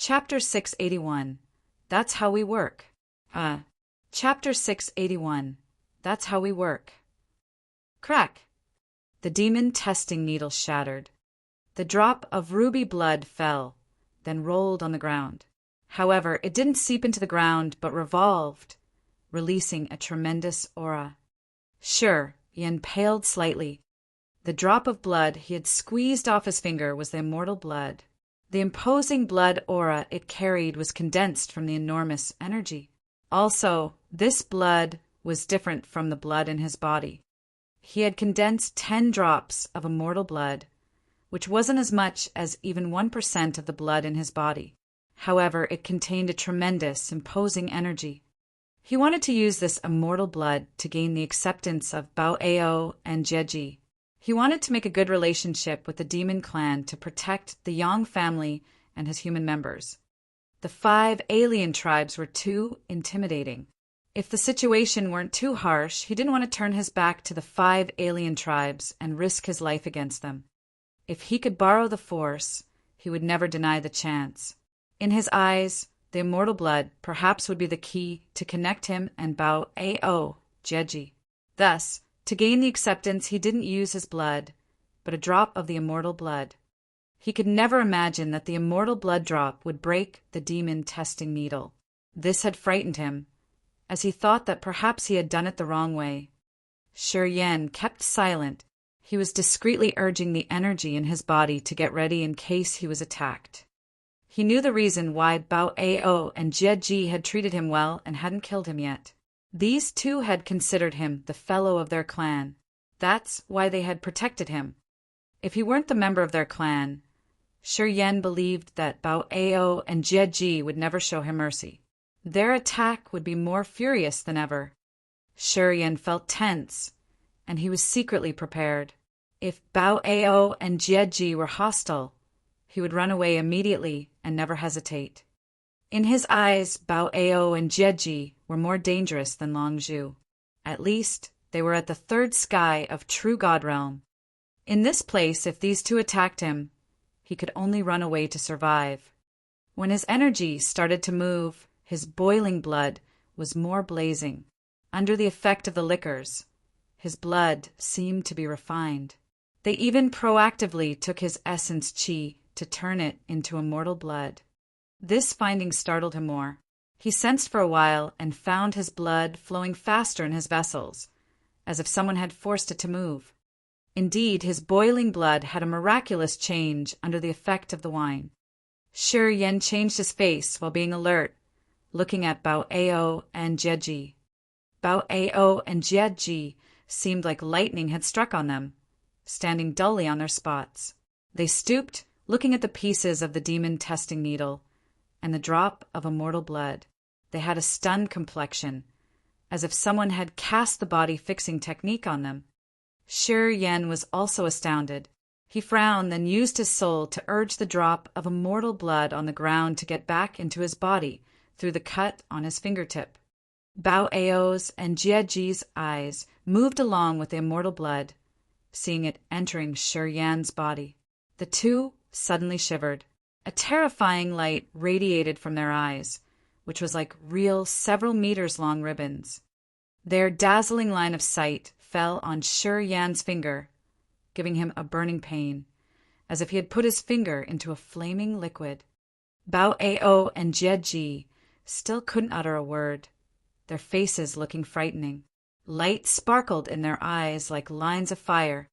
Chapter 681. That's How We Work. Chapter 681. That's How We Work. Crack! The demon testing needle shattered. The drop of ruby blood fell, then rolled on the ground. However, it didn't seep into the ground, but revolved, releasing a tremendous aura. Sure, Yen paled slightly. The drop of blood he had squeezed off his finger was the immortal blood. The imposing blood aura it carried was condensed from the enormous energy. Also, this blood was different from the blood in his body. He had condensed 10 drops of immortal blood, which wasn't as much as even 1% of the blood in his body. However, it contained a tremendous, imposing energy. He wanted to use this immortal blood to gain the acceptance of Bao-Ao and Jieji. He wanted to make a good relationship with the demon clan to protect the Yang family and his human members. The 5 alien tribes were too intimidating. If the situation weren't too harsh, he didn't want to turn his back to the 5 alien tribes and risk his life against them. If he could borrow the force, he would never deny the chance. In his eyes, the immortal blood perhaps would be the key to connect him and Bao-Ao, Jieji. Thus, to gain the acceptance, he didn't use his blood, but a drop of the immortal blood. He could never imagine that the immortal blood drop would break the demon testing needle. This had frightened him, as he thought that perhaps he had done it the wrong way. Shi Yan kept silent. He was discreetly urging the energy in his body to get ready in case he was attacked. He knew the reason why Bao-Ao and Jieji had treated him well and hadn't killed him yet. These two had considered him the fellow of their clan. That's why they had protected him. If he weren't the member of their clan, Shi Yan believed that Bao-Ao and Jieji would never show him mercy. Their attack would be more furious than ever. Shi Yan felt tense, and he was secretly prepared. If Bao-Ao and Jieji were hostile, he would run away immediately and never hesitate. In his eyes, Bao-Ao and Jieji were more dangerous than Longzhu. At least, they were at the 3rd sky of true God realm. In this place, if these two attacked him, he could only run away to survive. When his energy started to move, his boiling blood was more blazing. Under the effect of the liquors, his blood seemed to be refined. They even proactively took his essence qi to turn it into immortal blood. This finding startled him more. He sensed for a while and found his blood flowing faster in his vessels, as if someone had forced it to move. Indeed, his boiling blood had a miraculous change under the effect of the wine. Shi Yan changed his face while being alert, looking at Bao-Ao and Jieji. Bao-Ao and Jieji seemed like lightning had struck on them, standing dully on their spots. They stooped, looking at the pieces of the demon testing needle and the drop of immortal blood. They had a stunned complexion, as if someone had cast the body-fixing technique on them. Shi Yan was also astounded. He frowned, then used his soul to urge the drop of immortal blood on the ground to get back into his body through the cut on his fingertip. Bao-Ao's and Jieji's eyes moved along with the immortal blood, seeing it entering Shi Yan's body. The two suddenly shivered. A terrifying light radiated from their eyes, which was like real several-meters-long ribbons. Their dazzling line of sight fell on Shi Yan's finger, giving him a burning pain, as if he had put his finger into a flaming liquid. Bao-Ao and Jieji still couldn't utter a word, their faces looking frightening. Light sparkled in their eyes like lines of fire.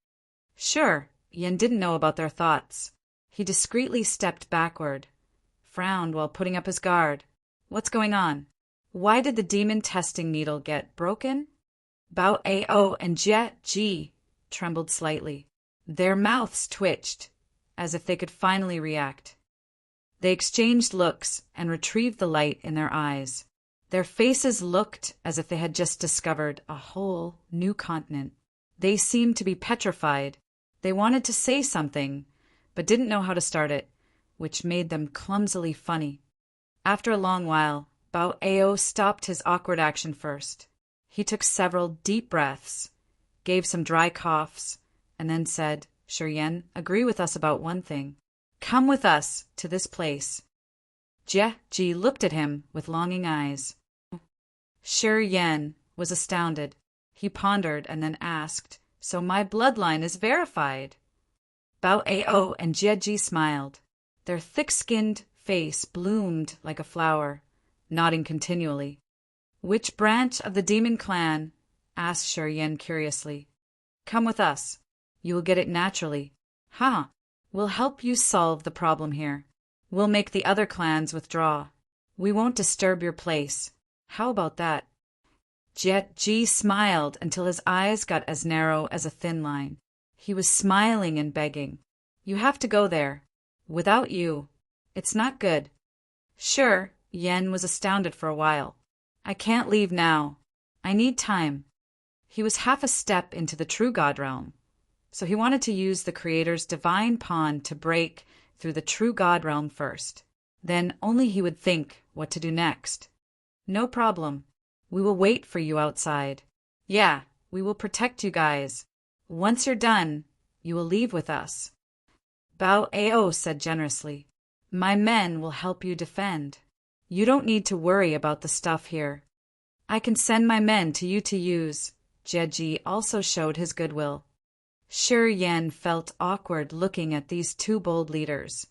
Sure, Yen didn't know about their thoughts. He discreetly stepped backward, frowned while putting up his guard. What's going on? Why did the demon testing needle get broken? Bao-Ao and Jieji trembled slightly. Their mouths twitched, as if they could finally react. They exchanged looks and retrieved the light in their eyes. Their faces looked as if they had just discovered a whole new continent. They seemed to be petrified. They wanted to say something, but didn't know how to start it, which made them clumsily funny. After a long while, Bao-Ao stopped his awkward action first. He took several deep breaths, gave some dry coughs, and then said, Shi Yan, agree with us about one thing. Come with us to this place. Jie Ji looked at him with longing eyes. Shi Yan was astounded. He pondered and then asked, "So my bloodline is verified?" Bao Ao and Jie Ji smiled. Their thick-skinned face bloomed like a flower, nodding continually. "Which branch of the demon clan?" asked Shi Yan curiously. "Come with us. You will get it naturally. Ha! We'll help you solve the problem here. We'll make the other clans withdraw. We won't disturb your place. How about that?" Jie Ji smiled until his eyes got as narrow as a thin line. He was smiling and begging. "You have to go there. Without you, it's not good." Sure, Yen was astounded for a while. "I can't leave now. I need time." He was half a step into the true God realm, so he wanted to use the Creator's divine pawn to break through the true God realm first. Then only he would think what to do next. "No problem. We will wait for you outside. Yeah, we will protect you guys. Once you're done, you will leave with us." Bao Ao said generously, "My men will help you defend. You don't need to worry about the stuff here. I can send my men to you to use." Jie Ji also showed his goodwill. Shi Yan felt awkward looking at these two bold leaders,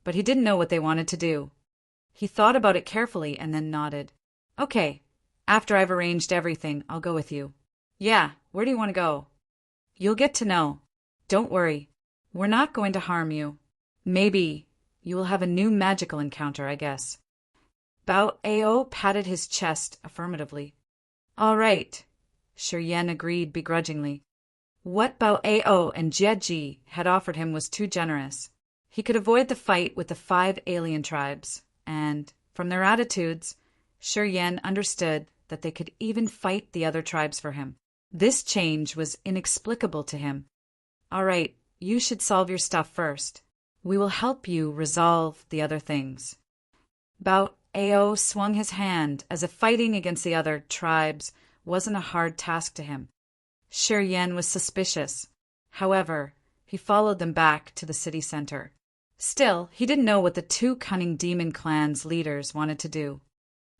but he didn't know what they wanted to do. He thought about it carefully and then nodded. "Okay, after I've arranged everything, I'll go with you." "Yeah, where do you want to go?" "You'll get to know. Don't worry. We're not going to harm you. Maybe you will have a new magical encounter, I guess." Bao Ao patted his chest affirmatively. "All right," Shi Yan agreed begrudgingly. What Bao Ao and Jie Ji had offered him was too generous. He could avoid the fight with the 5 alien tribes, and, from their attitudes, Shi Yan understood that they could even fight the other tribes for him. This change was inexplicable to him. "All right, you should solve your stuff first. We will help you resolve the other things." Bao Ao swung his hand as if fighting against the other tribes wasn't a hard task to him. Shi Yan was suspicious. However, he followed them back to the city center. Still, he didn't know what the 2 cunning demon clans' leaders wanted to do.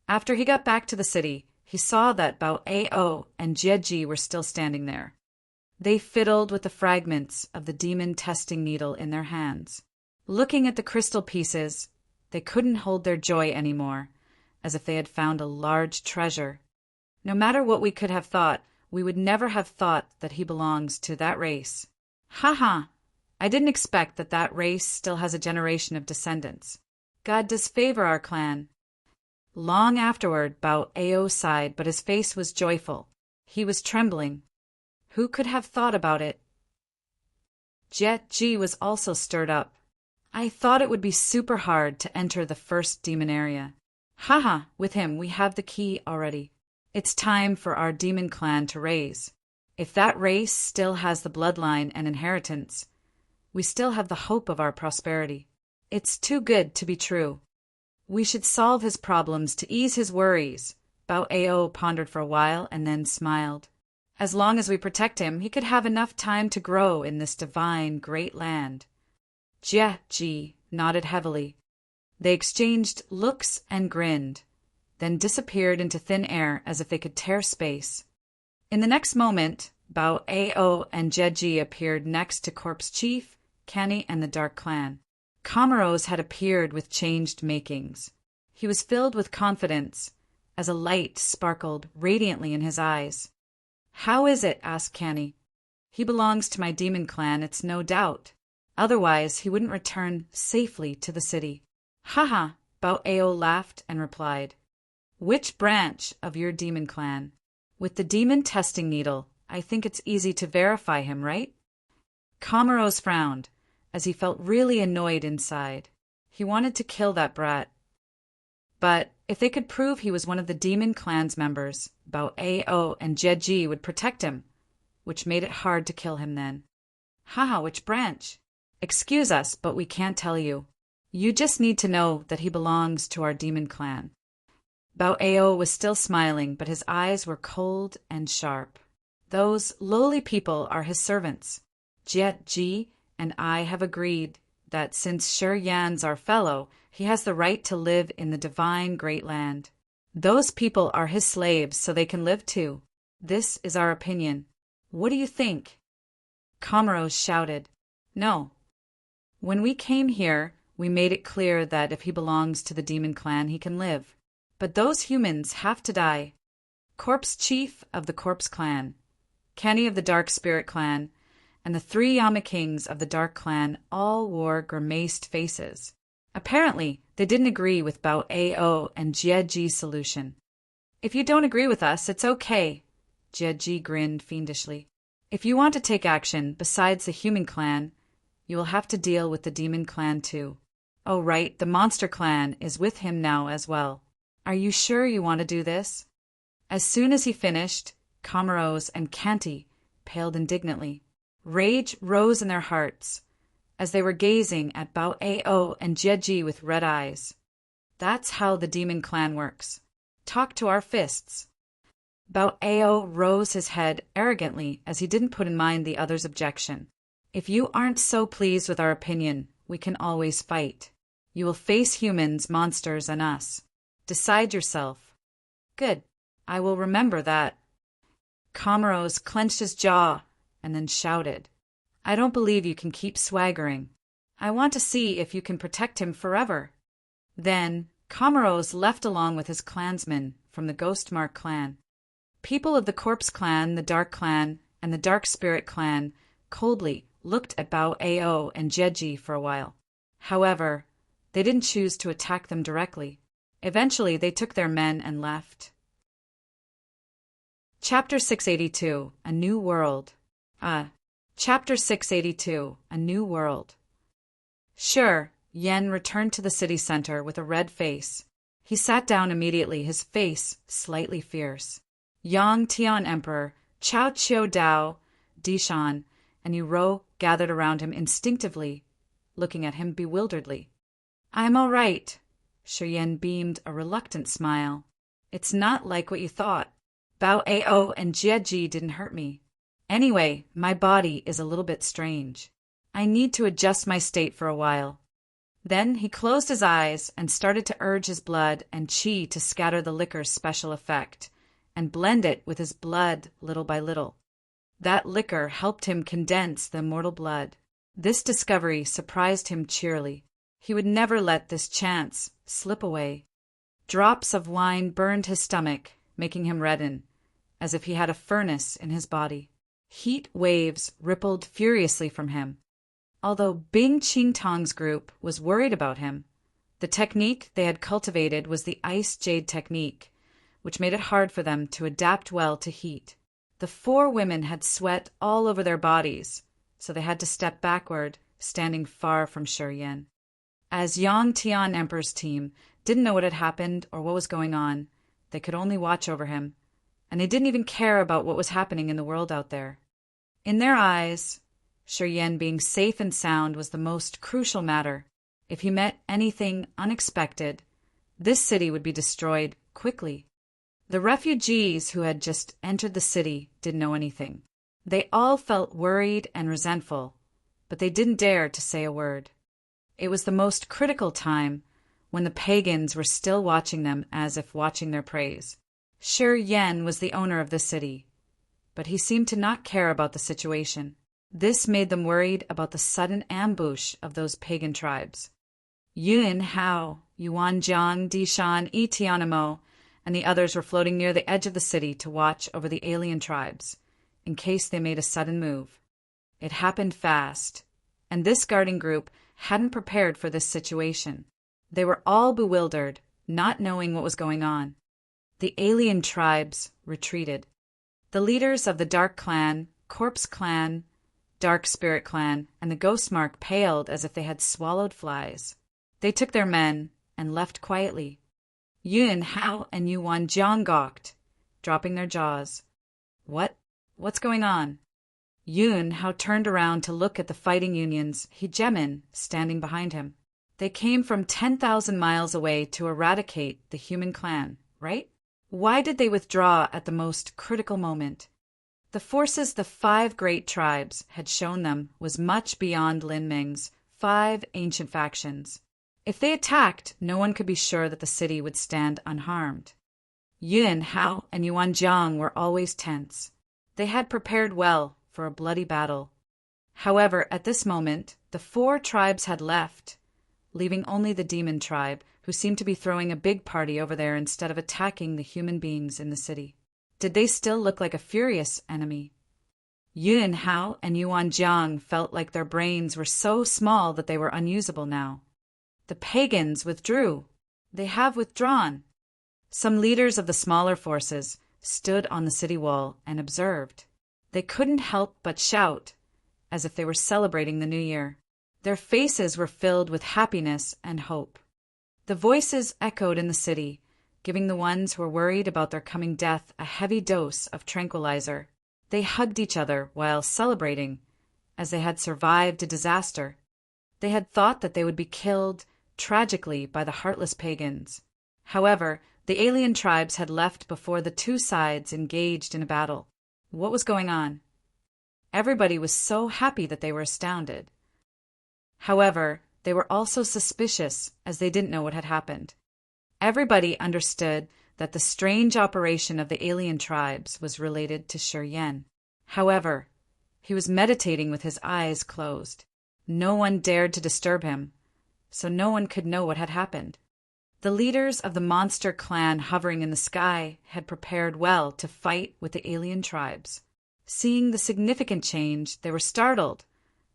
After he got back to the city, he saw that Bao Ao and Jie Ji were still standing there. They fiddled with the fragments of the demon testing needle in their hands. Looking at the crystal pieces, they couldn't hold their joy anymore, as if they had found a large treasure. "No matter what we could have thought, we would never have thought that he belongs to that race. Ha! I didn't expect that that race still has a generation of descendants. God does favor our clan." Long afterward, Bao Ao sighed, but his face was joyful. He was trembling. Who could have thought about it? Jie Ji was also stirred up. "I thought it would be super hard to enter the first demon area. With him we have the key already. It's time for our demon clan to raise. If that race still has the bloodline and inheritance, we still have the hope of our prosperity. It's too good to be true. We should solve his problems to ease his worries." Bao Ao pondered for a while and then smiled. "As long as we protect him, he could have enough time to grow in this divine great land." Jie Ji nodded heavily. They exchanged looks and grinned, then disappeared into thin air as if they could tear space. In the next moment, Bao Ao and Jie Ji appeared next to Corpse Chief, Kenny, and the Dark Clan. Comoros had appeared with changed makings. He was filled with confidence, as a light sparkled radiantly in his eyes. "How is it?" asked Kenny. "He belongs to my demon clan, it's no doubt. Otherwise, he wouldn't return safely to the city." Bao Ao laughed and replied, "Which branch of your demon clan? With the demon testing needle, I think it's easy to verify him, right?" Comoros frowned, as he felt really annoyed inside. He wanted to kill that brat. But if they could prove he was one of the demon clan's members, Bao Ao and Jie Ji would protect him, which made it hard to kill him then. Which branch? "Excuse us, but we can't tell you. You just need to know that he belongs to our demon clan." Bao Ao was still smiling, but his eyes were cold and sharp. "Those lowly people are his servants. Jie Ji and I have agreed that since Shi Yan's our fellow, he has the right to live in the divine great land. Those people are his slaves, so they can live too. This is our opinion. What do you think? Comoros shouted. No. When we came here, we made it clear that if he belongs to the demon clan, he can live. But those humans have to die. Corpse Chief of the Corpse Clan, Kenny of the Dark Spirit Clan, and the 3 Yama Kings of the Dark Clan all wore grimaced faces. Apparently, they didn't agree with Bao Ao and Jieji's solution. If you don't agree with us, it's okay, Jieji grinned fiendishly. If you want to take action besides the human clan, you will have to deal with the demon clan too. Oh right, the monster clan is with him now as well. Are you sure you want to do this? As soon as he finished, Comoros and Kanti paled indignantly. Rage rose in their hearts as they were gazing at Bao Ao and Jieji with red eyes. That's how the demon clan works. Talk to our fists. Bao Ao rose his head arrogantly as he didn't put in mind the other's objection. If you aren't so pleased with our opinion, we can always fight. You will face humans, monsters, and us. Decide yourself. Good. I will remember that. Comoros clenched his jaw and then shouted. I don't believe you can keep swaggering. I want to see if you can protect him forever. Then, Comoros left along with his clansmen from the Ghostmark clan. People of the Corpse Clan, the Dark Clan, and the Dark Spirit Clan coldly looked at Bao Ao and Jieji for a while. However, they didn't choose to attack them directly. Eventually, they took their men and left. Chapter 682, A New World. Chapter 682, A New World. Sure, Yen returned to the city center with a red face. He sat down immediately, his face slightly fierce. Yang Tian Emperor, Chao Chiu Dao, Dishan, and Yuro gathered around him instinctively, looking at him bewilderedly. I'm all right. Shi Yan beamed a reluctant smile. It's not like what you thought. Bao Ao and Jieji didn't hurt me. Anyway, my body is a little bit strange. I need to adjust my state for a while. Then he closed his eyes and started to urge his blood and qi to scatter the liquor's special effect and blend it with his blood little by little. That liquor helped him condense the immortal blood. This discovery surprised him cheerily. He would never let this chance slip away. Drops of wine burned his stomach, making him redden, as if he had a furnace in his body. Heat waves rippled furiously from him. Although Bing Qingtong's group was worried about him, the technique they had cultivated was the ice jade technique, which made it hard for them to adapt well to heat. The 4 women had sweat all over their bodies, so they had to step backward, standing far from Shi Yan. As Yang Tian Emperor's team didn't know what had happened or what was going on, they could only watch over him, and they didn't even care about what was happening in the world out there. In their eyes, Shi Yan being safe and sound was the most crucial matter. If he met anything unexpected, this city would be destroyed quickly. The refugees who had just entered the city didn't know anything. They all felt worried and resentful, but they didn't dare to say a word. It was the most critical time, when the pagans were still watching them as if watching their praise. Shi Yan was the owner of the city, but he seemed to not care about the situation. This made them worried about the sudden ambush of those pagan tribes. Yun Hao, Yuanjiang, Dishan, Itianamo, and the others were floating near the edge of the city to watch over the alien tribes, in case they made a sudden move. It happened fast, and this guarding group hadn't prepared for this situation. They were all bewildered, not knowing what was going on. The alien tribes retreated. The leaders of the Dark Clan, Corpse Clan, Dark Spirit Clan, and the Ghostmark paled as if they had swallowed flies. They took their men and left quietly. Yun Hao and Yuan Jiang gawked, dropping their jaws. What's going on? Yun Hao turned around to look at the fighting unions, Hegemin, standing behind him. They came from 10,000 miles away to eradicate the human clan, right? Why did they withdraw at the most critical moment? The forces the 5 great tribes had shown them was much beyond Lin Ming's 5 ancient factions. If they attacked, no one could be sure that the city would stand unharmed. Yun, Hao, and Yuanjiang were always tense. They had prepared well for a bloody battle. However, at this moment, the 4 tribes had left, leaving only the demon tribe, who seemed to be throwing a big party over there instead of attacking the human beings in the city. Did they still look like a furious enemy? Yun, Hao, and Yuanjiang felt like their brains were so small that they were unusable now. The pagans withdrew. They have withdrawn. Some leaders of the smaller forces stood on the city wall and observed. They couldn't help but shout, as if they were celebrating the new year. Their faces were filled with happiness and hope. The voices echoed in the city, giving the ones who were worried about their coming death a heavy dose of tranquilizer. They hugged each other while celebrating, as they had survived a disaster. They had thought that they would be killed tragically by the heartless pagans. However, the alien tribes had left before the 2 sides engaged in a battle. What was going on? Everybody was so happy that they were astounded. However, they were also suspicious, as they didn't know what had happened. Everybody understood that the strange operation of the alien tribes was related to Shi Yan. However, he was meditating with his eyes closed. No one dared to disturb him, so no one could know what had happened. The leaders of the monster clan hovering in the sky had prepared well to fight with the alien tribes. Seeing the significant change, they were startled,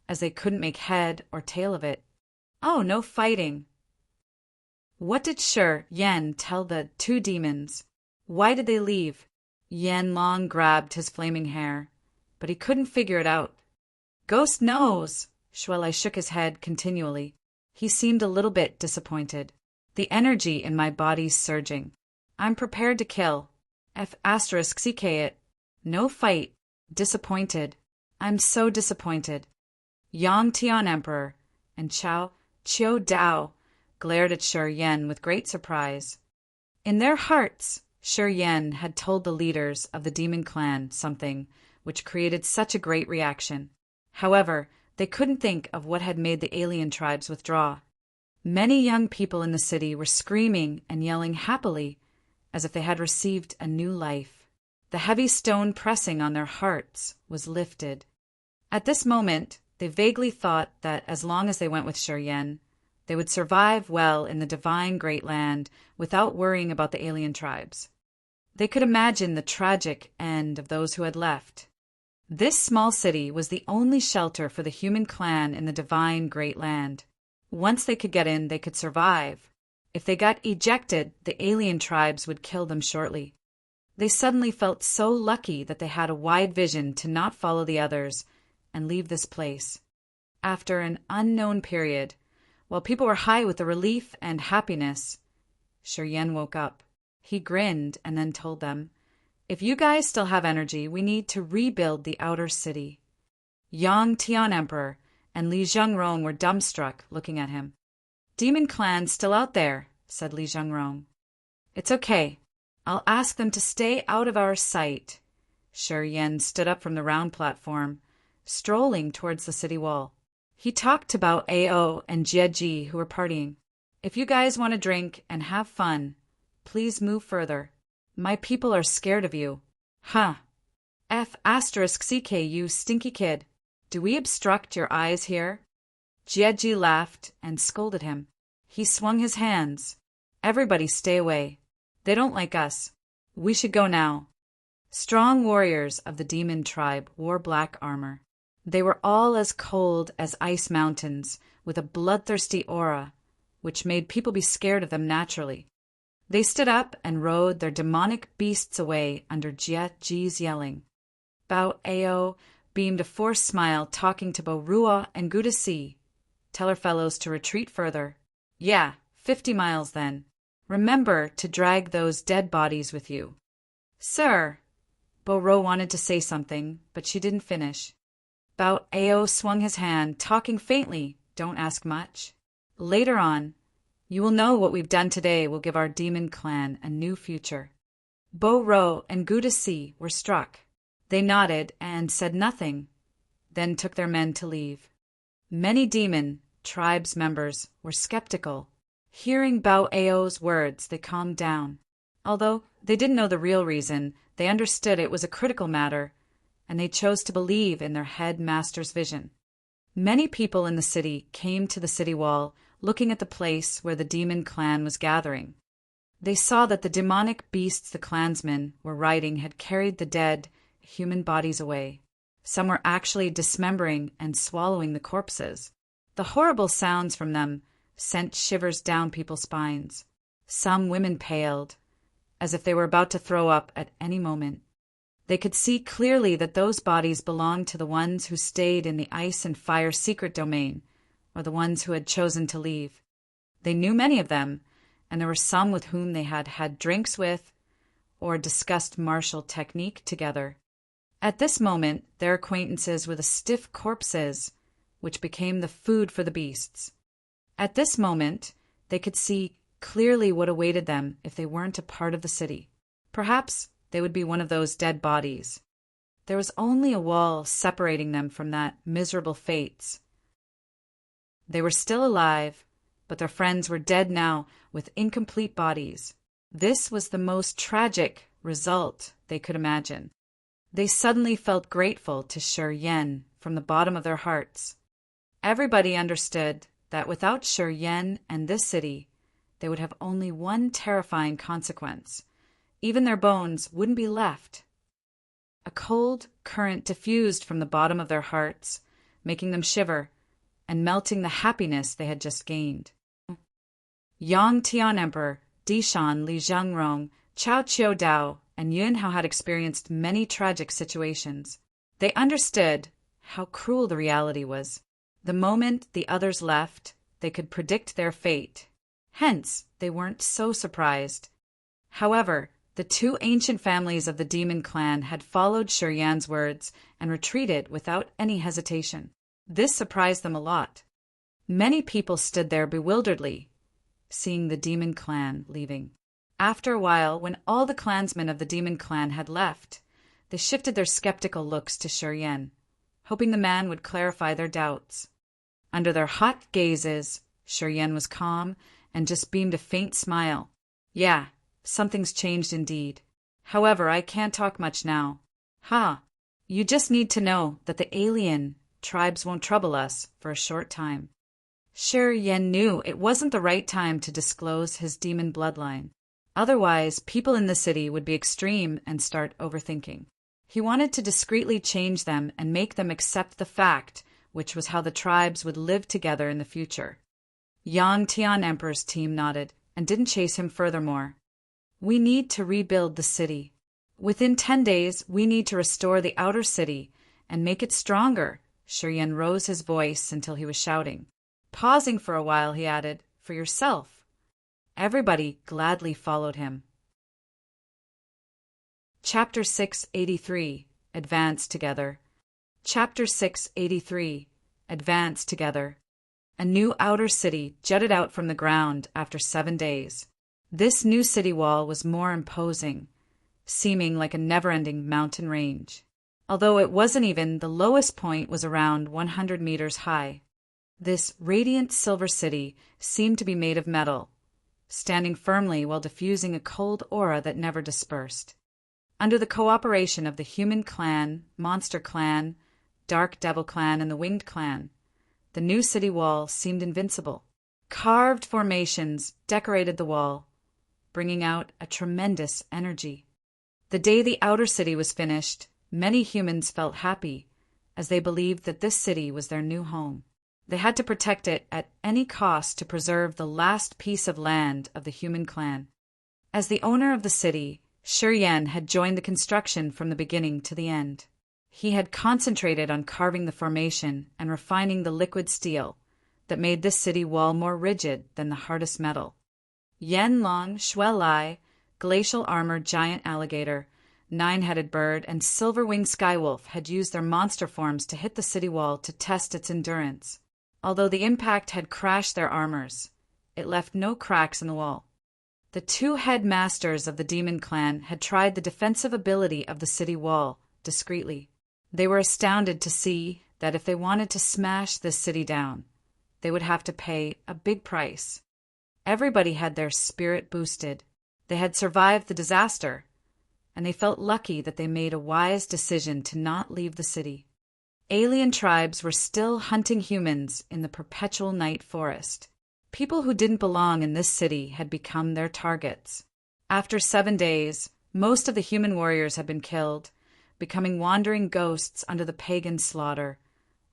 as they couldn't make head or tail of it. Oh, no fighting. What did Shi Yan tell the 2 demons? Why did they leave? Yan Long grabbed his flaming hair, but he couldn't figure it out. Ghost knows. Shuelai shook his head continually. He seemed a little bit disappointed. The energy in my body's surging. I'm prepared to kill. *CK it. No fight. Disappointed. I'm so disappointed. Yang Tian Emperor and Qiao Dao glared at Shi Yan with great surprise. In their hearts, Shi Yan had told the leaders of the demon clan something which created such a great reaction. However, they couldn't think of what had made the alien tribes withdraw. Many young people in the city were screaming and yelling happily, as if they had received a new life. The heavy stone pressing on their hearts was lifted. At this moment, they vaguely thought that as long as they went with Shi Yan, they would survive well in the divine great land without worrying about the alien tribes. They could imagine the tragic end of those who had left. This small city was the only shelter for the human clan in the divine great land. Once they could get in, they could survive. If they got ejected, the alien tribes would kill them shortly. They suddenly felt so lucky that they had a wide vision to not follow the others and leave this place. After an unknown period, while people were high with the relief and happiness, Shi Yan woke up. He grinned and then told them, "If you guys still have energy, we need to rebuild the outer city." Yang Tian Emperor and Li Zhengrong were dumbstruck, looking at him. "Demon clan's still out there," said Li Zhengrong. "It's okay. I'll ask them to stay out of our sight." Shi Yan stood up from the round platform, strolling towards the city wall. He talked to Bao Ao and Jieji, who were partying. "If you guys want to drink and have fun, please move further. My people are scared of you." "Huh. *CK, you stinky kid. Do we obstruct your eyes here?" Jieji laughed and scolded him. He swung his hands. "Everybody stay away. They don't like us. We should go now." Strong warriors of the demon tribe wore black armor. They were all as cold as ice mountains, with a bloodthirsty aura, which made people be scared of them naturally. They stood up and rode their demonic beasts away under Jieji's yelling. Bao Ao beamed a forced smile, talking to Bo Rua and Gudasi. "Tell our fellows to retreat further." "Yeah, 50 miles then. Remember to drag those dead bodies with you." "Sir." Bo Rua wanted to say something, but she didn't finish. Bao Ao swung his hand, talking faintly. "Don't ask much. Later on, you will know what we've done today will give our demon clan a new future." Bo Rua and Gudasi were struck. They nodded and said nothing, then took their men to leave. Many demon tribe's members were skeptical. Hearing Bao Ao's words, they calmed down. Although they didn't know the real reason, they understood it was a critical matter, and they chose to believe in their head master's vision. Many people in the city came to the city wall, looking at the place where the demon clan was gathering. They saw that the demonic beasts the clansmen were riding had carried the dead human bodies away. Some were actually dismembering and swallowing the corpses. The horrible sounds from them sent shivers down people's spines. Some women paled, as if they were about to throw up at any moment. They could see clearly that those bodies belonged to the ones who stayed in the ice and fire secret domain, or the ones who had chosen to leave. They knew many of them, and there were some with whom they had had drinks with or discussed martial technique together. At this moment, their acquaintances were the stiff corpses, which became the food for the beasts. At this moment, they could see clearly what awaited them if they weren't a part of the city. Perhaps they would be one of those dead bodies. There was only a wall separating them from that miserable fates. They were still alive, but their friends were dead now with incomplete bodies. This was the most tragic result they could imagine. They suddenly felt grateful to Shi Yan from the bottom of their hearts. Everybody understood that without Shi Yan and this city, they would have only one terrifying consequence. Even their bones wouldn't be left. A cold current diffused from the bottom of their hearts, making them shiver and melting the happiness they had just gained. Yang Tian Emperor, Dishan, Li Zhengrong, Chao Qiu Dao, and Yun Hao had experienced many tragic situations. They understood how cruel the reality was. The moment the others left, they could predict their fate. Hence, they weren't so surprised. However, the two ancient families of the demon clan had followed Shi Yan's words and retreated without any hesitation. This surprised them a lot. Many people stood there bewilderedly, seeing the demon clan leaving. After a while, when all the clansmen of the demon clan had left, they shifted their skeptical looks to Shi Yan, hoping the man would clarify their doubts. Under their hot gazes, Shi Yan was calm and just beamed a faint smile. Yeah, something's changed indeed. However, I can't talk much now. You just need to know that the alien tribes won't trouble us for a short time. Shi Yan knew it wasn't the right time to disclose his demon bloodline. Otherwise, people in the city would be extreme and start overthinking. He wanted to discreetly change them and make them accept the fact, which was how the tribes would live together in the future. Yang Tian Emperor's team nodded and didn't chase him furthermore. We need to rebuild the city. Within 10 days, we need to restore the outer city and make it stronger. Shi Yan rose his voice until he was shouting. Pausing for a while, he added, for yourself. Everybody gladly followed him. Chapter 683, Advance Together. Chapter 683, Advance Together. A new outer city jutted out from the ground after 7 days. This new city wall was more imposing, seeming like a never-ending mountain range. Although it wasn't even, the lowest point was around 100 meters high. This radiant silver city seemed to be made of metal, standing firmly while diffusing a cold aura that never dispersed. Under the cooperation of the Human Clan, Monster Clan, Dark Devil Clan, and the Winged Clan, the new city wall seemed invincible. Carved formations decorated the wall, bringing out a tremendous energy. The day the outer city was finished, many humans felt happy, as they believed that this city was their new home. They had to protect it at any cost to preserve the last piece of land of the Human Clan. As the owner of the city, Shi Yan had joined the construction from the beginning to the end. He had concentrated on carving the formation and refining the liquid steel that made this city wall more rigid than the hardest metal. Yen Long, Shuai Lai, glacial armored giant alligator, nine-headed bird, and silver-winged skywolf had used their monster forms to hit the city wall to test its endurance. Although the impact had crashed their armors, it left no cracks in the wall. The two head masters of the demon clan had tried the defensive ability of the city wall discreetly. They were astounded to see that if they wanted to smash this city down, they would have to pay a big price. Everybody had their spirit boosted. They had survived the disaster, and they felt lucky that they made a wise decision to not leave the city. Alien tribes were still hunting humans in the perpetual night forest. People who didn't belong in this city had become their targets. After 7 days, most of the human warriors had been killed, becoming wandering ghosts under the pagan slaughter,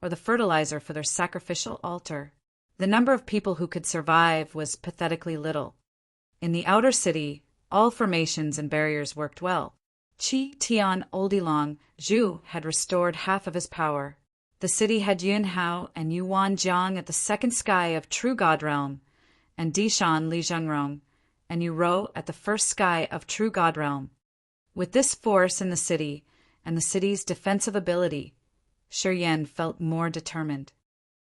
or the fertilizer for their sacrificial altar. The number of people who could survive was pathetically little. In the outer city, all formations and barriers worked well. Qi Tian Oldilong Zhu had restored half of his power. The city had Yun Hao and Yuan Jiang at the second sky of True God Realm, and Dishan Li Zhengrong and Yu Rou at the first sky of True God Realm. With this force in the city and the city's defensive ability, Shi Yan felt more determined.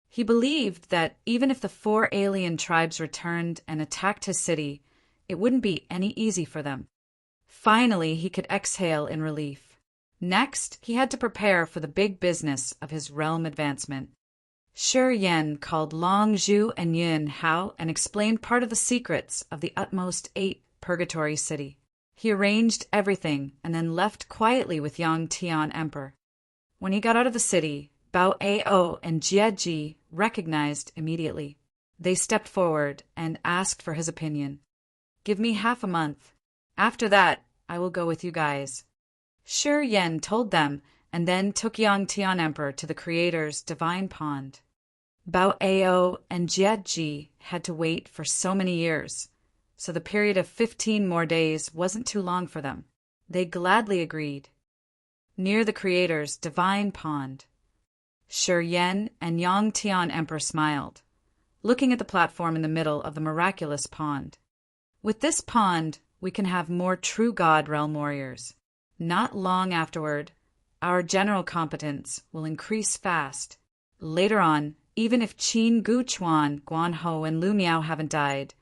He believed that even if the 4 alien tribes returned and attacked his city, it wouldn't be any easy for them. Finally, he could exhale in relief. Next, he had to prepare for the big business of his realm advancement. Shi Yan called Long Zhu and Yun Hao and explained part of the secrets of the utmost 8 purgatory city. He arranged everything and then left quietly with Yang Tian Emperor. When he got out of the city, Bao Ao and Jie Ji recognized immediately. They stepped forward and asked for his opinion. "Give me half a month. After that, I will go with you guys." Shi Yan told them and then took Yang Tian Emperor to the Creator's divine pond. Bao Ao and Jie Ji had to wait for so many years, so the period of 15 more days wasn't too long for them. They gladly agreed. Near the Creator's divine pond, Shi Yan and Yang Tian Emperor smiled, looking at the platform in the middle of the miraculous pond. "With this pond, we can have more true God realm warriors. Not long afterward, our general competence will increase fast. Later on, even if Qin Guchuan, Guan Ho, and Lu Miao haven't died,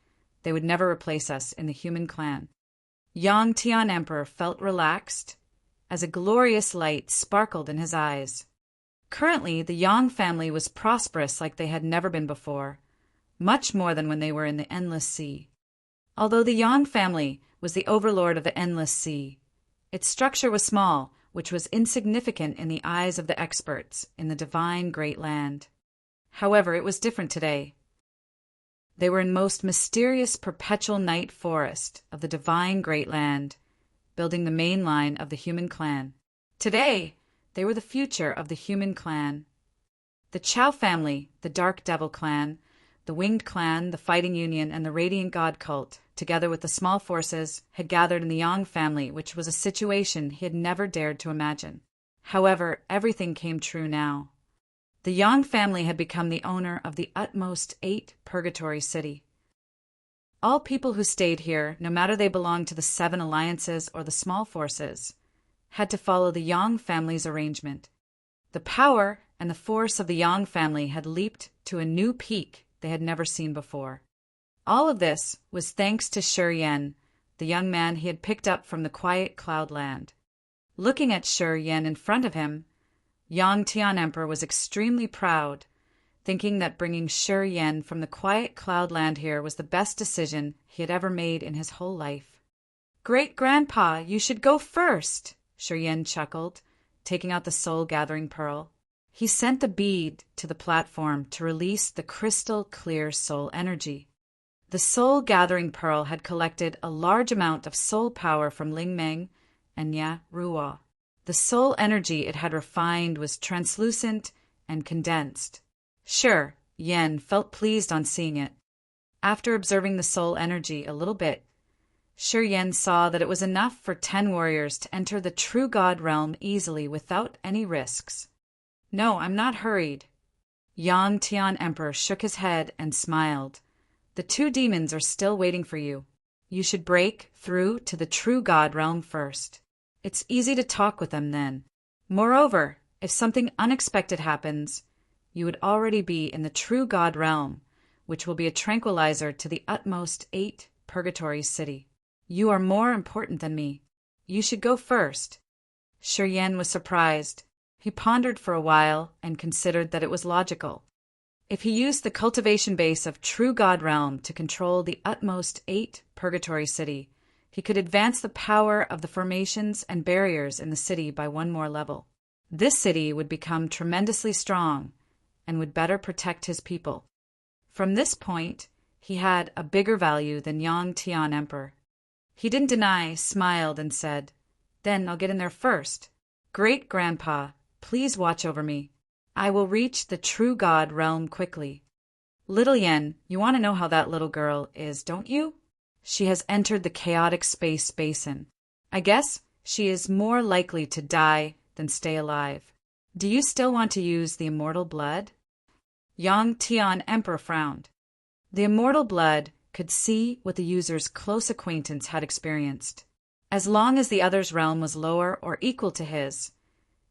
they would never replace us in the human clan." Yang Tian Emperor felt relaxed as a glorious light sparkled in his eyes. Currently, the Yang family was prosperous like they had never been before, much more than when they were in the Endless Sea. Although the Yang family was the overlord of the Endless Sea, its structure was small, which was insignificant in the eyes of the experts in the divine Great Land. However, it was different today. They were in most mysterious perpetual night forest of the divine Great Land, building the main line of the human clan. Today, they were the future of the human clan. The Chao family, the Dark Devil clan, the Winged clan, the Fighting Union, and the Radiant God cult, together with the small forces, had gathered in the Yang family, which was a situation he had never dared to imagine. However, everything came true now. The Yang family had become the owner of the utmost 8 purgatory city. All people who stayed here, no matter they belonged to the 7 alliances or the small forces, had to follow the Yang family's arrangement. The power and the force of the Yang family had leaped to a new peak they had never seen before. All of this was thanks to Shi Yan, the young man he had picked up from the quiet cloudland. Looking at Shi Yan in front of him, Yang Tian Emperor was extremely proud, thinking that bringing Shi Yan from the quiet cloudland here was the best decision he had ever made in his whole life. "Great-grandpa, you should go first," Shi Yan chuckled, taking out the soul-gathering pearl. He sent the bead to the platform to release the crystal-clear soul energy. The soul-gathering pearl had collected a large amount of soul power from Ling Meng and Ya Ruo. The soul energy it had refined was translucent and condensed. Shi Yan felt pleased on seeing it. After observing the soul energy a little bit, Shi Yan saw that it was enough for 10 warriors to enter the true God realm easily without any risks. "No, I'm not hurried." Yang Tian Emperor shook his head and smiled. "The 2 demons are still waiting for you. You should break through to the true God realm first. It's easy to talk with them then. Moreover, if something unexpected happens, you would already be in the true God realm, which will be a tranquilizer to the utmost 8 purgatory city. You are more important than me. You should go first." Shi Yan was surprised. He pondered for a while and considered that it was logical. If he used the cultivation base of True God Realm to control the utmost 8 Purgatory City, he could advance the power of the formations and barriers in the city by one more level. This city would become tremendously strong and would better protect his people. From this point, he had a bigger value than Yang Tian Emperor. He didn't deny, smiled, and said, "Then I'll get in there first. Great-grandpa, please watch over me. I will reach the True God Realm quickly." Little Yen, you want to know how that little girl is, don't you? She has entered the chaotic space basin. I guess she is more likely to die than stay alive. Do you still want to use the immortal blood? Yang Tian Emperor frowned. The immortal blood could see what the user's close acquaintance had experienced. As long as the other's realm was lower or equal to his,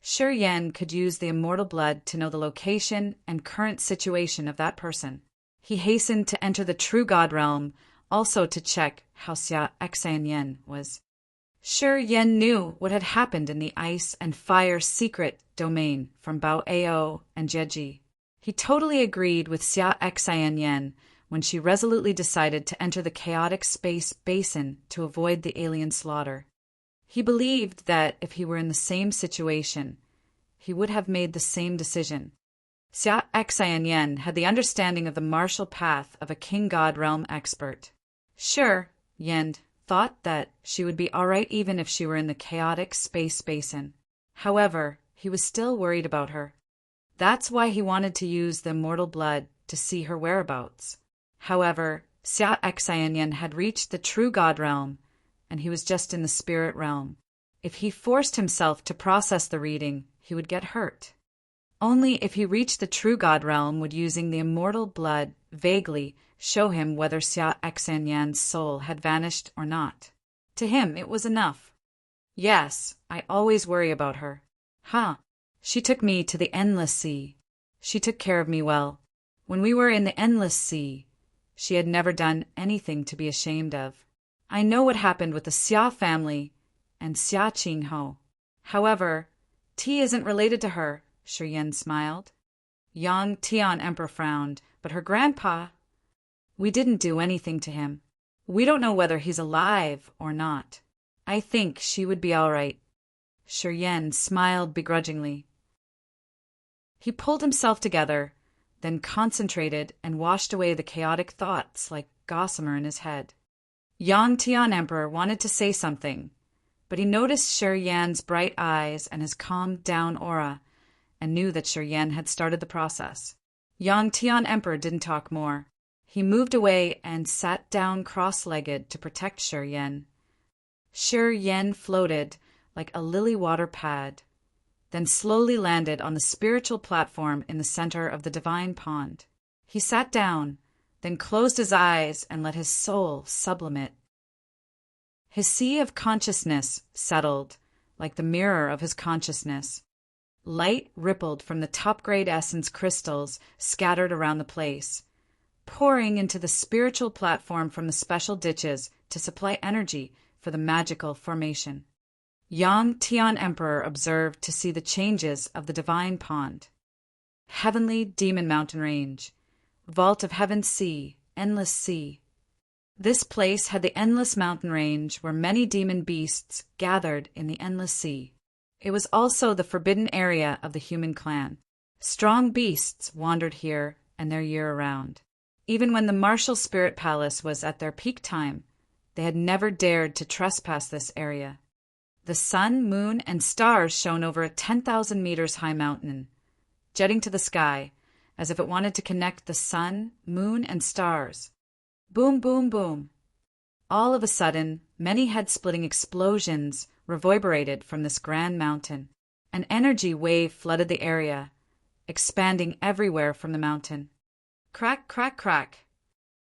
Shi Yan could use the immortal blood to know the location and current situation of that person. He hastened to enter the True God Realm, also to check how Xia Xianyan was. Shi Yan knew what had happened in the ice and fire secret domain from Bao Ao and Jeji. He totally agreed with Xia Xianyan when she resolutely decided to enter the chaotic space basin to avoid the alien slaughter. He believed that if he were in the same situation, he would have made the same decision. Xia Xianyan had the understanding of the martial path of a King God Realm expert. Sure, Yen thought that she would be all right even if she were in the chaotic space basin. However, he was still worried about her. That's why he wanted to use the immortal blood to see her whereabouts. However, Xia Xianyan had reached the True God Realm, and he was just in the spirit realm. If he forced himself to process the reading, he would get hurt. Only if he reached the True God Realm would using the immortal blood vaguely show him whether Xia Xianyan's soul had vanished or not. To him, it was enough. Yes, I always worry about her. She took me to the Endless Sea. She took care of me well. When we were in the Endless Sea, she had never done anything to be ashamed of. I know what happened with the Xia family and Xia Qingho. However, Ti isn't related to her, Shi Yan smiled. Yang Tian Emperor frowned, but her grandpa... We didn't do anything to him. We don't know whether he's alive or not. I think she would be all right. Shi Yan smiled begrudgingly. He pulled himself together, then concentrated and washed away the chaotic thoughts like gossamer in his head. Yang Tian Emperor wanted to say something, but he noticed Shi Yan's bright eyes and his calmed down aura, and knew that Shi Yan had started the process. Yang Tian Emperor didn't talk more. He moved away and sat down cross-legged to protect Shi Yan. Shi Yan floated like a lily water pad, then slowly landed on the spiritual platform in the center of the divine pond. He sat down, then closed his eyes and let his soul sublimate. His sea of consciousness settled, like the mirror of his consciousness. Light rippled from the top-grade essence crystals scattered around the place, pouring into the spiritual platform from the special ditches to supply energy for the magical formation. Yang Tian Emperor observed to see the changes of the divine pond. Heavenly Demon Mountain Range, Vault of Heaven Sea, Endless Sea. This place had the endless mountain range where many demon beasts gathered in the endless sea. It was also the forbidden area of the human clan. Strong beasts wandered here and there year-round. Even when the martial spirit palace was at their peak time, they had never dared to trespass this area. The sun, moon, and stars shone over a 10,000 meters high mountain, jetting to the sky as if it wanted to connect the sun, moon, and stars. Boom, boom, boom. All of a sudden, many head-splitting explosions reverberated from this grand mountain. An energy wave flooded the area, expanding everywhere from the mountain. Crack, crack, crack.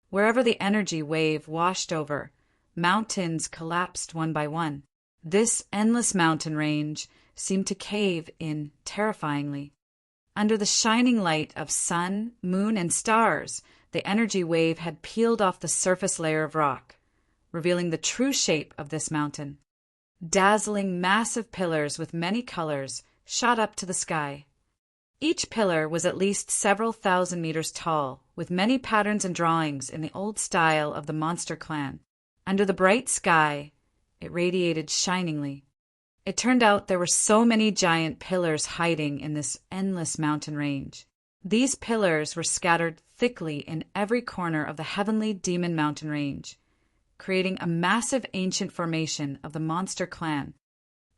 Wherever the energy wave washed over, mountains collapsed one by one. This endless mountain range seemed to cave in terrifyingly. Under the shining light of sun, moon, and stars, the energy wave had peeled off the surface layer of rock, revealing the true shape of this mountain. Dazzling, massive pillars with many colors shot up to the sky. Each pillar was at least several thousand meters tall, with many patterns and drawings in the old style of the monster clan. Under the bright sky, it radiated shiningly. It turned out there were so many giant pillars hiding in this endless mountain range. These pillars were scattered thickly in every corner of the heavenly demon mountain range, creating a massive ancient formation of the monster clan.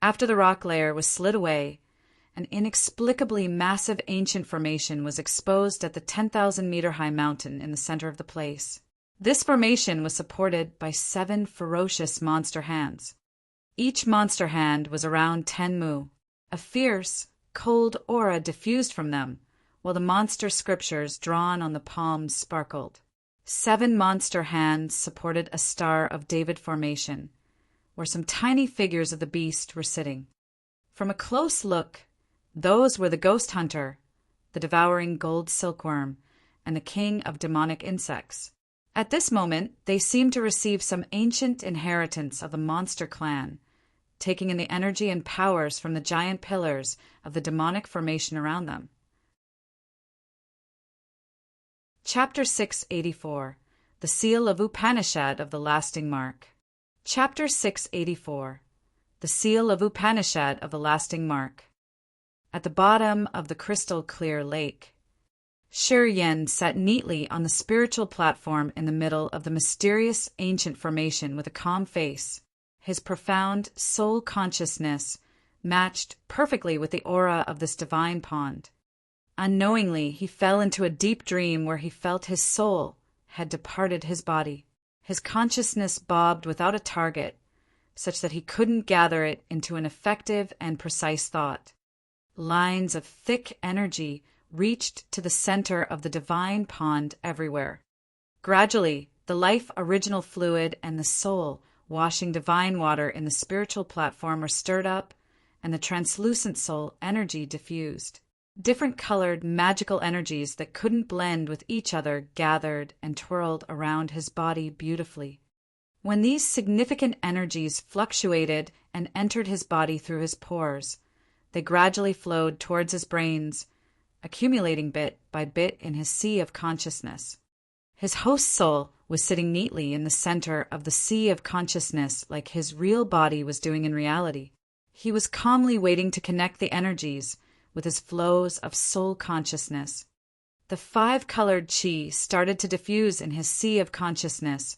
After the rock layer was slid away, an inexplicably massive ancient formation was exposed at the 10,000-meter-high mountain in the center of the place. This formation was supported by 7 ferocious monster hands. Each monster hand was around 10 mu. A fierce, cold aura diffused from them, while the monster scriptures drawn on the palms sparkled. 7 monster hands supported a Star of David formation, where some tiny figures of the beast were sitting. From a close look, those were the Ghost Hunter, the devouring gold silkworm, and the king of demonic insects. At this moment, they seemed to receive some ancient inheritance of the monster clan, taking in the energy and powers from the giant pillars of the demonic formation around them. Chapter 684. The Seal of Upanishad of the Lasting Mark. Chapter 684. The Seal of Upanishad of the Lasting Mark. At the bottom of the crystal-clear lake, Yen sat neatly on the spiritual platform in the middle of the mysterious ancient formation with a calm face. His profound soul consciousness matched perfectly with the aura of this divine pond. Unknowingly, he fell into a deep dream where he felt his soul had departed his body. His consciousness bobbed without a target, such that he couldn't gather it into an effective and precise thought. Lines of thick energy reached to the center of the divine pond everywhere. Gradually, the life original fluid and the soul washing divine water in the spiritual platform were stirred up, and the translucent soul energy diffused. Different colored magical energies that couldn't blend with each other gathered and twirled around his body beautifully. When these significant energies fluctuated and entered his body through his pores, they gradually flowed towards his brains, accumulating bit by bit in his sea of consciousness. His host soul was sitting neatly in the center of the sea of consciousness like his real body was doing in reality. He was calmly waiting to connect the energies with his flows of soul consciousness. The 5-colored chi started to diffuse in his sea of consciousness,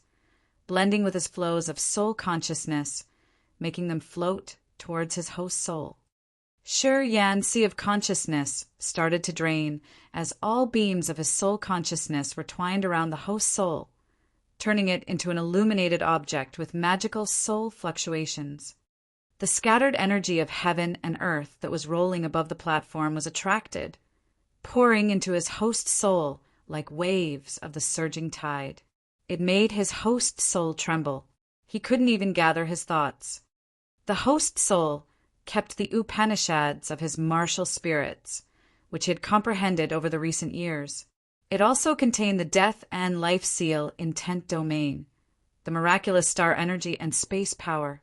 blending with his flows of soul consciousness, making them float towards his host soul. Yan's sea of consciousness started to drain as all beams of his soul consciousness were twined around the host soul, turning it into an illuminated object with magical soul fluctuations. The scattered energy of heaven and earth that was rolling above the platform was attracted, pouring into his host soul like waves of the surging tide. It made his host soul tremble. He couldn't even gather his thoughts. The host soul kept the Upanishads of his martial spirits, which he had comprehended over the recent years. It also contained the death and life seal intent domain, the miraculous star energy and space power.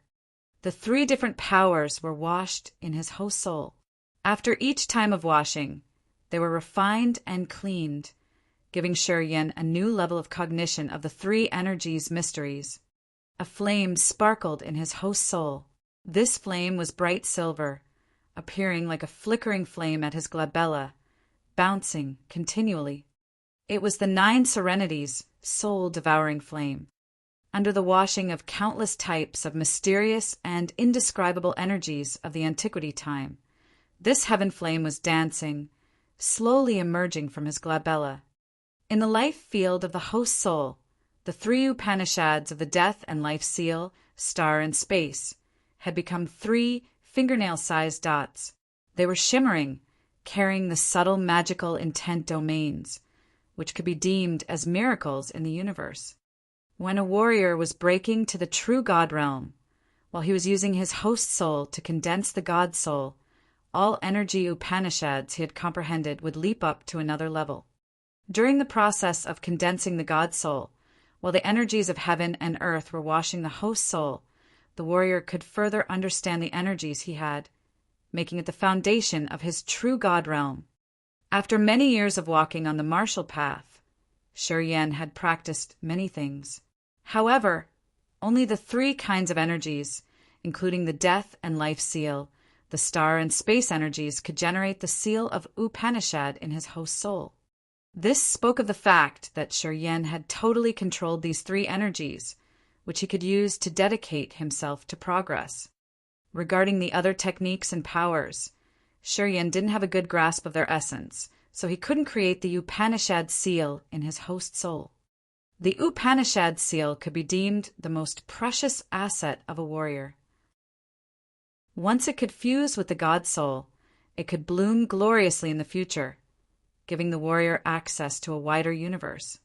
The 3 different powers were washed in his host soul. After each time of washing, they were refined and cleaned, giving Yen a new level of cognition of the 3 energies' mysteries. A flame sparkled in his host soul. This flame was bright silver, appearing like a flickering flame at his glabella, bouncing continually. It was the 9 serenities' soul-devouring flame. Under the washing of countless types of mysterious and indescribable energies of the antiquity time, this heaven flame was dancing, slowly emerging from his glabella. In the life field of the host soul, the 3 Upanishads of the death and life seal, star, and space had become 3 fingernail-sized dots. They were shimmering, carrying the subtle magical intent domains, which could be deemed as miracles in the universe. When a warrior was breaking to the true God realm, while he was using his host soul to condense the God soul, all energy Upanishads he had comprehended would leap up to another level. During the process of condensing the God soul, while the energies of heaven and earth were washing the host soul, the warrior could further understand the energies he had, making it the foundation of his true God realm. After many years of walking on the martial path, Shi Yan had practiced many things. However, only the three kinds of energies, including the death and life seal, the star and space energies, could generate the seal of Upanishad in his host soul. This spoke of the fact that Shi Yan had totally controlled these three energies, which he could use to dedicate himself to progress. Regarding the other techniques and powers, Shi Yan didn't have a good grasp of their essence, so he couldn't create the Upanishad seal in his host soul. The Upanishad seal could be deemed the most precious asset of a warrior. Once it could fuse with the God soul, it could bloom gloriously in the future, giving the warrior access to a wider universe.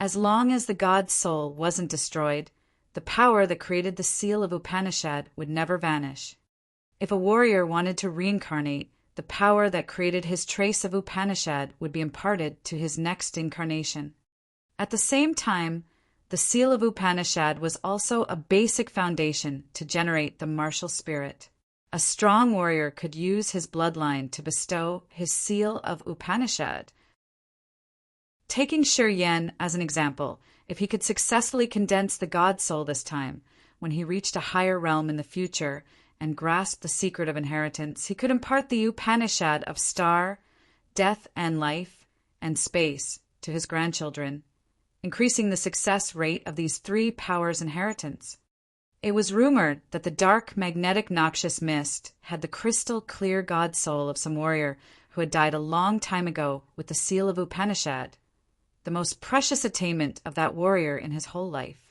As long as the God soul wasn't destroyed, the power that created the seal of Upanishad would never vanish. If a warrior wanted to reincarnate, the power that created his trace of Upanishad would be imparted to his next incarnation. At the same time, the seal of Upanishad was also a basic foundation to generate the martial spirit. A strong warrior could use his bloodline to bestow his seal of Upanishad. Taking Shi Yan as an example, if he could successfully condense the God soul this time, when he reached a higher realm in the future and grasped the secret of inheritance, he could impart the Upanishad of star, death and life, and space to his grandchildren, increasing the success rate of these three powers' inheritance. It was rumored that the dark, magnetic, noxious mist had the crystal clear God soul of some warrior who had died a long time ago with the seal of Upanishad, the most precious attainment of that warrior in his whole life.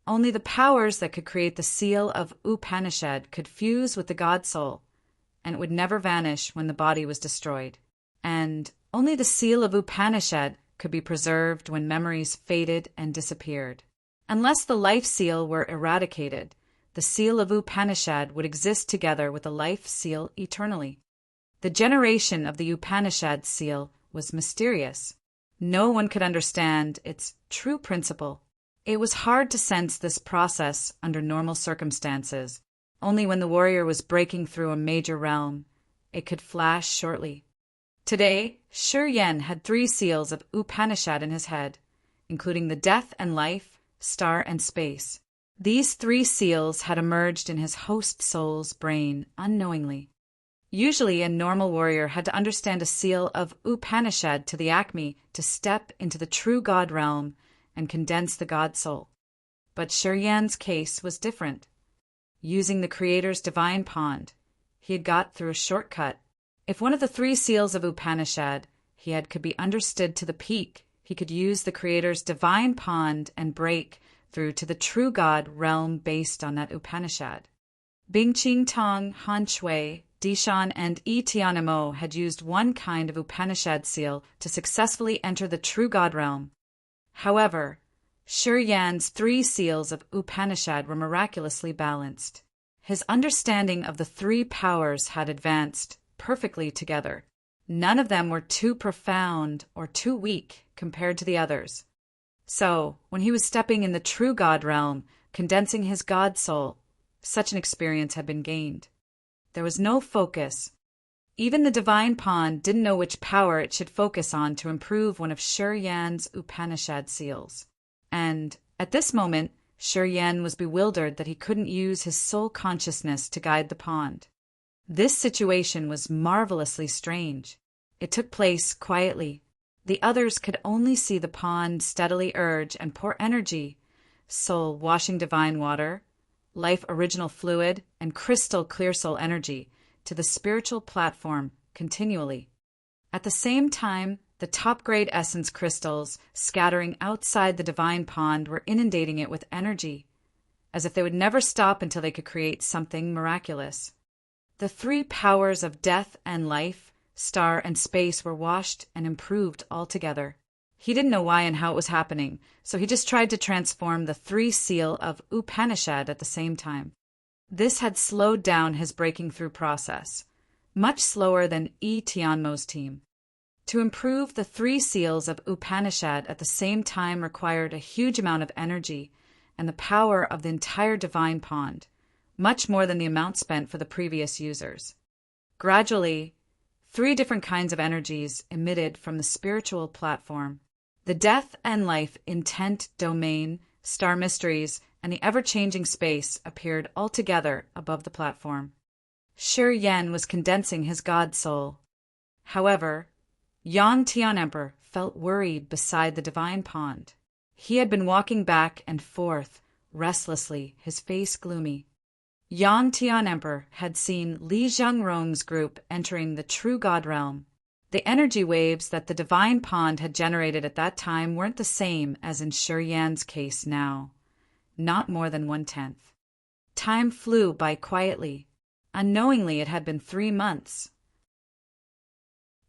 Only the powers that could create the seal of Upanishad could fuse with the God soul, and it would never vanish when the body was destroyed. And only the seal of Upanishad could be preserved when memories faded and disappeared. Unless the life seal were eradicated, the seal of Upanishad would exist together with the life seal eternally. The generation of the Upanishad seal was mysterious. No one could understand its true principle. It was hard to sense this process under normal circumstances. Only when the warrior was breaking through a major realm, it could flash shortly. Today, Shi Yan had three seals of Upanishad in his head, including the death and life, star and space. These three seals had emerged in his host soul's brain unknowingly. Usually, a normal warrior had to understand a seal of Upanishad to the acme to step into the true God realm and condense the God soul. But Shi Yan's case was different. Using the Creator's divine pond, he had got through a shortcut. If one of the three seals of Upanishad he had could be understood to the peak, he could use the Creator's divine pond and break through to the true God realm based on that Upanishad. Bing Ching Tong, Han Shui, Dishan, and Yi Tianmo had used one kind of Upanishad seal to successfully enter the true God realm. However, Shi Yan's three seals of Upanishad were miraculously balanced. His understanding of the three powers had advanced perfectly together. None of them were too profound or too weak compared to the others. So, when he was stepping in the true God realm, condensing his God soul, such an experience had been gained. There was no focus. Even the divine pond didn't know which power it should focus on to improve one of Shi Yan's Upanishad seals. And, at this moment, Shi Yan was bewildered that he couldn't use his soul consciousness to guide the pond. This situation was marvelously strange. It took place quietly. The others could only see the pond steadily urge and pour energy, soul washing divine water, life original fluid, and crystal clear soul energy to the spiritual platform continually. At the same time, the top-grade essence crystals scattering outside the divine pond were inundating it with energy, as if they would never stop until they could create something miraculous. The three powers of death and life, star and space were washed and improved altogether. He didn't know why and how it was happening, so he just tried to transform the three seal of Upanishad at the same time. This had slowed down his breaking through process, much slower than Yi Tianmo's team. To improve the three seals of Upanishad at the same time required a huge amount of energy and the power of the entire divine pond, much more than the amount spent for the previous users. Gradually, three different kinds of energies emitted from the spiritual platform. The death and life intent domain, star mysteries, and the ever-changing space appeared all together above the platform. Shi Yan was condensing his god soul. However, Yang Tian Emperor felt worried beside the divine pond. He had been walking back and forth, restlessly, his face gloomy. Yang Tian Emperor had seen Li Zhengrong's group entering the true god realm. The energy waves that the divine pond had generated at that time weren't the same as in Shi Yan's case now. Not more than 1/10. Time flew by quietly. Unknowingly, it had been 3 months.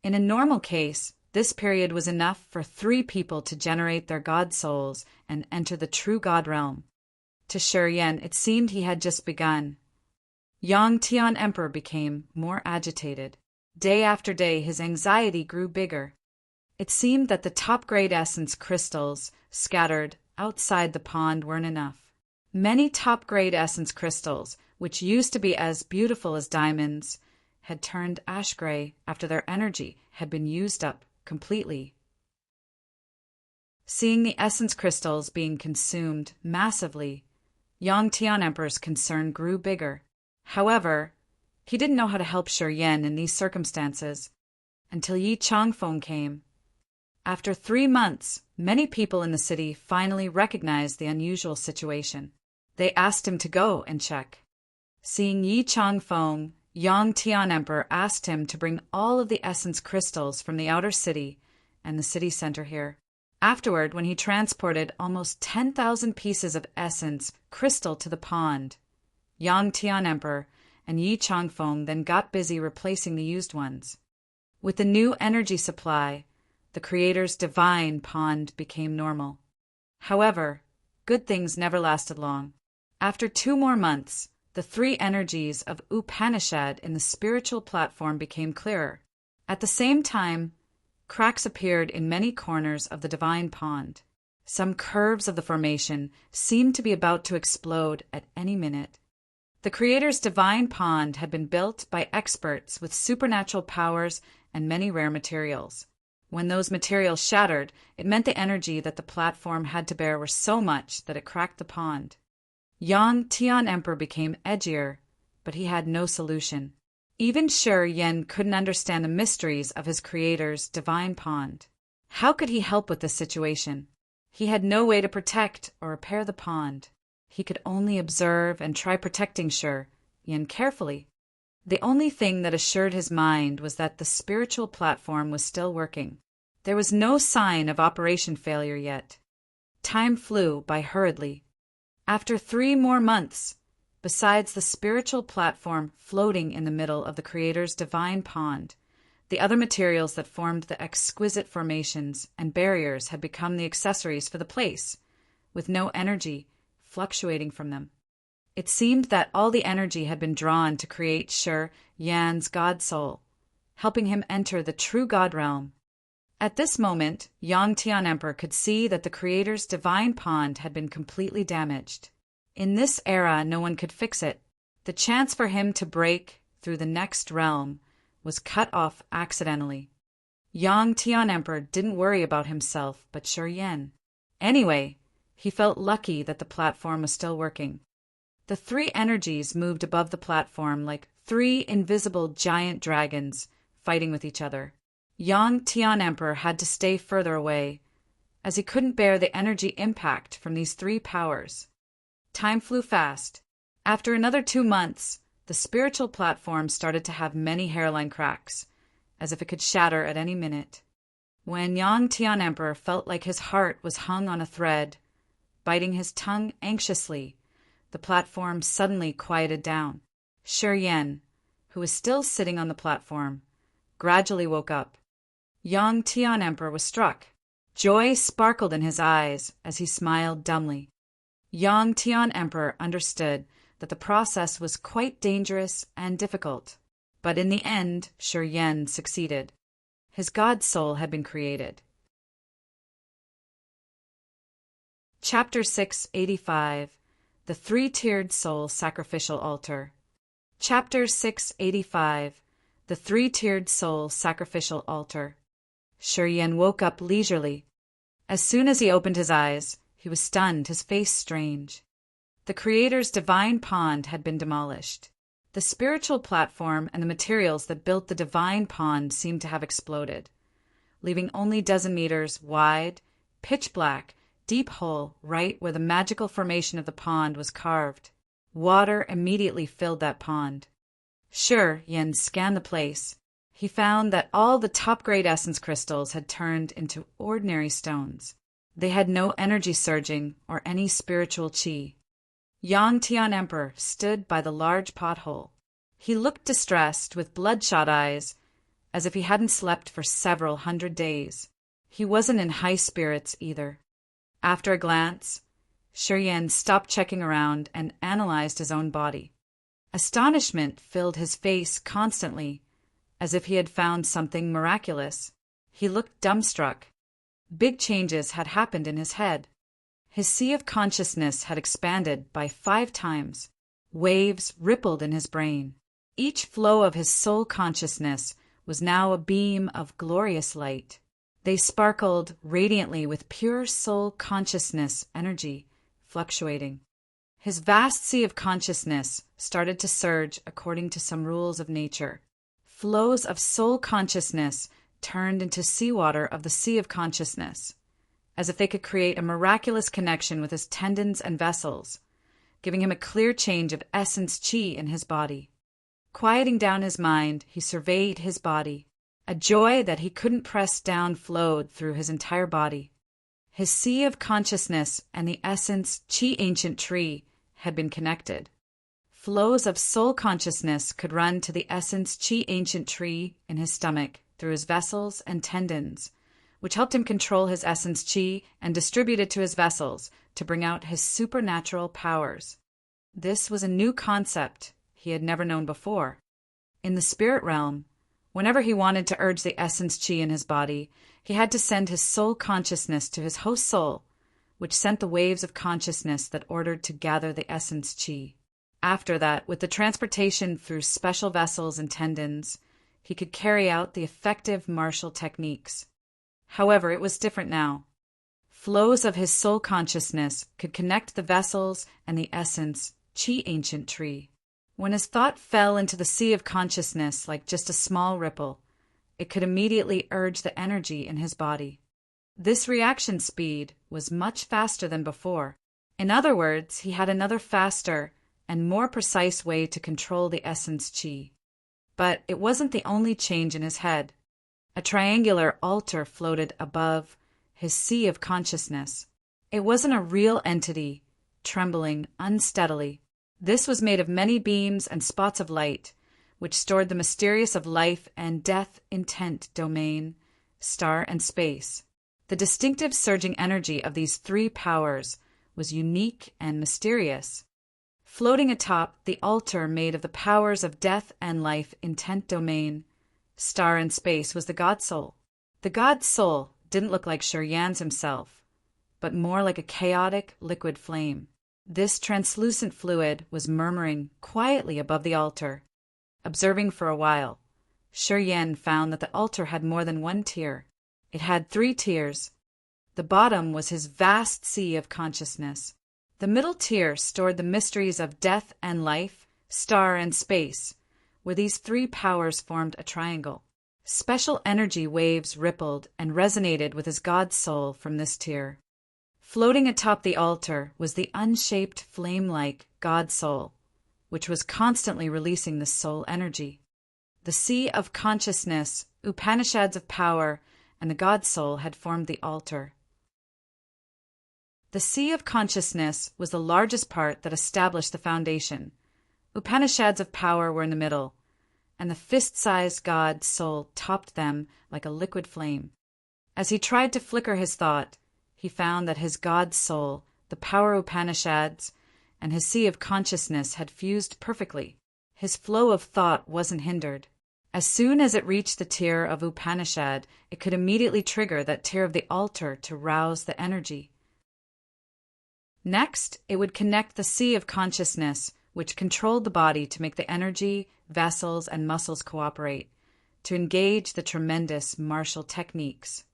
In a normal case, this period was enough for 3 people to generate their god souls and enter the true god realm. To Shi Yan, it seemed he had just begun. Yang Tian Emperor became more agitated. Day after day, his anxiety grew bigger. It seemed that the top-grade essence crystals scattered outside the pond weren't enough. Many top-grade essence crystals, which used to be as beautiful as diamonds, had turned ash-gray after their energy had been used up completely. Seeing the essence crystals being consumed massively, Yang Tian Emperor's concern grew bigger. However, he didn't know how to help Shi Yan in these circumstances until Yi Changfeng came. After 3 months, many people in the city finally recognized the unusual situation. They asked him to go and check. Seeing Yi Changfeng, Yang Tian Emperor asked him to bring all of the essence crystals from the outer city and the city center here. Afterward, when he transported almost 10,000 pieces of essence crystal to the pond, Yang Tian Emperor and Yi Changfeng then got busy replacing the used ones. With the new energy supply, the Creator's divine pond became normal. However, good things never lasted long. After 2 more months, the 3 energies of Upanishad in the spiritual platform became clearer. At the same time, cracks appeared in many corners of the divine pond. Some curves of the formation seemed to be about to explode at any minute. The Creator's divine pond had been built by experts with supernatural powers and many rare materials. When those materials shattered, it meant the energy that the platform had to bear was so much that it cracked the pond. Yang Tian Emperor became edgier, but he had no solution. Even Shi Yan couldn't understand the mysteries of his Creator's divine pond. How could he help with this situation? He had no way to protect or repair the pond. He could only observe and try protecting Shi Yan carefully. The only thing that assured his mind was that the spiritual platform was still working. There was no sign of operation failure yet. Time flew by hurriedly. After 3 more months, besides the spiritual platform floating in the middle of the Creator's divine pond, the other materials that formed the exquisite formations and barriers had become the accessories for the place, with no energy fluctuating from them. It seemed that all the energy had been drawn to create Shi Yan's God soul, helping him enter the true God realm. At this moment, Yang Tian Emperor could see that the Creator's divine pond had been completely damaged. In this era, no one could fix it. The chance for him to break through the next realm was cut off accidentally. Yang Tian Emperor didn't worry about himself, but Shi Yan. Anyway, he felt lucky that the platform was still working. The 3 energies moved above the platform like 3 invisible giant dragons fighting with each other. Yang Tian Emperor had to stay further away, as he couldn't bear the energy impact from these 3 powers. Time flew fast. After another 2 months, the spiritual platform started to have many hairline cracks, as if it could shatter at any minute. When Yang Tian Emperor felt like his heart was hung on a thread, biting his tongue anxiously, the platform suddenly quieted down. Shi Yan, who was still sitting on the platform, gradually woke up. Yang Tian Emperor was struck. Joy sparkled in his eyes as he smiled dumbly. Yang Tian Emperor understood that the process was quite dangerous and difficult, but in the end, Shi Yan succeeded. His God soul had been created. Chapter 685. The 3-Tiered Soul Sacrificial Altar. Chapter 685. the three-tiered soul sacrificial altar. Shuryen woke up leisurely. As soon as he opened his eyes, he was stunned, his face strange. The Creator's divine pond had been demolished. The spiritual platform and the materials that built the divine pond seemed to have exploded, leaving only dozen meters wide, pitch-black, deep hole right where the magical formation of the pond was carved. Water immediately filled that pond. Yen scanned the place. He found that all the top-grade essence crystals had turned into ordinary stones. They had no energy surging or any spiritual qi. Yang Tian Emperor stood by the large pothole. He looked distressed, with bloodshot eyes, as if he hadn't slept for several hundred days. He wasn't in high spirits either. After a glance, Shuryen stopped checking around and analyzed his own body. Astonishment filled his face constantly, as if he had found something miraculous. He looked dumbstruck. Big changes had happened in his head. His sea of consciousness had expanded by 5 times. Waves rippled in his brain. Each flow of his soul consciousness was now a beam of glorious light. They sparkled radiantly with pure soul consciousness energy, fluctuating. His vast sea of consciousness started to surge according to some rules of nature. Flows of soul consciousness turned into seawater of the sea of consciousness, as if they could create a miraculous connection with his tendons and vessels, giving him a clear change of essence qi in his body. Quieting down his mind, he surveyed his body. A joy that he couldn't press down flowed through his entire body. His sea of consciousness and the essence qi ancient tree had been connected. Flows of soul consciousness could run to the essence qi ancient tree in his stomach through his vessels and tendons, which helped him control his essence qi and distribute it to his vessels to bring out his supernatural powers. This was a new concept he had never known before. In the spirit realm, whenever he wanted to urge the essence qi in his body, he had to send his soul consciousness to his host soul, which sent the waves of consciousness that ordered to gather the essence qi. After that, with the transportation through special vessels and tendons, he could carry out the effective martial techniques. However, it was different now. Flows of his soul consciousness could connect the vessels and the essence qi ancient tree. When his thought fell into the sea of consciousness like just a small ripple, it could immediately urge the energy in his body. This reaction speed was much faster than before. In other words, he had another faster and more precise way to control the essence qi. But it wasn't the only change in his head. A triangular altar floated above his sea of consciousness. It wasn't a real entity, trembling unsteadily. This was made of many beams and spots of light, which stored the mysterious of life and death intent domain, star and space. The distinctive surging energy of these 3 powers was unique and mysterious. Floating atop the altar made of the powers of death and life intent domain, star and space was the God Soul. The God Soul didn't look like Shuryan's himself, but more like a chaotic liquid flame. This translucent fluid was murmuring quietly above the altar. Observing for a while, Shuryen found that the altar had more than 1 tier. It had 3 tiers. The bottom was his vast sea of consciousness. The middle tier stored the mysteries of death and life, star and space, where these 3 powers formed a triangle. Special energy waves rippled and resonated with his God Soul from this tier. Floating atop the altar was the unshaped flame-like God Soul, which was constantly releasing the soul energy. The sea of consciousness, Upanishads of power, and the God Soul had formed the altar. The sea of consciousness was the largest part that established the foundation. Upanishads of power were in the middle, and the fist-sized God Soul topped them like a liquid flame. As he tried to flicker his thought, he found that his God Soul, the power Upanishads, and his sea of consciousness had fused perfectly. His flow of thought wasn't hindered. As soon as it reached the tier of Upanishad, it could immediately trigger that tier of the altar to rouse the energy. Next, it would connect the sea of consciousness, which controlled the body to make the energy, vessels, and muscles cooperate. to engage the tremendous martial techniques.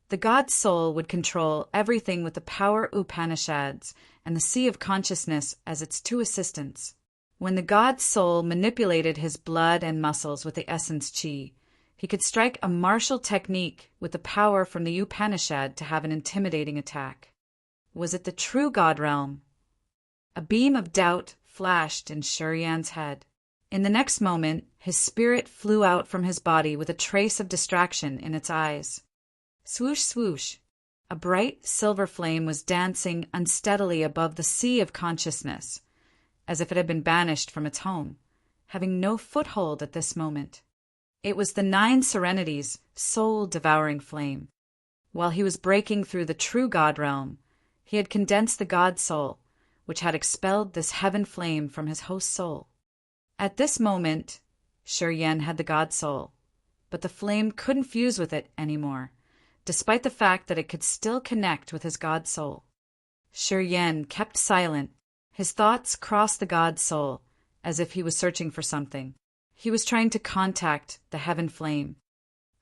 The God Soul would control everything with the power Upanishads and the Sea of Consciousness as its two assistants. When the God Soul manipulated his blood and muscles with the essence Chi, he could strike a martial technique with the power from the Upanishad to have an intimidating attack. Was it the true God realm? A beam of doubt flashed in Shuryan's head. In the next moment, his spirit flew out from his body with a trace of distraction in its eyes. Swoosh, swoosh. A bright silver flame was dancing unsteadily above the sea of consciousness, as if it had been banished from its home, having no foothold at this moment. It was the 9 Serenities' soul-devouring flame. While he was breaking through the true God realm, he had condensed the God Soul, which had expelled this heaven flame from his host soul. At this moment, Shuryan had the God Soul, but the flame couldn't fuse with it anymore, despite the fact that it could still connect with his God Soul. Shuryan kept silent. His thoughts crossed the God Soul, as if he was searching for something. He was trying to contact the heaven flame.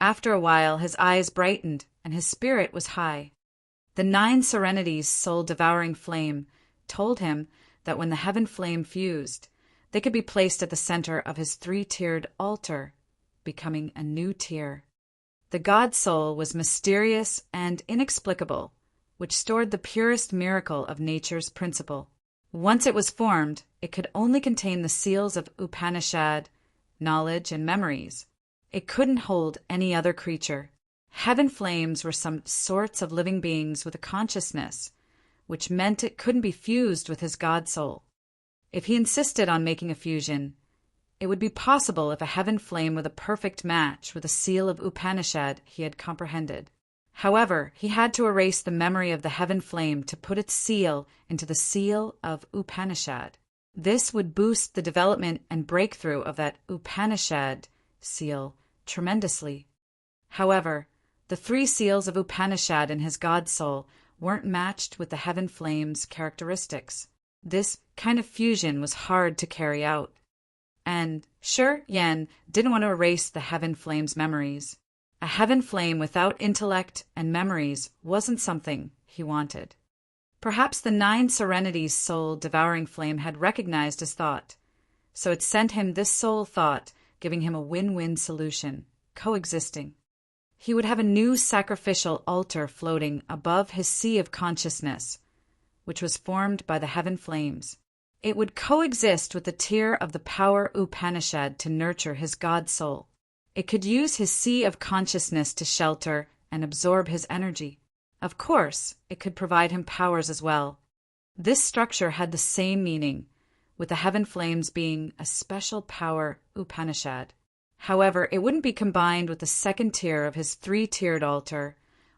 After a while, his eyes brightened, and his spirit was high. The 9 Serenities' soul-devouring flame told him that when the heaven flame fused, they could be placed at the center of his 3-tiered altar, becoming a new tier. The God Soul was mysterious and inexplicable, which stored the purest miracle of nature's principle. Once it was formed, it could only contain the seals of Upanishad, knowledge, and memories. It couldn't hold any other creature. Heaven flames were some sorts of living beings with a consciousness, which meant it couldn't be fused with his God Soul. If he insisted on making a fusion, it would be possible if a heaven flame with a perfect match with a seal of Upanishad he had comprehended. However, he had to erase the memory of the heaven flame to put its seal into the seal of Upanishad. This would boost the development and breakthrough of that Upanishad seal tremendously. However, the 3 seals of Upanishad in his God Soul weren't matched with the heaven flame's characteristics. This kind of fusion was hard to carry out. And Shuryan didn't want to erase the heaven flame's memories. A heaven flame without intellect and memories wasn't something he wanted. Perhaps the 9 Serenities' soul-devouring flame had recognized his thought, so it sent him this soul thought, giving him a win-win solution, coexisting. He would have a new sacrificial altar floating above his sea of consciousness, which was formed by the heaven flames. It would coexist with the tier of the power Upanishad to nurture his God Soul. It could use his sea of consciousness to shelter and absorb his energy. Of course, it could provide him powers as well. This structure had the same meaning, with the heaven flames being a special power Upanishad. However, it wouldn't be combined with the second tier of his 3-tiered altar,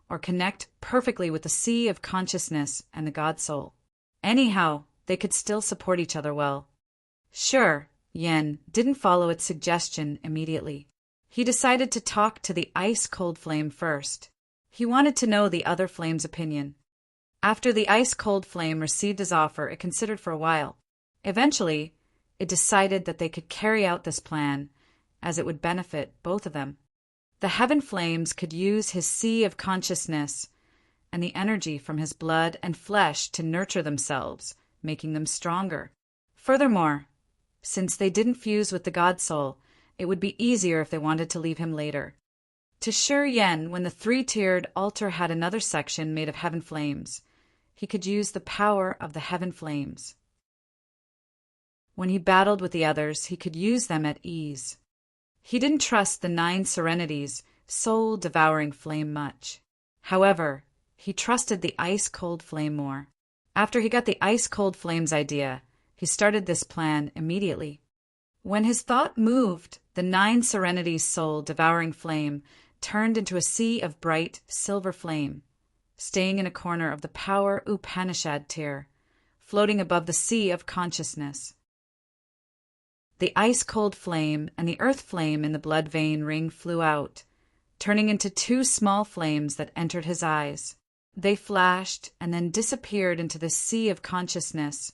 or connect perfectly with the sea of consciousness and the God Soul. Anyhow, they could still support each other well. Sure, Yen didn't follow its suggestion immediately. He decided to talk to the ice-cold flame first. He wanted to know the other flame's opinion. After the ice-cold flame received his offer, it considered for a while. Eventually, it decided that they could carry out this plan, as it would benefit both of them. The heaven flames could use his sea of consciousness and the energy from his blood and flesh to nurture themselves, making them stronger. Furthermore, since they didn't fuse with the God Soul, it would be easier if they wanted to leave him later. To Shuryan, when the 3-tiered altar had another section made of heaven flames, he could use the power of the heaven flames. When he battled with the others, he could use them at ease. He didn't trust the 9 Serenities' soul-devouring flame much. However, he trusted the ice-cold flame more. After he got the ice-cold flame's idea, he started this plan immediately. When his thought moved, the 9 Serenities' soul-devouring flame turned into a sea of bright silver flame, staying in a corner of the power Upanishad tier, floating above the sea of consciousness. The ice-cold flame and the earth flame in the blood vein ring flew out, turning into 2 small flames that entered his eyes. They flashed and then disappeared into the sea of consciousness,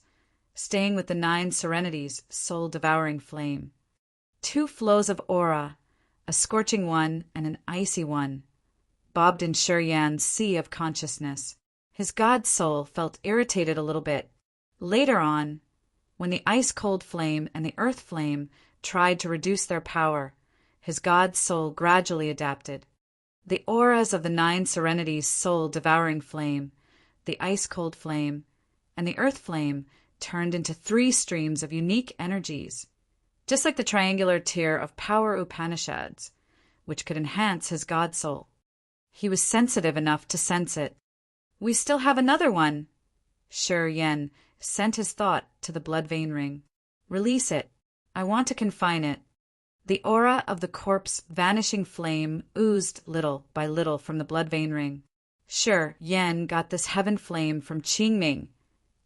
staying with the 9 Serenities' soul-devouring flame. 2 flows of aura, a scorching one and an icy one, bobbed in Yan's sea of consciousness. His god soul felt irritated a little bit. Later on, when the ice-cold flame and the earth flame tried to reduce their power, his god soul gradually adapted. The auras of the 9 serenities soul-devouring flame, the ice-cold flame, and the earth flame turned into 3 streams of unique energies, just like the triangular tier of power Upanishads, which could enhance his god soul. He was sensitive enough to sense it. "We still have another one." Yen sent his thought to the blood vein ring. "Release it. I want to confine it." The aura of the corpse vanishing flame oozed little by little from the blood vein ring. Yen got this heaven flame from Qingming,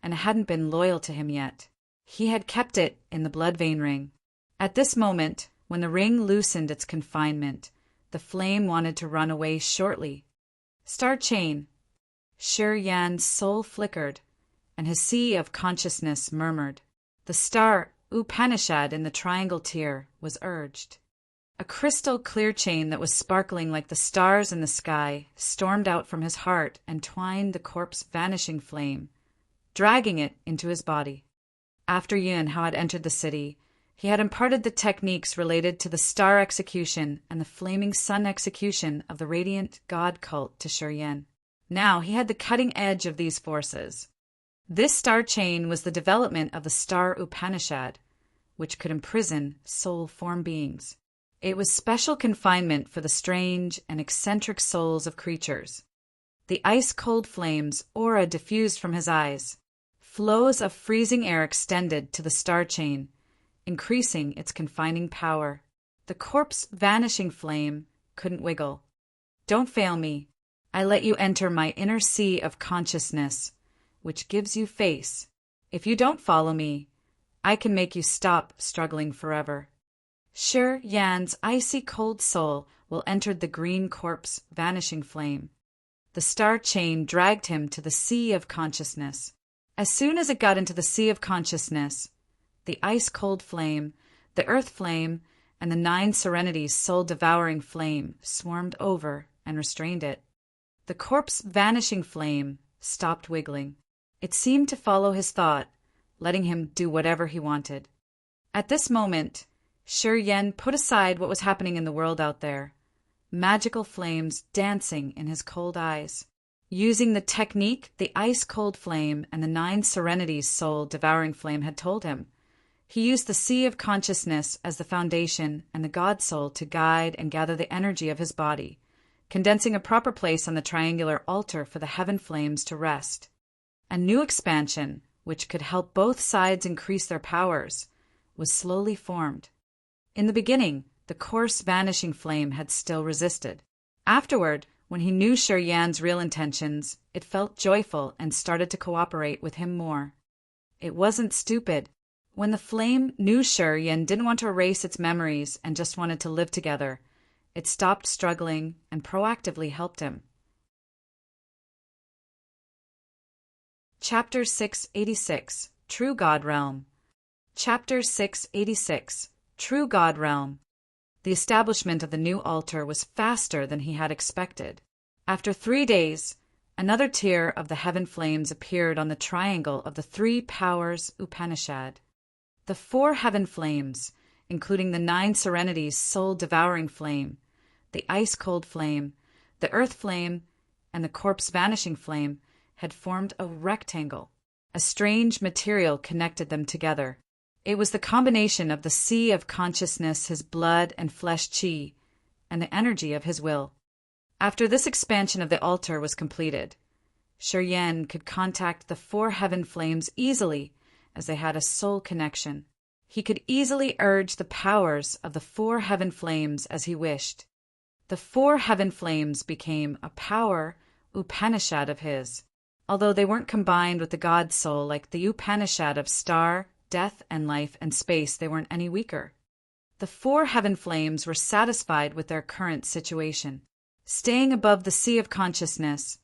and it hadn't been loyal to him yet. He had kept it in the blood vein ring. At this moment, when the ring loosened its confinement, the flame wanted to run away shortly. Star chain. Yan's soul flickered, and his sea of consciousness murmured. The star Upanishad in the triangle tier was urged. A crystal clear chain that was sparkling like the stars in the sky stormed out from his heart and twined the corpse vanishing flame, dragging it into his body. After Yin had entered the city, he had imparted the techniques related to the star execution and the flaming sun execution of the radiant god cult to Yen. Now he had the cutting edge of these forces. This star chain was the development of the star Upanishad, which could imprison soul form beings. It was special confinement for the strange and eccentric souls of creatures. The ice-cold flames aura diffused from his eyes. Flows of freezing air extended to the star chain, increasing its confining power. The corpse vanishing flame couldn't wiggle. "Don't fail me. I let you enter my inner sea of consciousness, which gives you face. If you don't follow me, I can make you stop struggling forever." Yan's icy cold soul will enter the green corpse vanishing flame. The star chain dragged him to the sea of consciousness. As soon as it got into the sea of consciousness, the ice-cold flame, the earth flame, and the 9 serenities soul-devouring flame swarmed over and restrained it. The corpse vanishing flame stopped wiggling. It seemed to follow his thought, letting him do whatever he wanted. At this moment, Yen put aside what was happening in the world out there, magical flames dancing in his cold eyes. Using the technique the ice-cold flame and the 9 serenities soul-devouring flame had told him, he used the sea of consciousness as the foundation and the god soul to guide and gather the energy of his body, condensing a proper place on the triangular altar for the heaven flames to rest. A new expansion, which could help both sides increase their powers, was slowly formed. In the beginning, the coarse vanishing flame had still resisted. Afterward, when he knew Yan's real intentions, it felt joyful and started to cooperate with him more. It wasn't stupid. When the flame knew Yen didn't want to erase its memories and just wanted to live together, it stopped struggling and proactively helped him. Chapter 686, True God Realm. Chapter 686, True God Realm. The establishment of the new altar was faster than he had expected. After 3 days, another tier of the heaven flames appeared on the triangle of the 3 powers Upanishad. The 4 heaven flames, including the 9 serenities soul-devouring flame, the ice-cold flame, the earth flame, and the corpse vanishing flame, had formed a rectangle. A strange material connected them together. It was the combination of the sea of consciousness, his blood and flesh chi, and the energy of his will. After this expansion of the altar was completed, Yen could contact the 4 heaven flames easily, as they had a soul connection. He could easily urge the powers of the 4 heaven flames as he wished. The 4 heaven flames became a power Upanishad of his, although they weren't combined with the God soul like the Upanishad of star, death and life and space. They weren't any weaker. The 4 heaven flames were satisfied with their current situation. Staying above the sea of consciousness,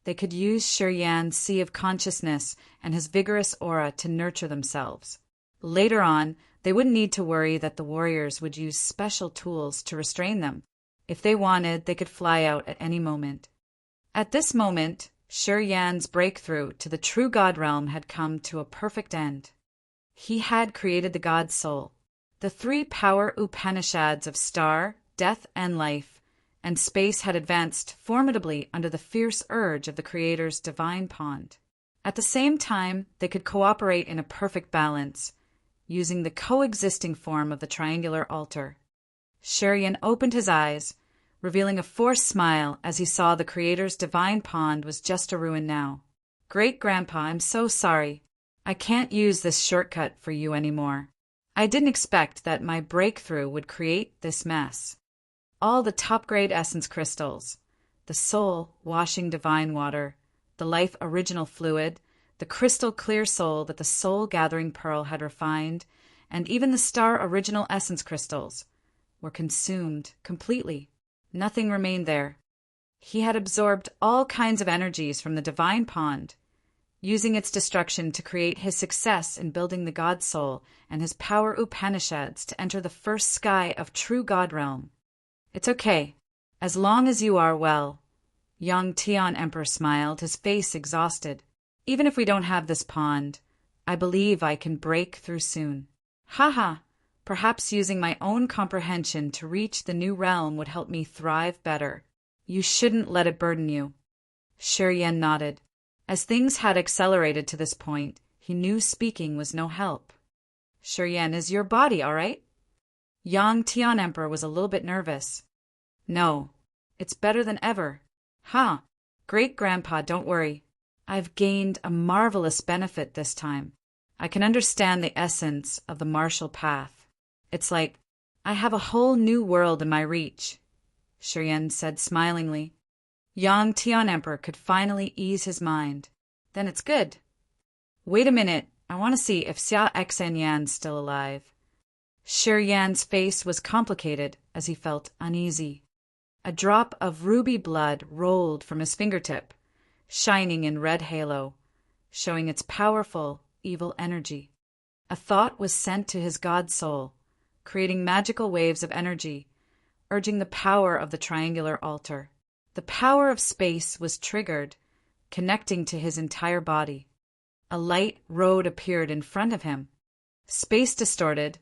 they could use Yan's sea of consciousness and his vigorous aura to nurture themselves. Later on, They wouldn't need to worry that the warriors would use special tools to restrain them. If they wanted, they could fly out at any moment. At this moment, Shi Yan's breakthrough to the true God realm had come to a perfect end. He had created the God soul. The three power Upanishads of star, death and life, and space had advanced formidably under the fierce urge of the Creator's divine pond. At the same time, they could cooperate in a perfect balance, using the coexisting form of the triangular altar. Shi Yan opened his eyes, revealing a forced smile as he saw the Creator's divine pond was just a ruin now. Great-grandpa, I'm so sorry. I can't use this shortcut for you anymore. I didn't expect that my breakthrough would create this mess. All the top-grade essence crystals, the soul washing divine water, the life original fluid, the crystal clear soul that the soul gathering pearl had refined, and even the star original essence crystals were consumed completely. Nothing remained there. He had absorbed all kinds of energies from the divine pond, using its destruction to create his success in building the God soul and his power Upanishads to enter the first sky of true God realm. It's okay, as long as you are well. Young Tian Emperor smiled, his face exhausted. Even if we don't have this pond, I believe I can break through soon. Haha, perhaps using my own comprehension to reach the new realm would help me thrive better. You shouldn't let it burden you. Shi Yan nodded. As things had accelerated to this point, he knew speaking was no help. Shi Yan, is your body all right? Young Tian Emperor was a little bit nervous. No, it's better than ever. Huh, great-grandpa, don't worry. I've gained a marvelous benefit this time. I can understand the essence of the martial path. It's like I have a whole new world in my reach, Shi Yan said smilingly. Young Tian Emperor could finally ease his mind. Then it's good. Wait a minute, I want to see if Xia Xen Yan's still alive. Shi Yan's face was complicated as he felt uneasy. A drop of ruby blood rolled from his fingertip, shining in red halo, showing its powerful, evil energy. A thought was sent to his God soul, creating magical waves of energy, urging the power of the triangular altar. The power of space was triggered, connecting to his entire body. A light road appeared in front of him. Space distorted,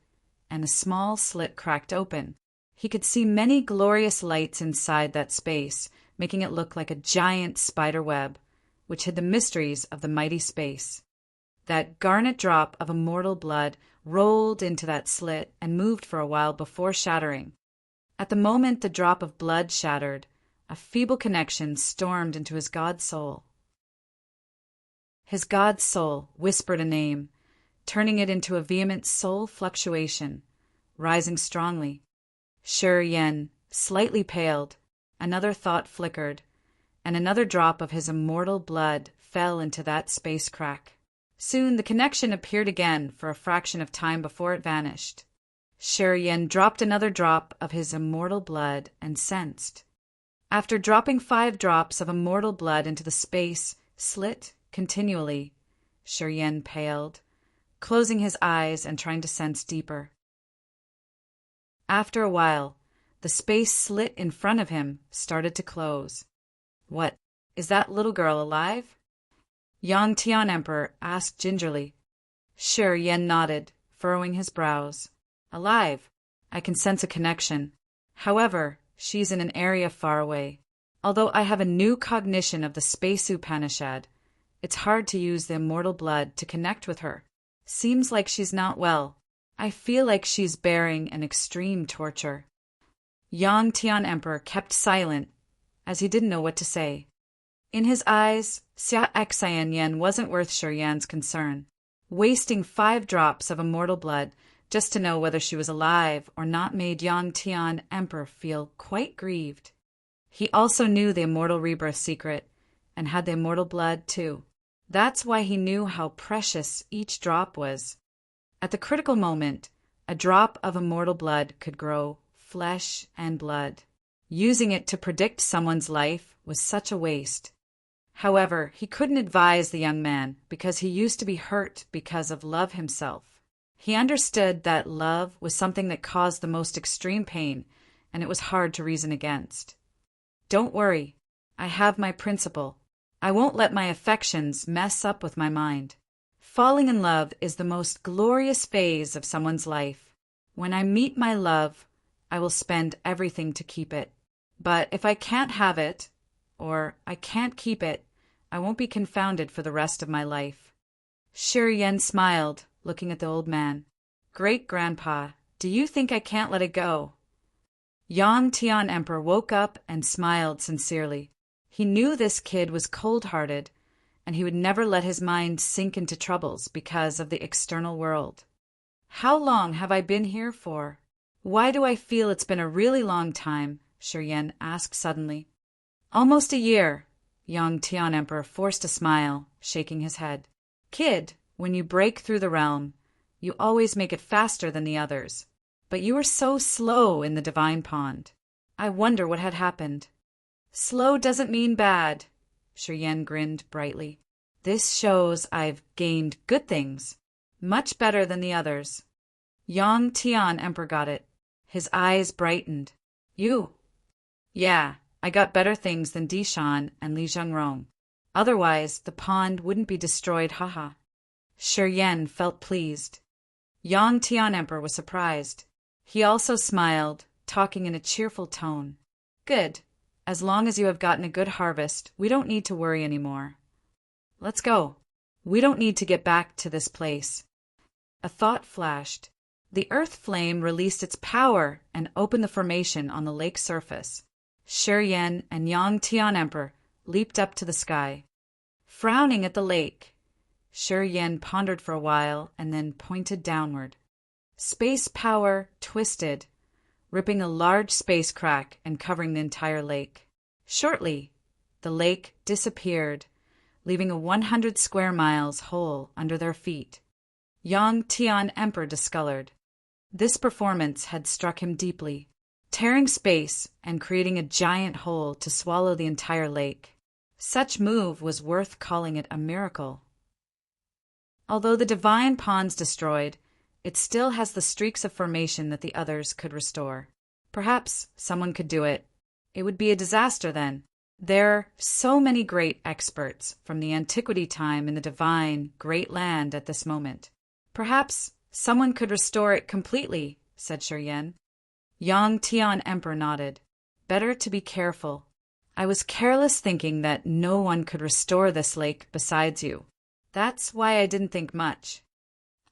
and a small slit cracked open. He could see many glorious lights inside that space, making it look like a giant spider web, which hid the mysteries of the mighty space. That garnet drop of immortal blood rolled into that slit and moved for a while before shattering. At the moment the drop of blood shattered, a feeble connection stormed into his God soul. His God soul whispered a name, turning it into a vehement soul fluctuation, rising strongly. Shi Yan, slightly paled, another thought flickered, and another drop of his immortal blood fell into that space crack. Soon the connection appeared again for a fraction of time before it vanished. Shi Yan dropped another drop of his immortal blood and sensed. After dropping 5 drops of immortal blood into the space slit continually, Shi Yan paled, closing his eyes and trying to sense deeper. After a while, the space slit in front of him started to close. What, is that little girl alive? Yang Tian Emperor asked gingerly. Shi Yan nodded, furrowing his brows. Alive. I can sense a connection. However, she's in an area far away. Although I have a new cognition of the Space Upanishad, it's hard to use the immortal blood to connect with her. Seems like she's not well. I feel like she's bearing an extreme torture. Yang Tian Emperor kept silent, as he didn't know what to say. In his eyes, Xia Xen Yan wasn't worth Shi Yan's concern. Wasting 5 drops of immortal blood just to know whether she was alive or not made Yang Tian Emperor feel quite grieved. He also knew the immortal rebirth secret, and had the immortal blood too. That's why he knew how precious each drop was. At the critical moment, a drop of immortal blood could grow flesh and blood. Using it to predict someone's life was such a waste. However, he couldn't advise the young man because he used to be hurt because of love himself. He understood that love was something that caused the most extreme pain, and it was hard to reason against. Don't worry, I have my principle. I won't let my affections mess up with my mind. Falling in love is the most glorious phase of someone's life. When I meet my love, I will spend everything to keep it. But if I can't have it, or I can't keep it, I won't be confounded for the rest of my life. Shi Yan smiled, looking at the old man. Great-grandpa, do you think I can't let it go? Yang Tian Emperor woke up and smiled sincerely. He knew this kid was cold-hearted, and he would never let his mind sink into troubles because of the external world. How long have I been here for? Why do I feel it's been a really long time? Shi Yan asked suddenly. Almost a year. Yang Tian Emperor forced a smile, shaking his head. Kid, when you break through the realm, you always make it faster than the others. But you were so slow in the divine pond. I wonder what had happened. Slow doesn't mean bad. Shi Yan grinned brightly. This shows I've gained good things, much better than the others. Yang Tian Emperor got it. His eyes brightened. You? Yeah, I got better things than Dishan and Li Zhengrong. Otherwise, the pond wouldn't be destroyed, haha. Shi Yan felt pleased. Yang Tian Emperor was surprised. He also smiled, talking in a cheerful tone. Good. As long as you have gotten a good harvest, we don't need to worry anymore. Let's go. We don't need to get back to this place. A thought flashed. The earth flame released its power and opened the formation on the lake surface. Shi Yan and Yang Tian Emperor leaped up to the sky. Frowning at the lake, Shi Yan pondered for a while and then pointed downward. Space power twisted, ripping a large space crack and covering the entire lake. Shortly, the lake disappeared, leaving a 100 square miles hole under their feet. Yang Tian Emperor discolored. This performance had struck him deeply, tearing space and creating a giant hole to swallow the entire lake. Such move was worth calling it a miracle. Although the divine pond's destroyed, it still has the streaks of formation that the others could restore. Perhaps someone could do it. It would be a disaster then. There are so many great experts from the antiquity time in the divine, great land at this moment. Perhaps someone could restore it completely, said Shi Yan. Yang Tian Emperor nodded. Better to be careful. I was careless thinking that no one could restore this lake besides you. That's why I didn't think much.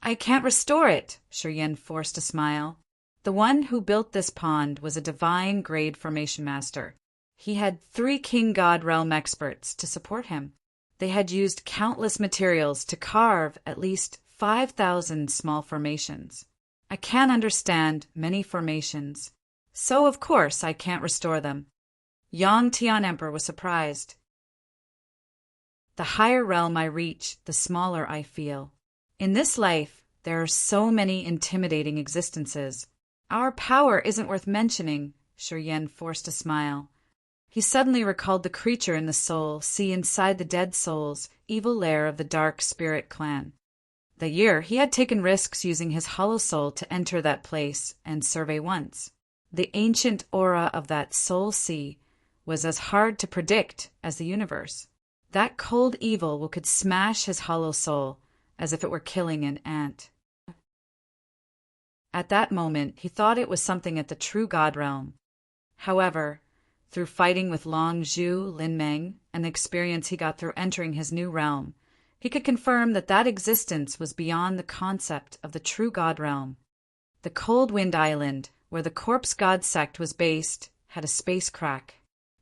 I can't restore it, Shi Yan forced a smile. The one who built this pond was a divine grade formation master. He had 3 king god realm experts to support him. They had used countless materials to carve at least 5,000 small formations. I can't understand many formations, so of course I can't restore them. Yang Tian Emperor was surprised. The higher realm I reach, the smaller I feel. In this life, there are so many intimidating existences. Our power isn't worth mentioning, Shi Yan forced a smile. He suddenly recalled the creature in the soul see inside the dead soul's evil lair of the dark spirit clan. That year, he had taken risks using his hollow soul to enter that place and survey once. The ancient aura of that soul sea was as hard to predict as the universe. That cold evil could smash his hollow soul as if it were killing an ant. At that moment, he thought it was something at the true God realm. However, through fighting with Long Zhu, Lin Meng, and the experience he got through entering his new realm, he could confirm that that existence was beyond the concept of the true God realm. The Cold Wind Island, where the corpse god sect was based, had a space crack.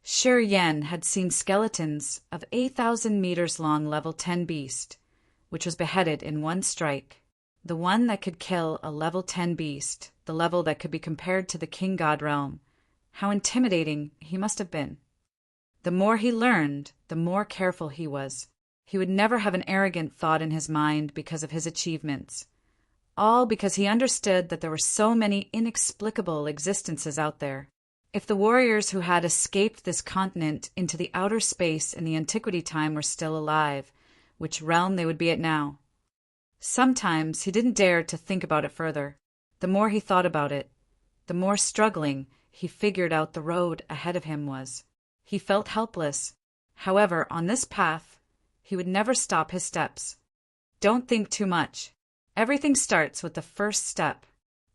Shi Yan had seen skeletons of 8,000 meters long level 10 beast, which was beheaded in one strike. The one that could kill a level 10 beast, the level that could be compared to the king god realm. How intimidating he must have been. The more he learned, the more careful he was. He would never have an arrogant thought in his mind because of his achievements. All because he understood that there were so many inexplicable existences out there. If the warriors who had escaped this continent into the outer space in the antiquity time were still alive, which realm they would be at now? Sometimes he didn't dare to think about it further. The more he thought about it, the more struggling he figured out the road ahead of him was. He felt helpless. However, on this path, he would never stop his steps. Don't think too much. Everything starts with the first step.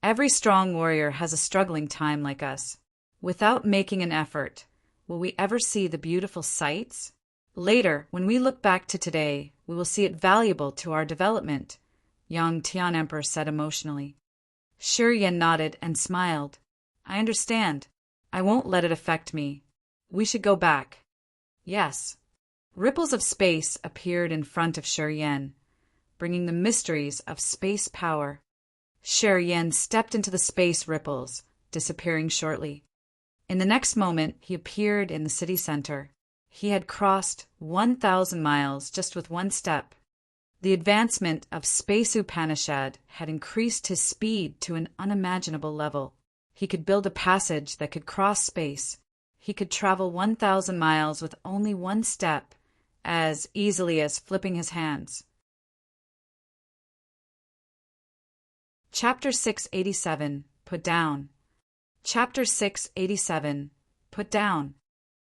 Every strong warrior has a struggling time like us. Without making an effort, will we ever see the beautiful sights? Later, when we look back to today, we will see it valuable to our development, young Tian Emperor said emotionally. Shi Yan nodded and smiled. I understand. I won't let it affect me. We should go back. Yes. Ripples of space appeared in front of Shi Yan, bringing the mysteries of space power. Shi Yan stepped into the space ripples, disappearing shortly. In the next moment, he appeared in the city center. He had crossed 1,000 miles just with one step. The advancement of Space Upanishad had increased his speed to an unimaginable level. He could build a passage that could cross space. He could travel 1,000 miles with only one step, as easily as flipping his hands. Chapter 687, Put Down. Chapter 687, Put Down.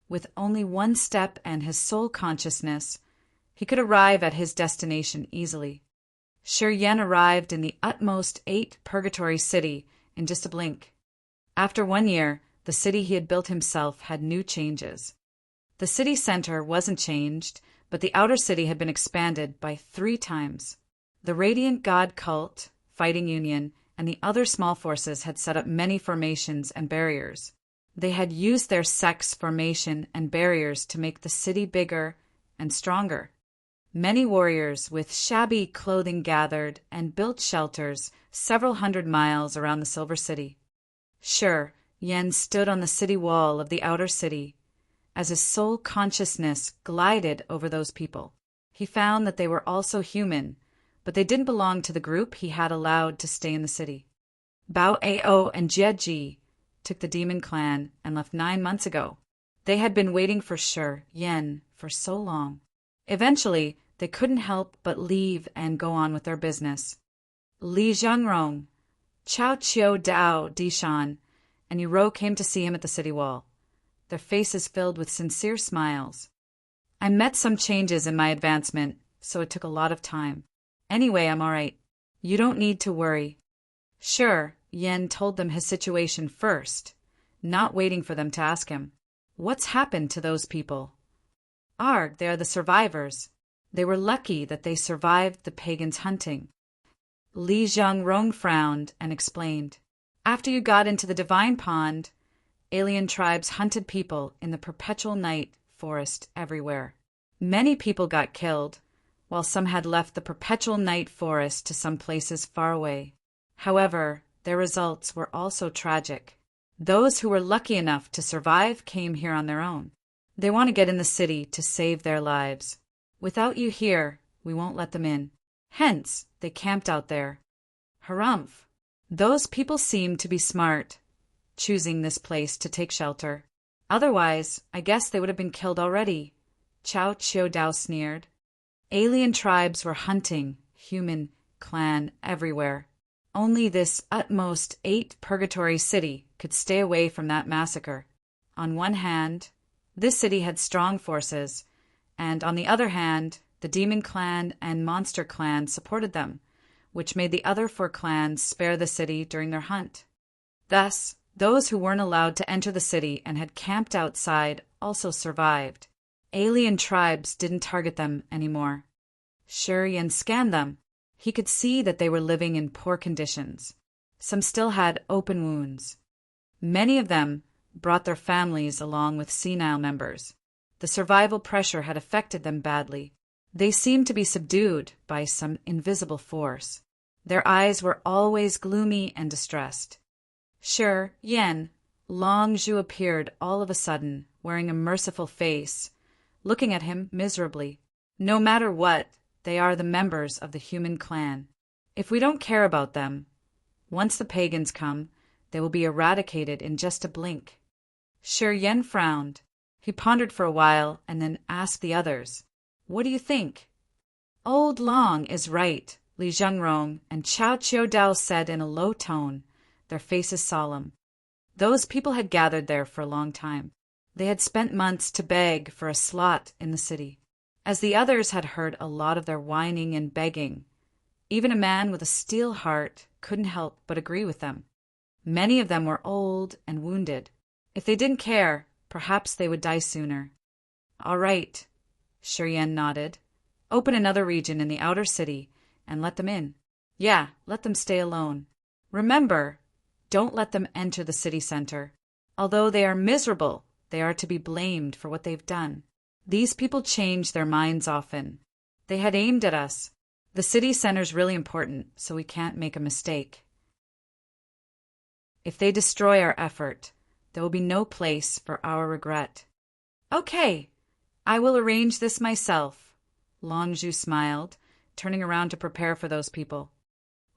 With only one step and his sole consciousness, he could arrive at his destination easily. Shi Yan arrived in the utmost 8 purgatory city in just a blink. After 1 year, the city he had built himself had new changes. The city center wasn't changed, but the outer city had been expanded by 3 times. The Radiant God Cult, Fighting Union, and the other small forces had set up many formations and barriers. They had used their sects' formation and barriers to make the city bigger and stronger. Many warriors with shabby clothing gathered and built shelters several hundred miles around the Silver City. Shi Yan stood on the city wall of the outer city. As his sole consciousness glided over those people, he found that they were also human, but they didn't belong to the group he had allowed to stay in the city. Bao Ao and Jie Ji took the demon clan and left 9 months ago. They had been waiting for Shi Yan for so long. Eventually, they couldn't help but leave and go on with their business. Li Zhangrong, Chao Qiu Dao Dishan, and Yuro came to see him at the city wall, their faces filled with sincere smiles. I met some changes in my advancement, so it took a lot of time. Anyway, I'm all right. You don't need to worry. Shi Yan told them his situation first, not waiting for them to ask him. What's happened to those people? Arg, they are the survivors. They were lucky that they survived the pagans' hunting. Li Zhangrong frowned and explained. After you got into the Divine Pond, alien tribes hunted people in the perpetual night forest everywhere. Many people got killed, while some had left the perpetual night forest to some places far away. However, their results were also tragic. Those who were lucky enough to survive came here on their own. They want to get in the city to save their lives. Without you here, we won't let them in. Hence, they camped out there. Harumph! Those people seemed to be smart, choosing this place to take shelter. Otherwise, I guess they would have been killed already. Chao Qiu Dao sneered. Alien tribes were hunting human clan everywhere. Only this utmost 8 purgatory city could stay away from that massacre. On one hand, this city had strong forces, and on the other hand, the Demon Clan and Monster Clan supported them, which made the other 4 clans spare the city during their hunt. Thus, those who weren't allowed to enter the city and had camped outside also survived. Alien tribes didn't target them anymore. Shi Yan scanned them. He could see that they were living in poor conditions. Some still had open wounds. Many of them brought their families along with senile members. The survival pressure had affected them badly. They seemed to be subdued by some invisible force. Their eyes were always gloomy and distressed. Shi Yan, Long Zhu appeared all of a sudden, wearing a merciful face, looking at him miserably. No matter what, they are the members of the human clan. If we don't care about them, once the pagans come, they will be eradicated in just a blink. Shi Yan frowned. He pondered for a while and then asked the others, What do you think? Old Long is right, Li Zhengrong and Chao Chiodao said in a low tone, their faces solemn. Those people had gathered there for a long time. They had spent months to beg for a slot in the city. As the others had heard a lot of their whining and begging, even a man with a steel heart couldn't help but agree with them. Many of them were old and wounded. If they didn't care, perhaps they would die sooner. All right, Shi Yan nodded. Open another region in the outer city and let them in. Yeah, let them stay alone. Remember, don't let them enter the city center. Although they are miserable, they are to be blamed for what they've done. These people change their minds often. They had aimed at us. The city center's really important, so we can't make a mistake. If they destroy our effort, there will be no place for our regret. Okay, I will arrange this myself. Longzhu smiled, turning around to prepare for those people.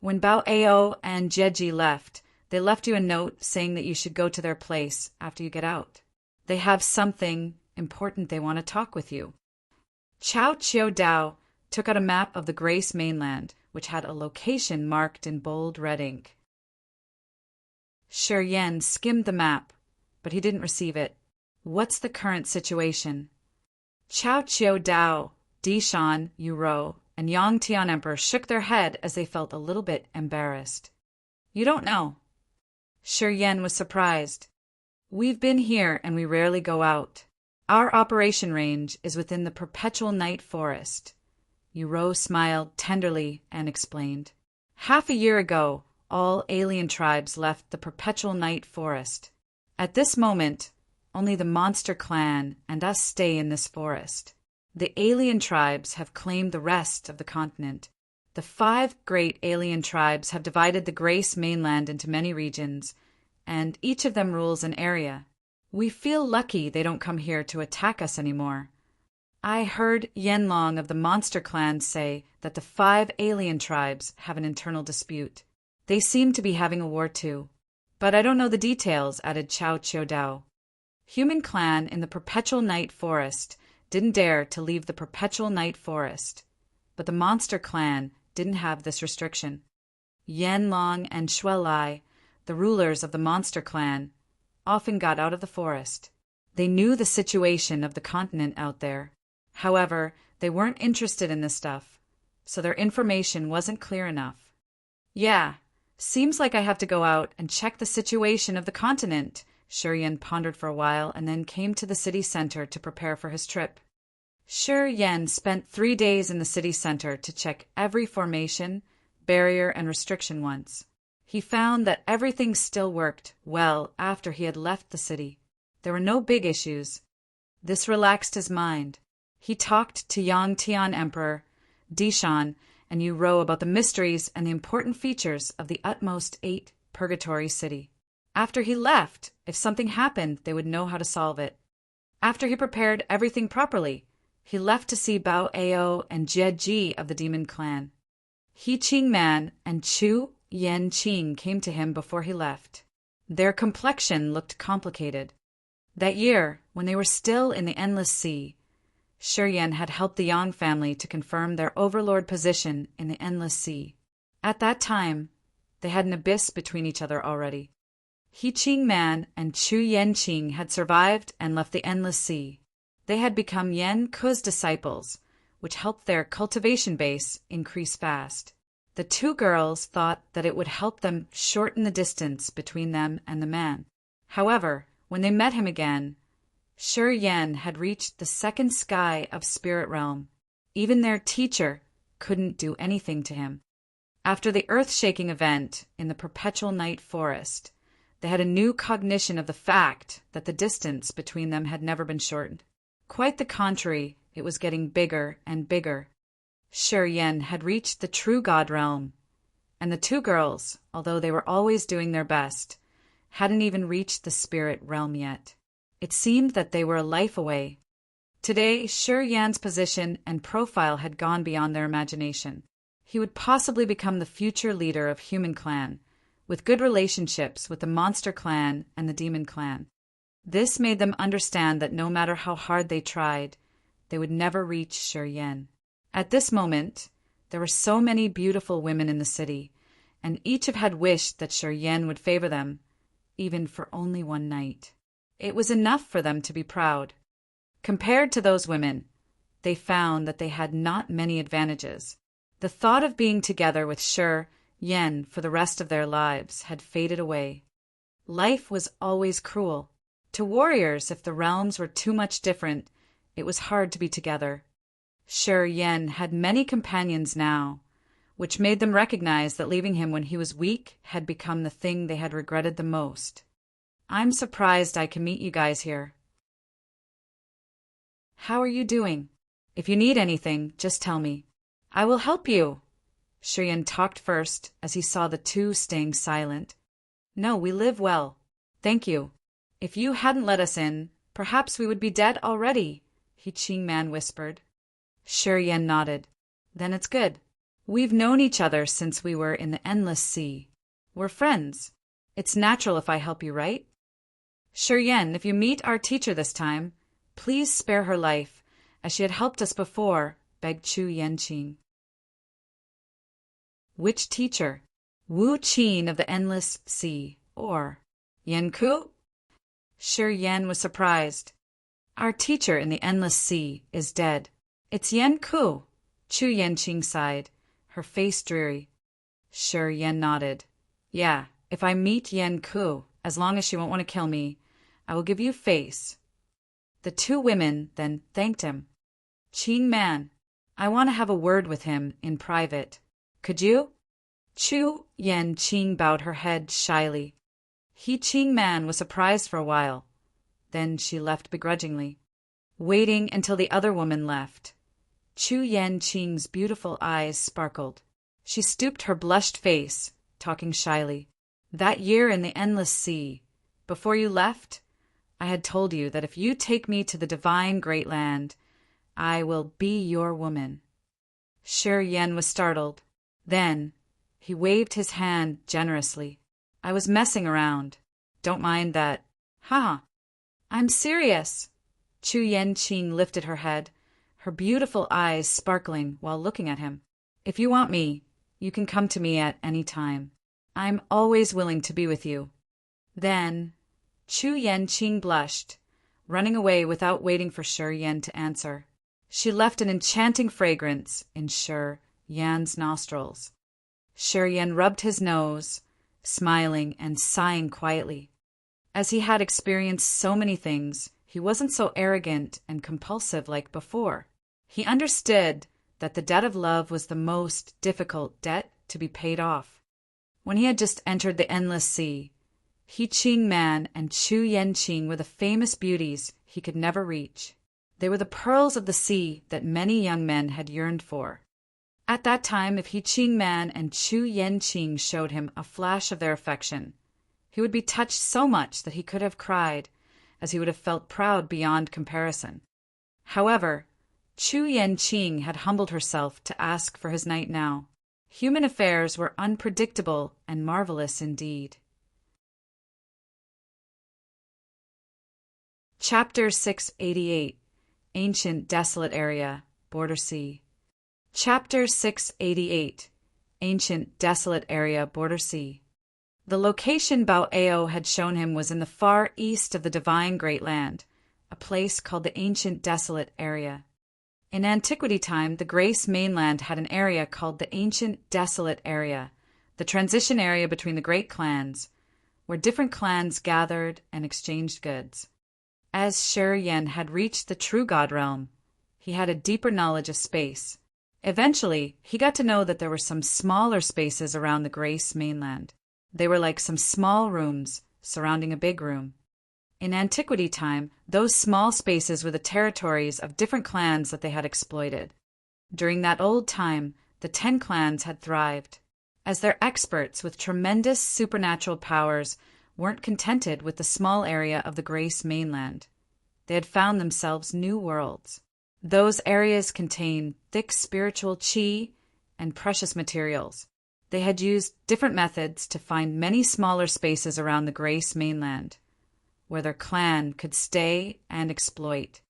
When Bao Ao and Jieji left, they left you a note saying that you should go to their place after you get out. They have something important they want to talk with you. Chao Chiodao took out a map of the Grace mainland, which had a location marked in bold red ink. Shi Yan skimmed the map, but he didn't receive it. What's the current situation? Chao Chiodao, Dishan, Yuro, and Yang Tian Emperor shook their head as they felt a little bit embarrassed. You don't know. Shi Yan was surprised. We've been here and we rarely go out. Our operation range is within the perpetual night forest. Yuro smiled tenderly and explained. Half a year ago, all alien tribes left the perpetual night forest. At this moment, only the monster clan and us stay in this forest. The alien tribes have claimed the rest of the continent. The 5 great alien tribes have divided the Grace mainland into many regions, and each of them rules an area. We feel lucky they don't come here to attack us anymore. I heard Yanlong of the Monster Clan say that the 5 alien tribes have an internal dispute. They seem to be having a war too. But I don't know the details, added Chao Chiodao. Human clan in the Perpetual Night Forest didn't dare to leave the Perpetual Night Forest, but the Monster Clan didn't have this restriction. Yanlong and Shuelai, the rulers of the Monster Clan, often got out of the forest. They knew the situation of the continent out there. However, they weren't interested in this stuff, so their information wasn't clear enough. Yeah, seems like I have to go out and check the situation of the continent. Shi Yan pondered for a while and then came to the city center to prepare for his trip. Shi Yan spent 3 days in the city center to check every formation, barrier, and restriction once. He found that everything still worked well after he had left the city. There were no big issues. This relaxed his mind. He talked to Yang Tian Emperor, Dishan, and Yuro about the mysteries and the important features of the utmost 8 Purgatory City. After he left, if something happened, they would know how to solve it. After he prepared everything properly, he left to see Bao Ao and Jie Ji of the Demon Clan. He Qing Man and Chu Yen Qing came to him before he left. Their complexion looked complicated. That year, when they were still in the Endless Sea, Shi Yan had helped the Yang family to confirm their overlord position in the Endless Sea. At that time, they had an abyss between each other already. He Qing Man and Chu Yen Qing had survived and left the Endless Sea. They had become Yen Ku's disciples, which helped their cultivation base increase fast. The 2 girls thought that it would help them shorten the distance between them and the man. However, when they met him again, Shi Yan had reached the 2nd sky of Spirit Realm. Even their teacher couldn't do anything to him. After the earth-shaking event in the Perpetual Night Forest, they had a new cognition of the fact that the distance between them had never been shortened. Quite the contrary, it was getting bigger and bigger. Shi Yan had reached the true God realm, and the 2 girls, although they were always doing their best, hadn't even reached the spirit realm yet. It seemed that they were a life away. Today, Shi Yan's position and profile had gone beyond their imagination. He would possibly become the future leader of Human Clan, with good relationships with the Monster Clan and the Demon Clan. This made them understand that no matter how hard they tried, they would never reach Shi Yan. At this moment, There were so many beautiful women in the city, and each had wished that Shi Yan would favor them, even for only one night. It was enough for them to be proud. Compared to those women, they found that they had not many advantages. The thought of being together with Shi Yan for the rest of their lives had faded away. Life was always cruel. To warriors, if the realms were too much different, it was hard to be together. Shi Yan had many companions now, which made them recognize that leaving him when he was weak had become the thing they had regretted the most. I'm surprised I can meet you guys here. How are you doing? If you need anything, just tell me. I will help you. Shi Yan talked first as he saw the two staying silent. No, we live well. Thank you. If you hadn't let us in, perhaps we would be dead already, He Ching Man whispered. Shi Yan nodded. Then it's good. We've known each other since we were in the Endless Sea. We're friends. It's natural if I help you, right? Shi Yan, if you meet our teacher this time, please spare her life, as she had helped us before, begged Chu Yanqing. Which teacher? Wu Qin of the Endless Sea, or Yan Ku? Shi Yan was surprised. Our teacher in the Endless Sea is dead. It's Yan Ku. Chu Yanqing sighed, her face dreary. Shi Yan nodded. Yeah, if I meet Yan Ku, as long as she won't want to kill me, I will give you face. The two women then thanked him. Qing Man, I want to have a word with him in private. Could you? Chu Yanqing bowed her head shyly. He Qing Man was surprised for a while. Then she left begrudgingly, waiting until the other woman left. Chu Yanqing's beautiful eyes sparkled. She stooped her blushed face, talking shyly. That year in the Endless Sea, before you left, I had told you that if you take me to the divine great land, I will be your woman. Shi Yan was startled. Then he waved his hand generously. I was messing around. Don't mind that. Ha! I'm serious. Chu Yanqing lifted her head, her beautiful eyes sparkling while looking at him. If you want me, you can come to me at any time. I'm always willing to be with you. Then Chu Yanqing blushed, running away without waiting for Shi Yan to answer. She left an enchanting fragrance in Shi Yan's nostrils. Shi Yan rubbed his nose, smiling and sighing quietly. As he had experienced so many things, he wasn't so arrogant and compulsive like before. He understood that the debt of love was the most difficult debt to be paid off. When he had just entered the Endless Sea, He Qing Man and Chu Yanqing were the famous beauties he could never reach. They were the pearls of the sea that many young men had yearned for. At that time, if He Qing Man and Chu Yanqing showed him a flash of their affection, he would be touched so much that he could have cried, as he would have felt proud beyond comparison. However, Chu Yanqing had humbled herself to ask for his knight now. Human affairs were unpredictable and marvelous indeed. Chapter 688, Ancient Desolate Area, Border Sea. Chapter 688, Ancient Desolate Area, Border Sea. The location Bao Ao had shown him was in the far east of the divine Great Land, a place called the Ancient Desolate Area. In antiquity time, the Grace mainland had an area called the Ancient Desolate Area, the transition area between the great clans, where different clans gathered and exchanged goods. As Shi Yan had reached the true God realm, he had a deeper knowledge of space. Eventually, he got to know that there were some smaller spaces around the Grace mainland. They were like some small rooms surrounding a big room. In antiquity time, those small spaces were the territories of different clans that they had exploited. During that old time, the 10 clans had thrived. As their experts with tremendous supernatural powers weren't contented with the small area of the Grace mainland, they had found themselves new worlds. Those areas contained thick spiritual qi and precious materials. They had used different methods to find many smaller spaces around the Grace mainland, where their clan could stay and exploit.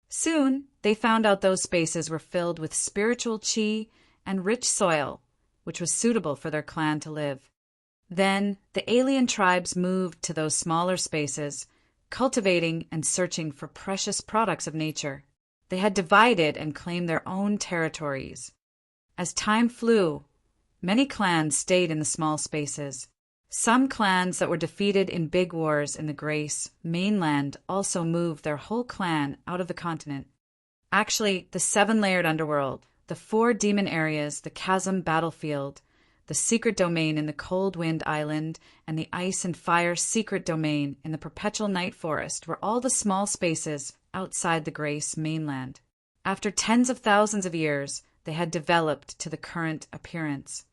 Soon, they found out those spaces were filled with spiritual qi and rich soil, which was suitable for their clan to live. Then the alien tribes moved to those smaller spaces, cultivating and searching for precious products of nature. They had divided and claimed their own territories. As time flew, many clans stayed in the small spaces. Some clans that were defeated in big wars in the Grace mainland also moved their whole clan out of the continent. Actually, the 7-layered underworld, the 4 demon areas, the chasm battlefield, the secret domain in the Cold Wind Island, and the ice and fire secret domain in the Perpetual Night Forest were all the small spaces outside the Grace mainland. After tens of thousands of years, they had developed to the current appearance.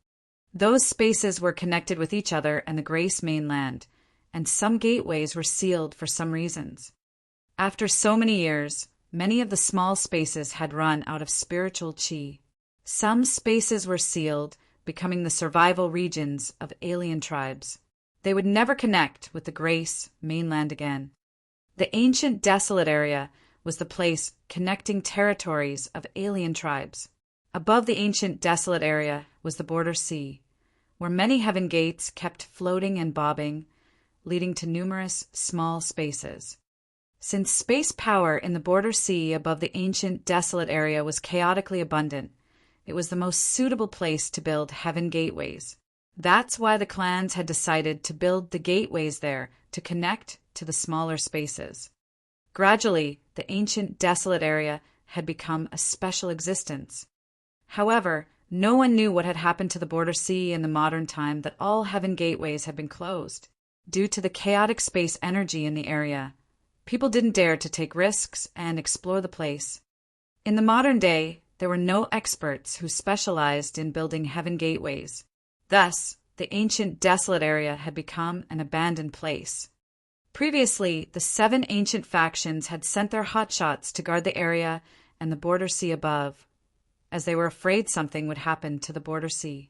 Those spaces were connected with each other and the Grace mainland, and some gateways were sealed for some reasons. After so many years, many of the small spaces had run out of spiritual chi. Some spaces were sealed, becoming the survival regions of alien tribes. They would never connect with the Grace mainland again. The ancient desolate area was the place connecting territories of alien tribes. Above the ancient desolate area was the border sea, where many heaven gates kept floating and bobbing, leading to numerous small spaces. Since space power in the border sea above the ancient desolate area was chaotically abundant, it was the most suitable place to build heaven gateways. That's why the clans had decided to build the gateways there to connect to the smaller spaces. Gradually, the ancient desolate area had become a special existence. However, no one knew what had happened to the border sea in the modern time that all heaven gateways had been closed. Due to the chaotic space energy in the area, people didn't dare to take risks and explore the place. In the modern day, there were no experts who specialized in building heaven gateways. Thus, the ancient desolate area had become an abandoned place. Previously, the 7 ancient factions had sent their hotshots to guard the area and the border sea above, as they were afraid something would happen to the border sea.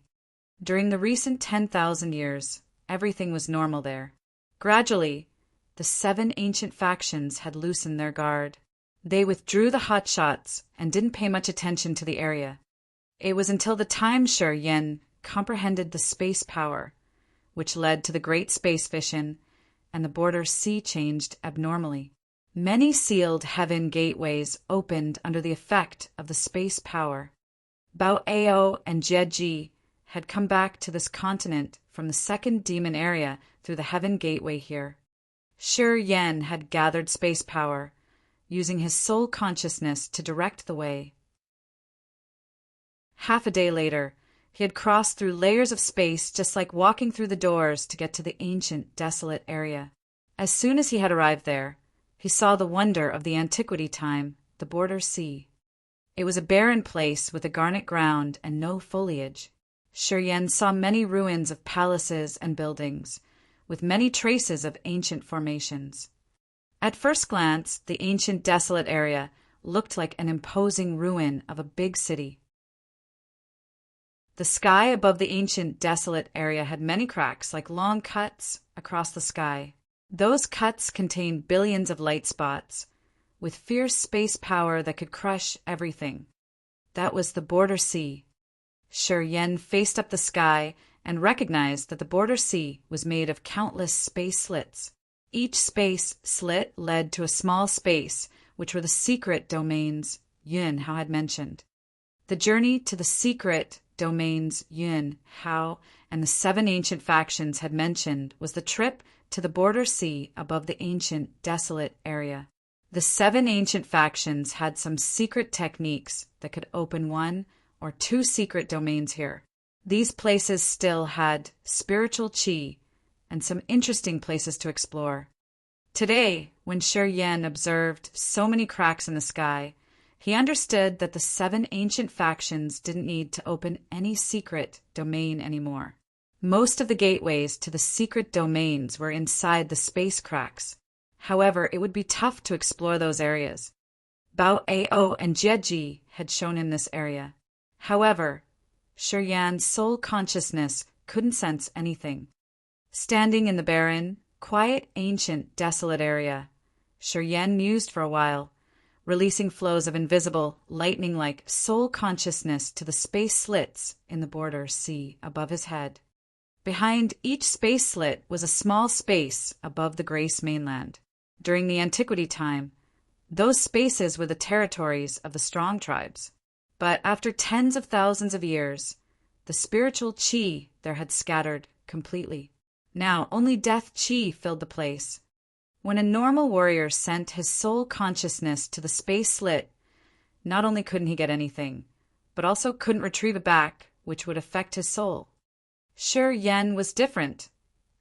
During the recent 10,000 years, everything was normal there. Gradually, the 7 ancient factions had loosened their guard. They withdrew the hotshots and didn't pay much attention to the area. It was until the time Shi Yin comprehended the space power, which led to the Great Space Fission, and the border sea changed abnormally. Many sealed heaven gateways opened under the effect of the space power. Bao Ao and Jieji had come back to this continent from the 2nd demon area through the heaven gateway here. Shi Yin had gathered space power, using his soul consciousness to direct the way. Half a day later, he had crossed through layers of space just like walking through the doors to get to the ancient desolate area. As soon as he had arrived there, he saw the wonder of the antiquity time, the border sea. It was a barren place with a garnet ground and no foliage. Shi Yin saw many ruins of palaces and buildings, with many traces of ancient formations. At first glance, the ancient desolate area looked like an imposing ruin of a big city. The sky above the ancient desolate area had many cracks like long cuts across the sky. Those cuts contained billions of light spots, with fierce space power that could crush everything. That was the border sea. Shi Yin faced up the sky and recognized that the border sea was made of countless space slits. Each space slit led to a small space, which were the secret domains Yun Hao had mentioned. The journey to the secret domains Yun Hao and the 7 ancient factions had mentioned was the trip to the border sea above the ancient desolate area. The 7 ancient factions had some secret techniques that could open 1 or 2 secret domains here. These places still had spiritual chi and some interesting places to explore. Today, when Shi Yin observed so many cracks in the sky, he understood that the 7 ancient factions didn't need to open any secret domain anymore. Most of the gateways to the secret domains were inside the space cracks. However, it would be tough to explore those areas. Bao Ao and Jieji had shown him this area. However, Shi Yin's soul consciousness couldn't sense anything. Standing in the barren, quiet, ancient, desolate area, Shi Yin mused for a while, releasing flows of invisible, lightning-like soul consciousness to the space slits in the border sea above his head. Behind each space slit was a small space above the Grace mainland. During the Antiquity time, those spaces were the territories of the strong tribes. But after tens of thousands of years, the spiritual chi there had scattered completely. Now only death chi filled the place. When a normal warrior sent his soul consciousness to the space slit, not only couldn't he get anything, but also couldn't retrieve it back, which would affect his soul. Shi Yan was different,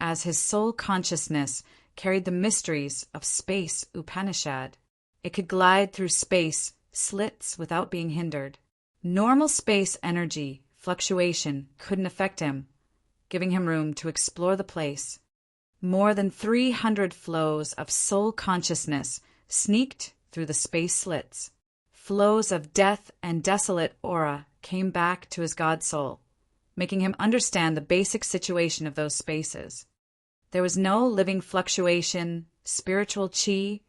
as his soul consciousness carried the mysteries of space Upanishad. It could glide through space slits without being hindered. Normal space energy fluctuation couldn't affect him, giving him room to explore the place. More than 300 flows of soul consciousness sneaked through the space slits. Flows of death and desolate aura came back to his god soul, making him understand the basic situation of those spaces. There was no living fluctuation, spiritual chi,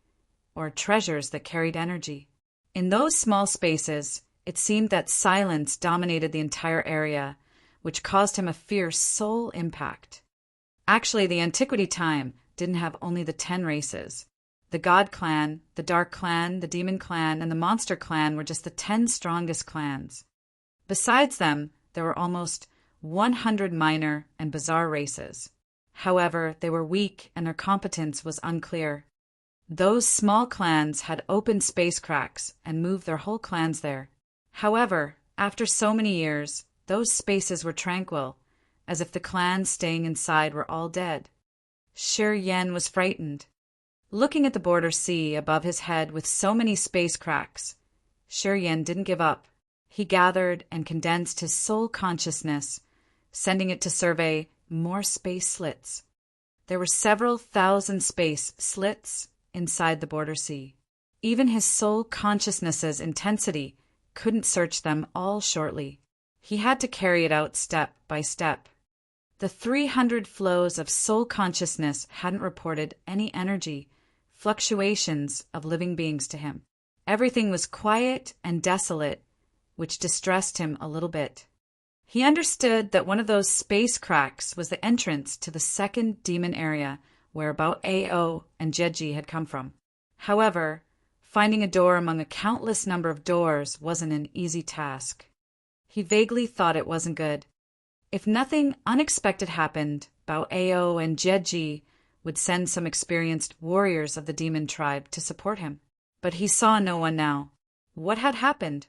or treasures that carried energy. In those small spaces, it seemed that silence dominated the entire area, which caused him a fierce soul impact. Actually, the Antiquity time didn't have only the 10 races. The God Clan, the Dark Clan, the Demon Clan, and the Monster Clan were just the 10 strongest clans. Besides them, there were almost 100 minor and bizarre races. However, they were weak and their competence was unclear. Those small clans had opened space cracks and moved their whole clans there. However, after so many years, those spaces were tranquil, as if the clans staying inside were all dead. Shi Yan was frightened. Looking at the border sea above his head with so many space cracks, Shi Yan didn't give up. He gathered and condensed his soul consciousness, sending it to survey more space slits. There were several thousand space slits inside the border sea. Even his soul consciousness's intensity couldn't search them all shortly. He had to carry it out step by step. The 300 flows of soul consciousness hadn't reported any energy, fluctuations of living beings to him. Everything was quiet and desolate, which distressed him a little bit. He understood that one of those space cracks was the entrance to the second demon area where Bao Ao and Jeji had come from. However, finding a door among a countless number of doors wasn't an easy task. He vaguely thought it wasn't good. If nothing unexpected happened, Bao Ao and Jeji would send some experienced warriors of the demon tribe to support him. But he saw no one now. What had happened?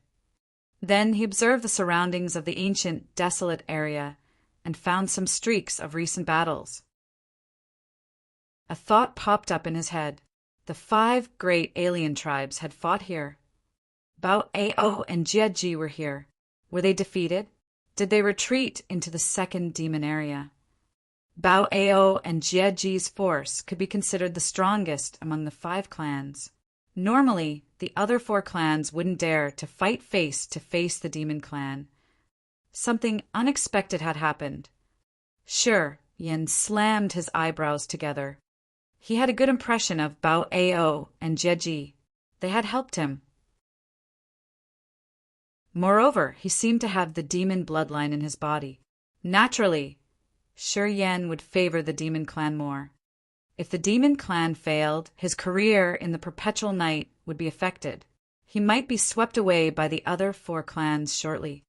Then he observed the surroundings of the ancient, desolate area and found some streaks of recent battles. A thought popped up in his head. The 5 great alien tribes had fought here. Bao Ao and Jeji were here. Were they defeated? Did they retreat into the second demon area? Bao Ao and Jeji's force could be considered the strongest among the 5 clans. Normally, the other 4 clans wouldn't dare to fight face to face the demon clan. Something unexpected had happened. Shi Yan slammed his eyebrows together. He had a good impression of Bao Ao and Jeji. They had helped him. Moreover, he seemed to have the demon bloodline in his body. Naturally, Shi Yan would favor the demon clan more. If the demon clan failed, his career in the perpetual night would be affected. He might be swept away by the other 4 clans shortly.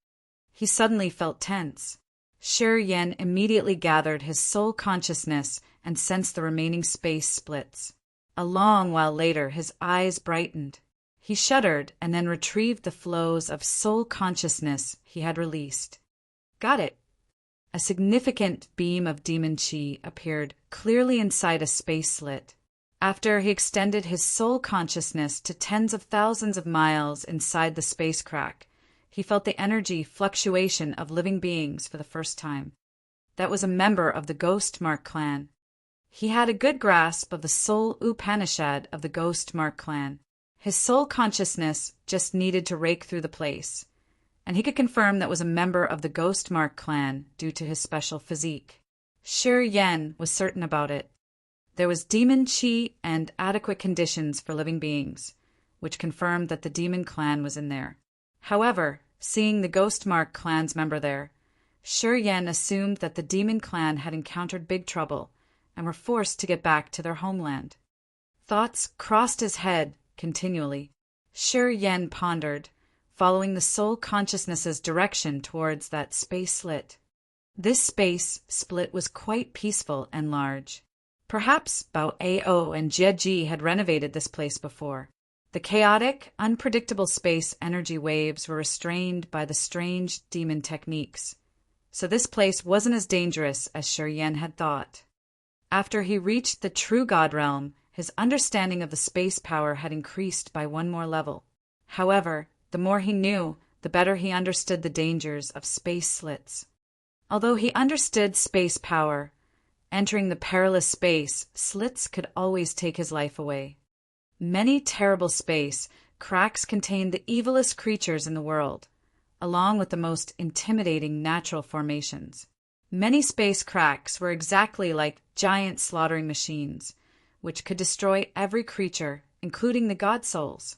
He suddenly felt tense. Shi Yan immediately gathered his soul consciousness and sensed the remaining space splits. A long while later, his eyes brightened. He shuddered and then retrieved the flows of soul consciousness he had released. Got it. A significant beam of demon chi appeared clearly inside a space slit. After he extended his soul consciousness to tens of thousands of miles inside the space crack, he felt the energy fluctuation of living beings for the first time. That was a member of the Ghost Mark clan. He had a good grasp of the soul Upanishad of the Ghost Mark clan. His soul consciousness just needed to rake through the place, and he could confirm that was a member of the Ghost Mark clan due to his special physique. Shi Yan was certain about it. There was demon chi and adequate conditions for living beings, which confirmed that the demon clan was in there. However, seeing the ghost mark clan's member there, Shi Yan assumed that the demon clan had encountered big trouble and were forced to get back to their homeland. Thoughts crossed his head continually. Shi Yan pondered, following the soul consciousness's direction towards that space slit. This space split was quite peaceful and large. Perhaps Bao Ao and Jie Ji had renovated this place before. The chaotic, unpredictable space energy waves were restrained by the strange demon techniques, so this place wasn't as dangerous as Shi Yan had thought. After he reached the true God realm, his understanding of the space power had increased by one more level. However, the more he knew, the better he understood the dangers of space slits. Although he understood space power, entering the perilous space slits could always take his life away. Many terrible space cracks contained the evilest creatures in the world, along with the most intimidating natural formations. Many space cracks were exactly like giant slaughtering machines, which could destroy every creature, including the god souls.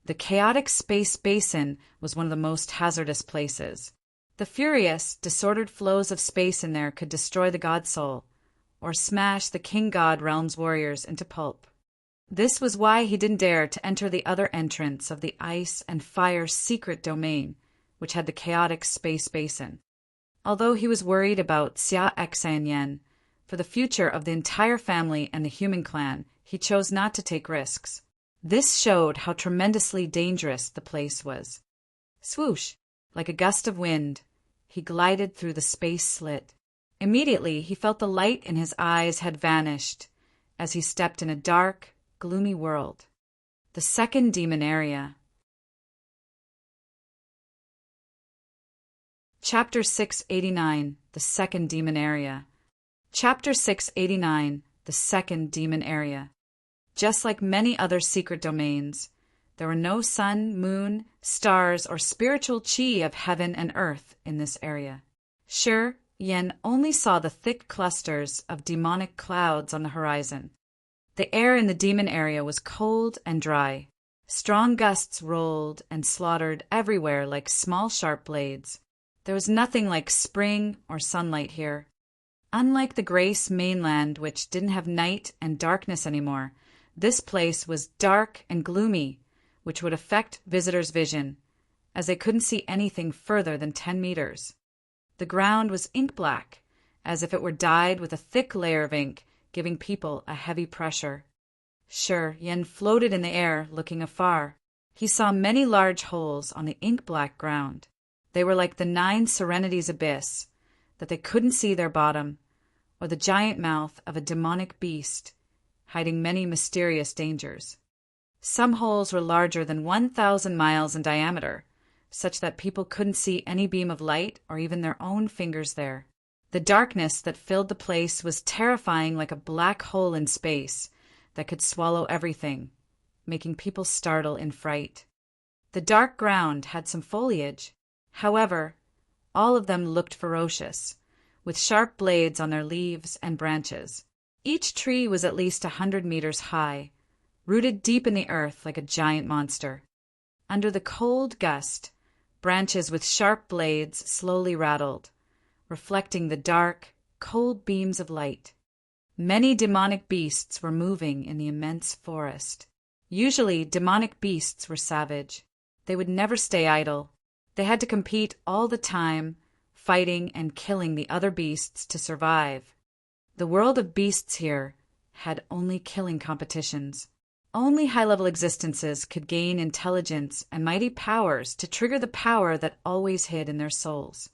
The chaotic space basin was one of the most hazardous places. The furious, disordered flows of space in there could destroy the god soul, or smash the king god realm's warriors into pulp. This was why he didn't dare to enter the other entrance of the ice and fire secret domain, which had the chaotic space basin. Although he was worried about Xia Xanyan, for the future of the entire family and the human clan, he chose not to take risks. This showed how tremendously dangerous the place was. Swoosh! Like a gust of wind, he glided through the space slit. Immediately, he felt the light in his eyes had vanished as he stepped in a dark, gloomy world. The second demon area. Chapter 689, The Second Demon Area. Chapter 689, The Second Demon Area. Just like many other secret domains, there were no sun, moon, stars, or spiritual chi of heaven and earth in this area. Shi Yan only saw the thick clusters of demonic clouds on the horizon. The air in the demon area was cold and dry. Strong gusts rolled and slaughtered everywhere like small sharp blades. There was nothing like spring or sunlight here. Unlike the Grace mainland, which didn't have night and darkness anymore, this place was dark and gloomy, which would affect visitors' vision, as they couldn't see anything further than 10 meters. The ground was ink black, as if it were dyed with a thick layer of ink, giving people a heavy pressure. Shi Yan floated in the air, looking afar. He saw many large holes on the ink-black ground. They were like the 9 Serenity's abyss, that they couldn't see their bottom, or the giant mouth of a demonic beast, hiding many mysterious dangers. Some holes were larger than 1,000 miles in diameter, such that people couldn't see any beam of light or even their own fingers there. The darkness that filled the place was terrifying, like a black hole in space that could swallow everything, making people startle in fright. The dark ground had some foliage. However, all of them looked ferocious, with sharp blades on their leaves and branches. Each tree was at least 100 meters high, rooted deep in the earth like a giant monster. Under the cold gust, branches with sharp blades slowly rattled, reflecting the dark, cold beams of light. Many demonic beasts were moving in the immense forest. Usually, demonic beasts were savage. They would never stay idle. They had to compete all the time, fighting and killing the other beasts to survive. The world of beasts here had only killing competitions. Only high-level existences could gain intelligence and mighty powers to trigger the power that always hid in their souls.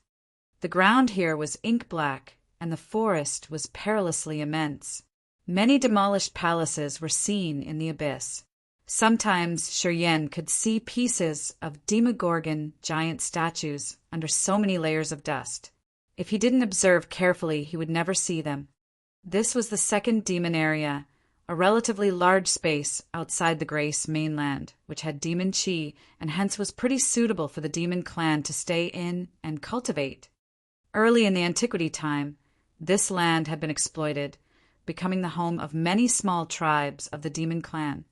The ground here was ink-black, and the forest was perilously immense. Many demolished palaces were seen in the abyss. Sometimes Shi Yan could see pieces of Demogorgon giant statues under so many layers of dust. If he didn't observe carefully, he would never see them. This was the second demon area, a relatively large space outside the Grace mainland, which had demon chi and hence was pretty suitable for the demon clan to stay in and cultivate. Early in the antiquity time, this land had been exploited, becoming the home of many small tribes of the demon clan.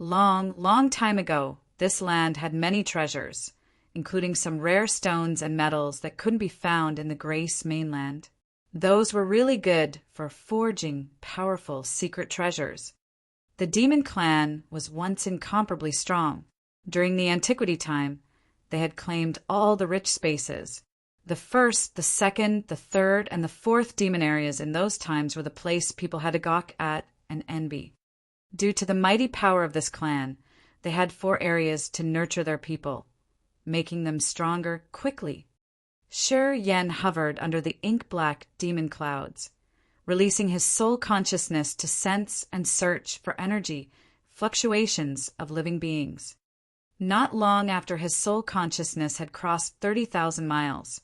Long, long time ago, this land had many treasures, including some rare stones and metals that couldn't be found in the Grace mainland. Those were really good for forging powerful secret treasures. The demon clan was once incomparably strong. During the antiquity time, they had claimed all the rich spaces. The first, the second, the third, and the fourth demon areas in those times were the place people had to gawk at and envy. Due to the mighty power of this clan, they had 4 areas to nurture their people, making them stronger quickly. Shi Yen hovered under the ink-black demon clouds, releasing his soul consciousness to sense and search for energy, fluctuations of living beings. Not long after his soul consciousness had crossed 30,000 miles,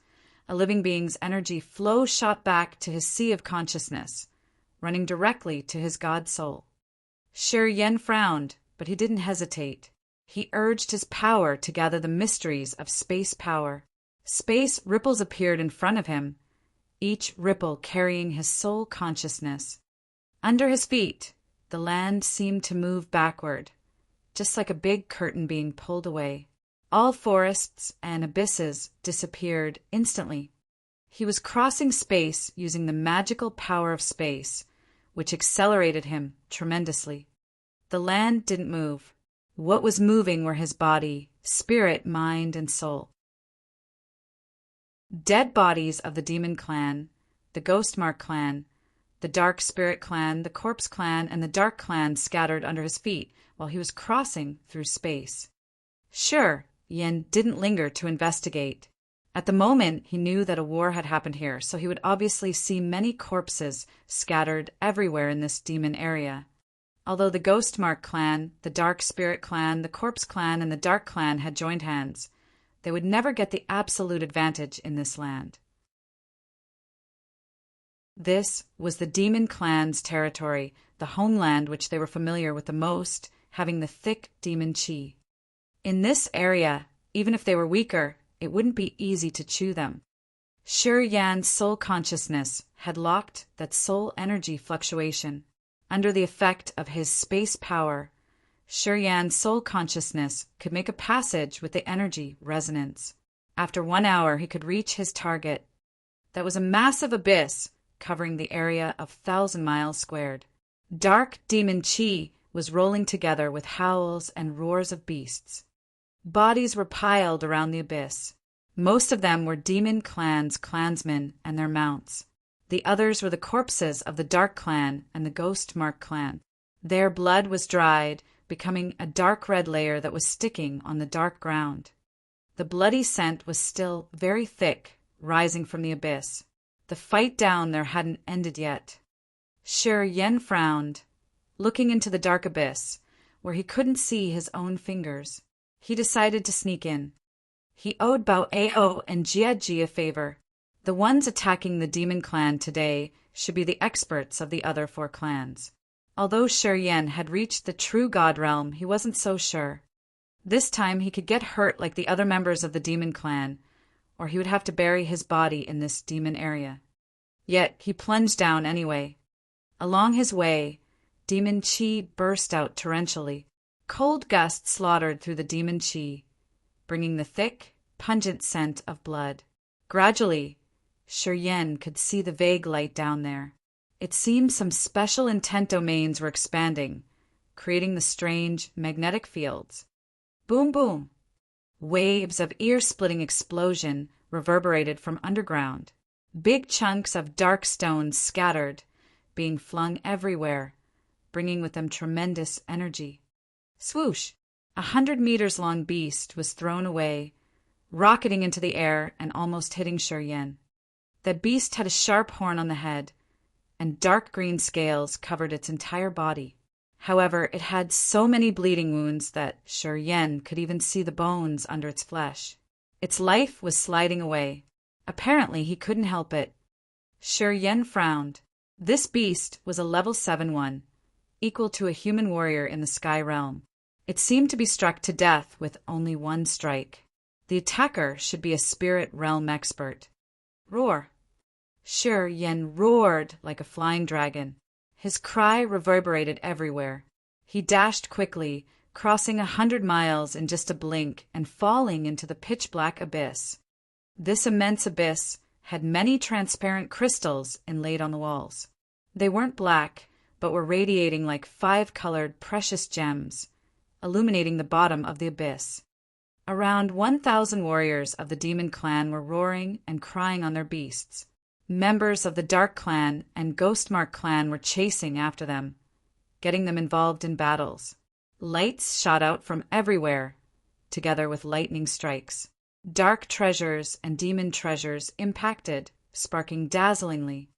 a living being's energy flow shot back to his sea of consciousness, running directly to his god soul. Shi Yen frowned, but he didn't hesitate. He urged his power to gather the mysteries of space power. Space ripples appeared in front of him, each ripple carrying his soul consciousness. Under his feet, the land seemed to move backward, just like a big curtain being pulled away. All forests and abysses disappeared instantly. He was crossing space using the magical power of space, which accelerated him tremendously. The land didn't move. What was moving were his body, spirit, mind, and soul. Dead bodies of the Demon Clan, the Ghostmark Clan, the Dark Spirit Clan, the Corpse Clan, and the Dark Clan scattered under his feet while he was crossing through space. Sure, Yen didn't linger to investigate. At the moment, he knew that a war had happened here, so he would obviously see many corpses scattered everywhere in this demon area. Although the Ghostmark Clan, the Dark Spirit Clan, the Corpse Clan, and the Dark Clan had joined hands, they would never get the absolute advantage in this land. This was the Demon Clan's territory, the homeland which they were familiar with the most, having the thick demon chi. In this area, even if they were weaker, it wouldn't be easy to chew them. Shi Yan's soul consciousness had locked that soul energy fluctuation. Under the effect of his space power, Shi Yan's soul consciousness could make a passage with the energy resonance. After 1 hour, he could reach his target. That was a massive abyss covering the area of 1,000 miles squared. Dark demon chi was rolling together with howls and roars of beasts. Bodies were piled around the abyss. Most of them were Demon Clan's clansmen and their mounts. The others were the corpses of the Dark Clan and the Ghostmark Clan. Their blood was dried, becoming a dark red layer that was sticking on the dark ground. The bloody scent was still very thick, rising from the abyss. The fight down there hadn't ended yet. Shi Yen frowned, looking into the dark abyss, where he couldn't see his own fingers. He decided to sneak in. He owed Bao Ao and Jia Ji a favor. The ones attacking the Demon Clan today should be the experts of the other 4 clans. Although Shi Yen had reached the true God realm, he wasn't so sure. This time he could get hurt like the other members of the Demon Clan, or he would have to bury his body in this demon area. Yet he plunged down anyway. Along his way, demon chi burst out torrentially. Cold gusts slaughtered through the demon chi, bringing the thick, pungent scent of blood. Gradually, Shi Yen could see the vague light down there. It seemed some special intent domains were expanding, creating the strange magnetic fields. Boom, boom! Waves of ear-splitting explosion reverberated from underground. Big chunks of dark stone scattered, being flung everywhere, bringing with them tremendous energy. Swoosh! 100-meter-long beast was thrown away, rocketing into the air and almost hitting Shi Yen. The beast had a sharp horn on the head, and dark green scales covered its entire body. However, it had so many bleeding wounds that Shi Yen could even see the bones under its flesh. Its life was sliding away. Apparently, he couldn't help it. Shi Yen frowned. This beast was a level 7 one, equal to a human warrior in the Sky Realm. It seemed to be struck to death with only 1 strike. The attacker should be a spirit realm expert. Roar! Shi Yen roared like a flying dragon. His cry reverberated everywhere. He dashed quickly, crossing 100 miles in just a blink and falling into the pitch-black abyss. This immense abyss had many transparent crystals inlaid on the walls. They weren't black, but were radiating like 5-colored precious gems, illuminating the bottom of the abyss. Around 1,000 warriors of the demon clan were roaring and crying on their beasts. Members of the Dark Clan and Ghostmark Clan were chasing after them, getting them involved in battles. Lights shot out from everywhere, together with lightning strikes. Dark treasures and demon treasures impacted, sparking dazzlingly.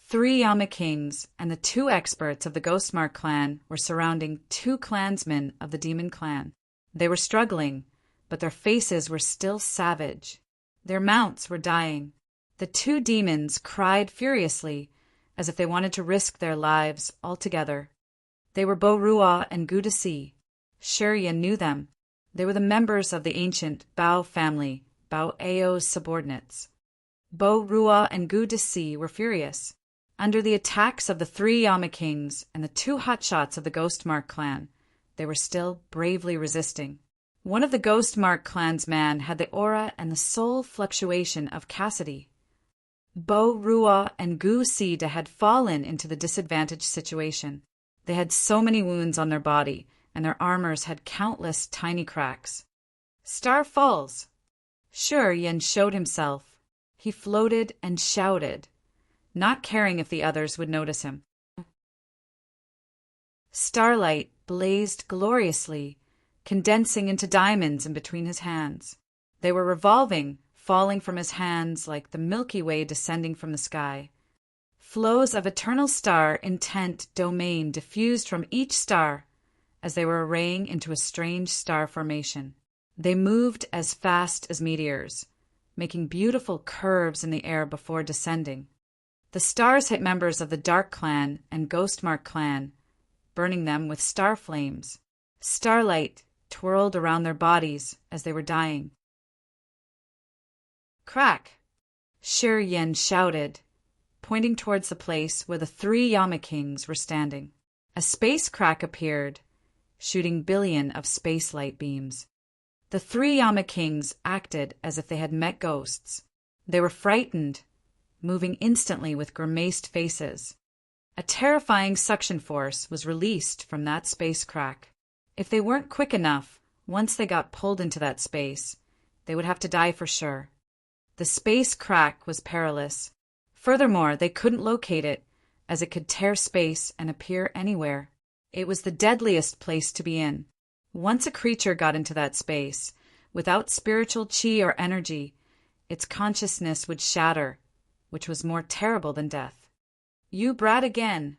3 Yama Kings and the 2 experts of the Ghostmark Clan were surrounding 2 clansmen of the Demon Clan. They were struggling, but their faces were still savage. Their mounts were dying. The 2 demons cried furiously, as if they wanted to risk their lives altogether. They were Bo-Rua and Gu-Desi. Shiryan knew them. They were the members of the ancient Bao family, Bao-Ao's subordinates. Bo-Rua and Gu-Desi were furious. Under the attacks of the 3 Yama Kings and the 2 hotshots of the Ghostmark clan, they were still bravely resisting. One of the Ghostmark clansmen had the aura and the soul fluctuation of Cassidy. Bo-Rua and Gu-Sida had fallen into the disadvantaged situation. They had so many wounds on their body, and their armors had countless tiny cracks. Star falls! Shiryan showed himself. He floated and shouted, not caring if the others would notice him. Starlight blazed gloriously, condensing into diamonds in between his hands. They were revolving, falling from his hands like the Milky Way descending from the sky. Flows of eternal star intent domain diffused from each star as they were arraying into a strange star formation. They moved as fast as meteors, making beautiful curves in the air before descending. The stars hit members of the Dark Clan and Ghostmark Clan, burning them with star flames. Starlight twirled around their bodies as they were dying. Crack! Shiryan shouted, pointing towards the place where the 3 Yama Kings were standing. A space crack appeared, shooting billion of space light beams. The 3 Yama Kings acted as if they had met ghosts. They were frightened, moving instantly with grimaced faces. A terrifying suction force was released from that space crack. If they weren't quick enough, once they got pulled into that space, they would have to die for sure. The space crack was perilous. Furthermore, they couldn't locate it, as it could tear space and appear anywhere. It was the deadliest place to be in. Once a creature got into that space, without spiritual chi or energy, its consciousness would shatter, which was more terrible than death. You brat again.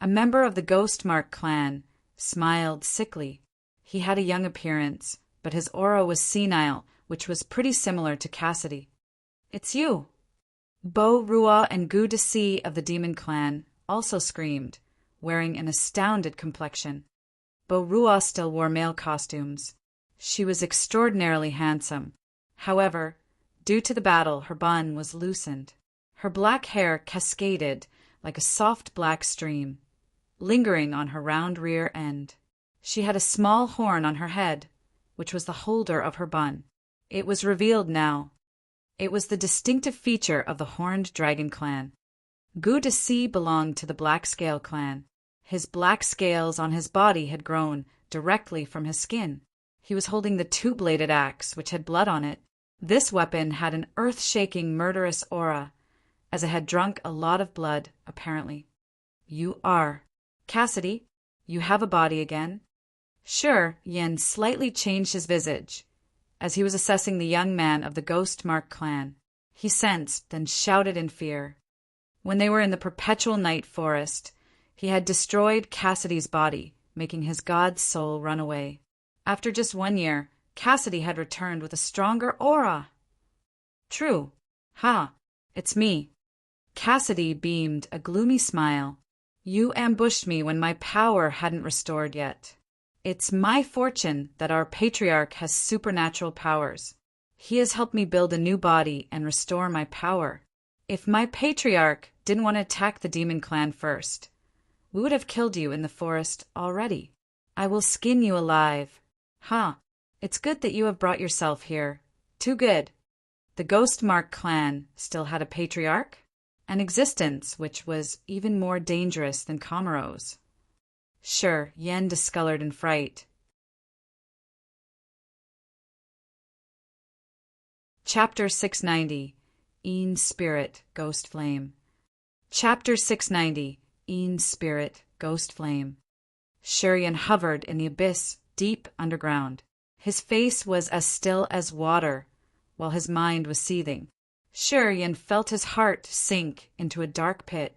A member of the Ghostmark clan smiled sickly. He had a young appearance, but his aura was senile, which was pretty similar to Cassidy. It's you. Bo-Rua and Gu-Desi of the Demon Clan also screamed, wearing an astounded complexion. Bo-Rua still wore male costumes. She was extraordinarily handsome. However, due to the battle, her bun was loosened. Her black hair cascaded like a soft black stream, lingering on her round rear end. She had a small horn on her head, which was the holder of her bun. It was revealed now. It was the distinctive feature of the Horned Dragon clan. Gu-Desi belonged to the Black Scale clan. His black scales on his body had grown directly from his skin. He was holding the 2-bladed axe, which had blood on it. This weapon had an earth-shaking murderous aura, as it had drunk a lot of blood, apparently. You are. Cassidy, you have a body again. Sure, Yin slightly changed his visage, as he was assessing the young man of the Ghostmark clan. He sensed, then shouted in fear. When they were in the perpetual night forest, he had destroyed Cassidy's body, making his god's soul run away. After just 1 year, Cassidy had returned with a stronger aura. True. Ha, it's me. Cassidy beamed a gloomy smile. You ambushed me when my power hadn't restored yet. It's my fortune that our patriarch has supernatural powers. He has helped me build a new body and restore my power. If my patriarch didn't want to attack the demon clan first, we would have killed you in the forest already. I will skin you alive. Huh. It's good that you have brought yourself here. Too good. The Ghost Mark clan still had a patriarch? An existence which was even more dangerous than Komaro's. Sure, Yen discolored in fright. Chapter 690. Ean's Spirit, Ghost Flame. Chapter 690. Ean's Spirit, Ghost Flame. Shurian hovered in the abyss deep underground. His face was as still as water, while his mind was seething. Shurian felt his heart sink into a dark pit.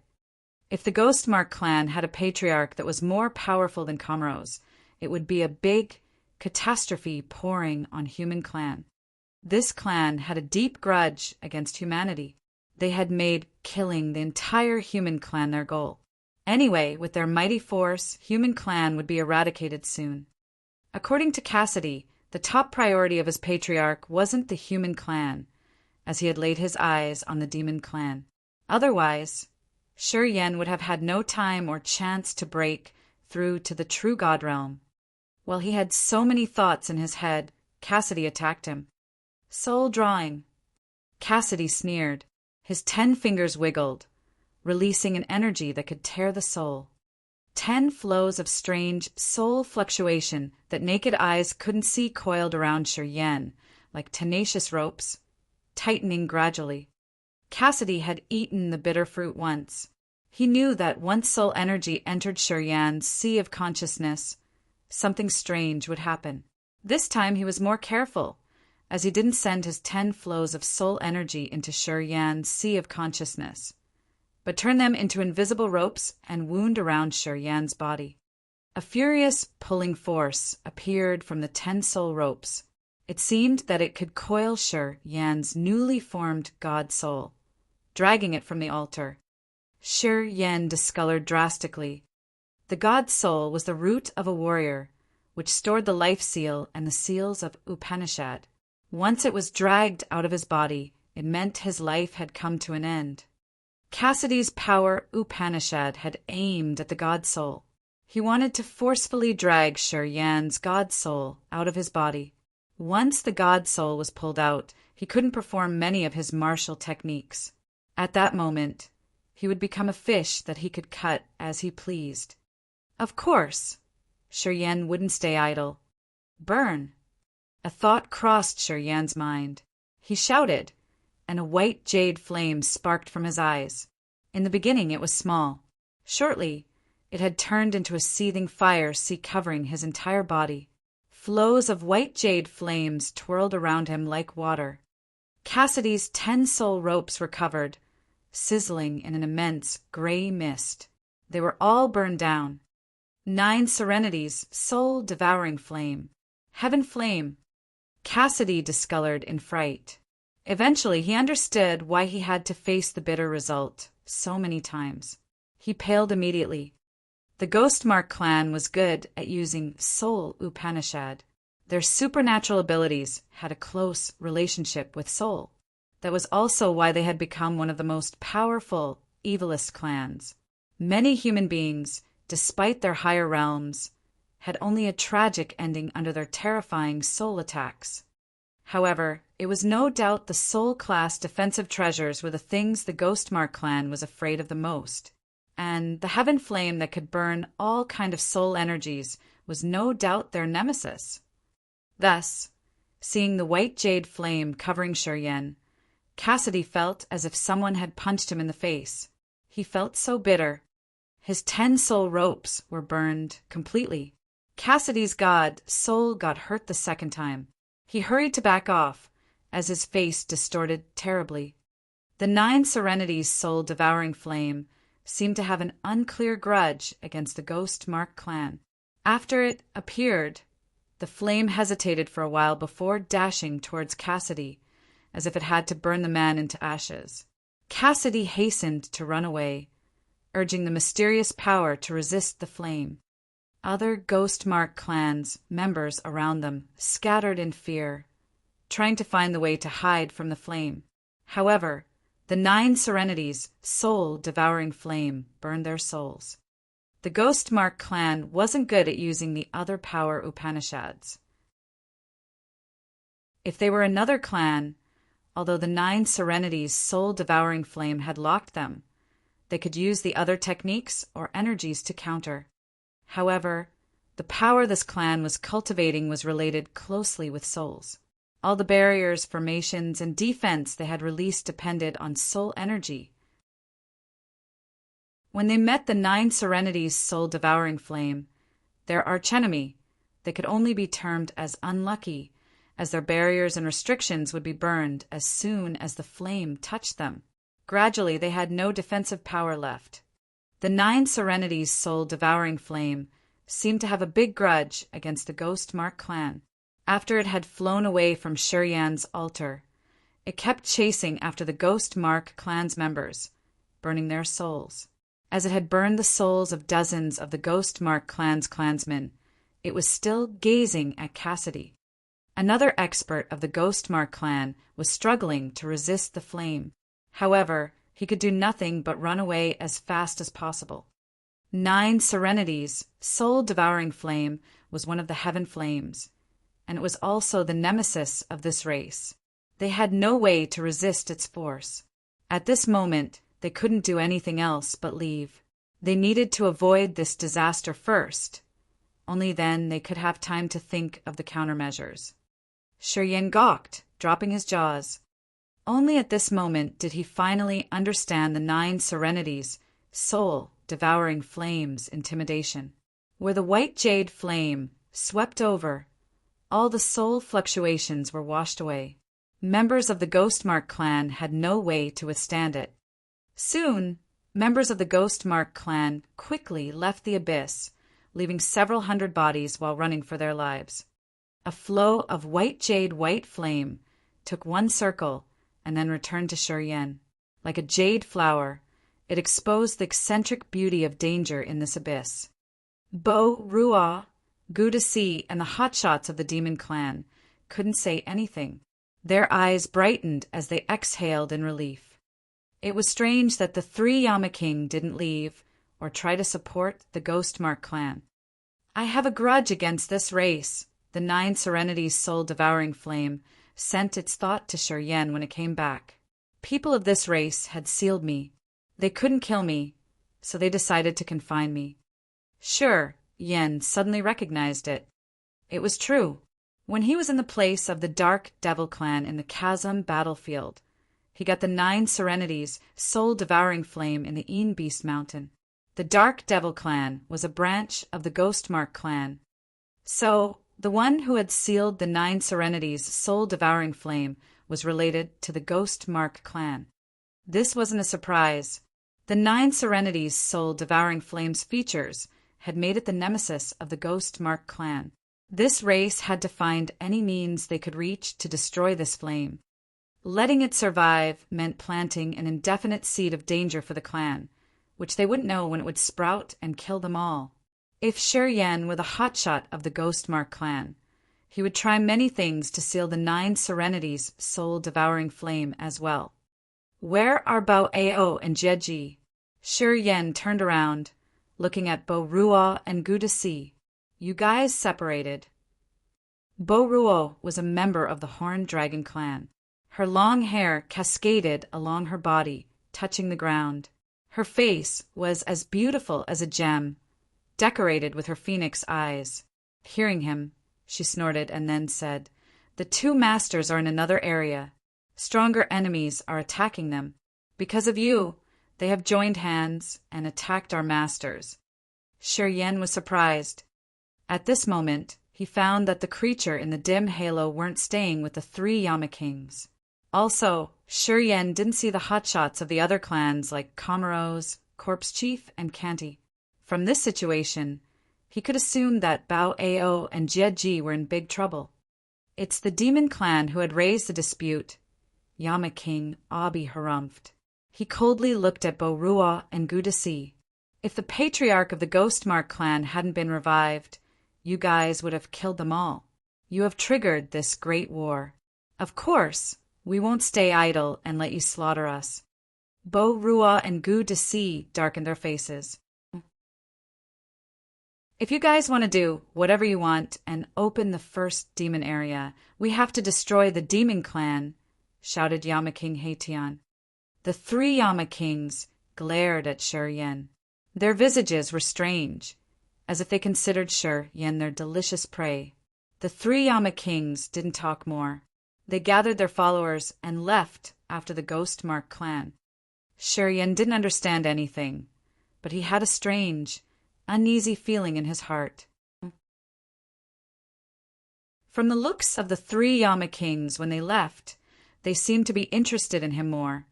If the Ghostmark clan had a patriarch that was more powerful than Komaro's, it would be a big catastrophe pouring on human clan. This clan had a deep grudge against humanity. They had made killing the entire human clan their goal. Anyway, with their mighty force, human clan would be eradicated soon. According to Cassidy, the top priority of his patriarch wasn't the human clan, as he had laid his eyes on the demon clan. Otherwise, Yen would have had no time or chance to break through to the true God realm. While he had so many thoughts in his head, Cassidy attacked him. Soul drawing. Cassidy sneered. His 10 fingers wiggled, releasing an energy that could tear the soul. 10 flows of strange soul fluctuation that naked eyes couldn't see coiled around Yen, like tenacious ropes, tightening gradually. Cassidy had eaten the bitter fruit once. He knew that once soul energy entered Yen's sea of consciousness, something strange would happen. This time he was more careful, as he didn't send his 10 flows of soul energy into Yen's sea of consciousness, but turned them into invisible ropes and wound around Yen's body. A furious pulling force appeared from the 10 soul ropes. It seemed that it could coil Yen's newly formed God soul, dragging it from the altar. Yen discolored drastically. The God soul was the root of a warrior, which stored the life seal and the seals of Upanishad. Once it was dragged out of his body, it meant his life had come to an end. Cassidy's power Upanishad had aimed at the God soul. He wanted to forcefully drag Yen's God soul out of his body. Once the God soul was pulled out, he couldn't perform many of his martial techniques. At that moment, he would become a fish that he could cut as he pleased. Of course, Yen wouldn't stay idle. Burn! A thought crossed Yen's mind. He shouted, and a white jade flame sparked from his eyes. In the beginning it was small. Shortly, it had turned into a seething fire covering his entire body. Flows of white jade flames twirled around him like water. Cassidy's 10 soul ropes were covered, sizzling in an immense gray mist. They were all burned down. 9 serenities, soul-devouring flame. Heaven flame. Cassidy discolored in fright. Eventually, he understood why he had to face the bitter result so many times. He paled immediately. The Ghostmark clan was good at using soul Upanishad. Their supernatural abilities had a close relationship with soul. That was also why they had become one of the most powerful, evilest clans. Many human beings, despite their higher realms, had only a tragic ending under their terrifying soul attacks. However, it was no doubt the soul-class defensive treasures were the things the Ghostmark clan was afraid of the most, and the heaven flame that could burn all kind of soul energies was no doubt their nemesis. Thus, seeing the white jade flame covering Yen, Cassidy felt as if someone had punched him in the face. He felt so bitter. His 10 soul ropes were burned completely. Cassidy's god soul got hurt the second time. He hurried to back off, as his face distorted terribly. The 9 serenities soul-devouring flame seemed to have an unclear grudge against the Ghostmark clan. After it appeared, the flame hesitated for a while before dashing towards Cassidy, as if it had to burn the man into ashes. Cassidy hastened to run away, urging the mysterious power to resist the flame. Other Ghostmark clan's members around them scattered in fear, trying to find the way to hide from the flame. However, the 9 serenities' soul-devouring flame burned their souls. The Ghost Mark clan wasn't good at using the other power Upanishads. If they were another clan, although the 9 Serenities' soul-devouring flame had locked them, they could use the other techniques or energies to counter. However, the power this clan was cultivating was related closely with souls. All the barriers, formations, and defense they had released depended on soul energy. When they met the 9 Serenities' soul-devouring flame, their archenemy, they could only be termed as unlucky, as their barriers and restrictions would be burned as soon as the flame touched them. Gradually, they had no defensive power left. The 9 Serenities' soul-devouring flame seemed to have a big grudge against the Ghost Mark clan. After it had flown away from Shuryan's altar, it kept chasing after the Ghost Mark clan's members, burning their souls. As it had burned the souls of dozens of the Ghost Mark clan's clansmen, it was still gazing at Cassidy. Another expert of the Ghost Mark clan was struggling to resist the flame. However, he could do nothing but run away as fast as possible. 9 Serenities' soul-devouring flame was one of the heaven flames, and it was also the nemesis of this race. They had no way to resist its force. At this moment, they couldn't do anything else but leave. They needed to avoid this disaster first. Only then they could have time to think of the countermeasures. Shuryan gawked, dropping his jaws. Only at this moment did he finally understand the 9 Serenities' soul-devouring flame's intimidation. Where the white jade flame swept over, all the soul fluctuations were washed away. Members of the Ghost Mark clan had no way to withstand it. Soon, members of the Ghost Mark clan quickly left the abyss, leaving several hundred bodies while running for their lives. A flow of white jade white flame took one circle and then returned to Shuryan. Like a jade flower, it exposed the eccentric beauty of danger in this abyss. Bo, Ruah, Gudasi, and the hotshots of the demon clan couldn't say anything. Their eyes brightened as they exhaled in relief. It was strange that the 3 Yama King didn't leave or try to support the Ghost Mark clan. I have a grudge against this race. The 9 Serenities' soul-devouring flame sent its thought to Shuryan when it came back. People of this race had sealed me. They couldn't kill me, so they decided to confine me. Sure, Yen suddenly recognized it. It was true. When he was in the place of the Dark Devil clan in the Chasm battlefield, he got the 9 Serenities' soul-devouring flame in the Een Beast Mountain. The Dark Devil clan was a branch of the Ghost Mark clan. So, the one who had sealed the 9 Serenities' soul-devouring flame was related to the Ghost Mark clan. This wasn't a surprise. The 9 Serenities' soul-devouring flame's features had made it the nemesis of the Ghost Mark clan. This race had to find any means they could reach to destroy this flame. Letting it survive meant planting an indefinite seed of danger for the clan, which they wouldn't know when it would sprout and kill them all. If Shuryan were the hotshot of the Ghost Mark clan, he would try many things to seal the 9 Serenities' soul-devouring flame as well. Where are Bao Ao and Jeji? Shuryan turned around, looking at Bo Ruah and Gudasi. You guys separated. Bo Ruah was a member of the Horned Dragon clan. Her long hair cascaded along her body, touching the ground. Her face was as beautiful as a gem, decorated with her phoenix eyes. Hearing him, she snorted and then said, "The 2 masters are in another area. Stronger enemies are attacking them. Because of you, they have joined hands and attacked our masters." Shuryan was surprised. At this moment, he found that the creature in the dim halo weren't staying with the 3 Yama Kings. Also, Shuryan didn't see the hotshots of the other clans like Komaros, Corpse Chief, and Kanti. From this situation, he could assume that Bao Ao and Jeji were in big trouble. It's the demon clan who had raised the dispute. Yama King Abi harumphed. He coldly looked at Bo Ruah and Gudasi. If the patriarch of the Ghost Mark clan hadn't been revived, you guys would have killed them all. You have triggered this great war. Of course, we won't stay idle and let you slaughter us. Bo Ruah and Gudasi darkened their faces. If you guys want to do whatever you want and open the first demon area, we have to destroy the demon clan, shouted Yama King Haitian. The 3 Yama Kings glared at Shi Yan. Their visages were strange, as if they considered Shi Yan their delicious prey. The 3 Yama Kings didn't talk more. They gathered their followers and left after the Ghost Mark clan. Shi Yan didn't understand anything, but he had a strange, uneasy feeling in his heart. From the looks of the 3 Yama Kings when they left, they seemed to be interested in him more,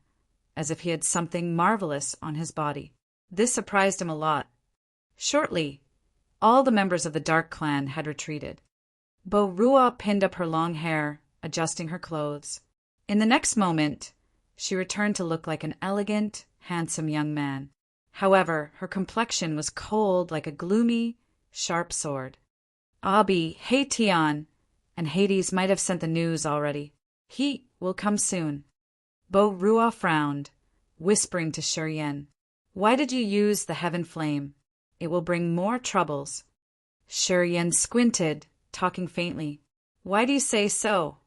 as if he had something marvelous on his body. This surprised him a lot. Shortly, all the members of the Dark Clan had retreated. Bo-Rua pinned up her long hair, adjusting her clothes. In the next moment, she returned to look like an elegant, handsome young man. However, her complexion was cold like a gloomy, sharp sword. Abi, Haitian, and Hades might have sent the news already. He will come soon. Bo-Rua frowned, whispering to Shi Yan, "Why did you use the heaven flame? It will bring more troubles." Shi Yan squinted, talking faintly. "Why do you say so?"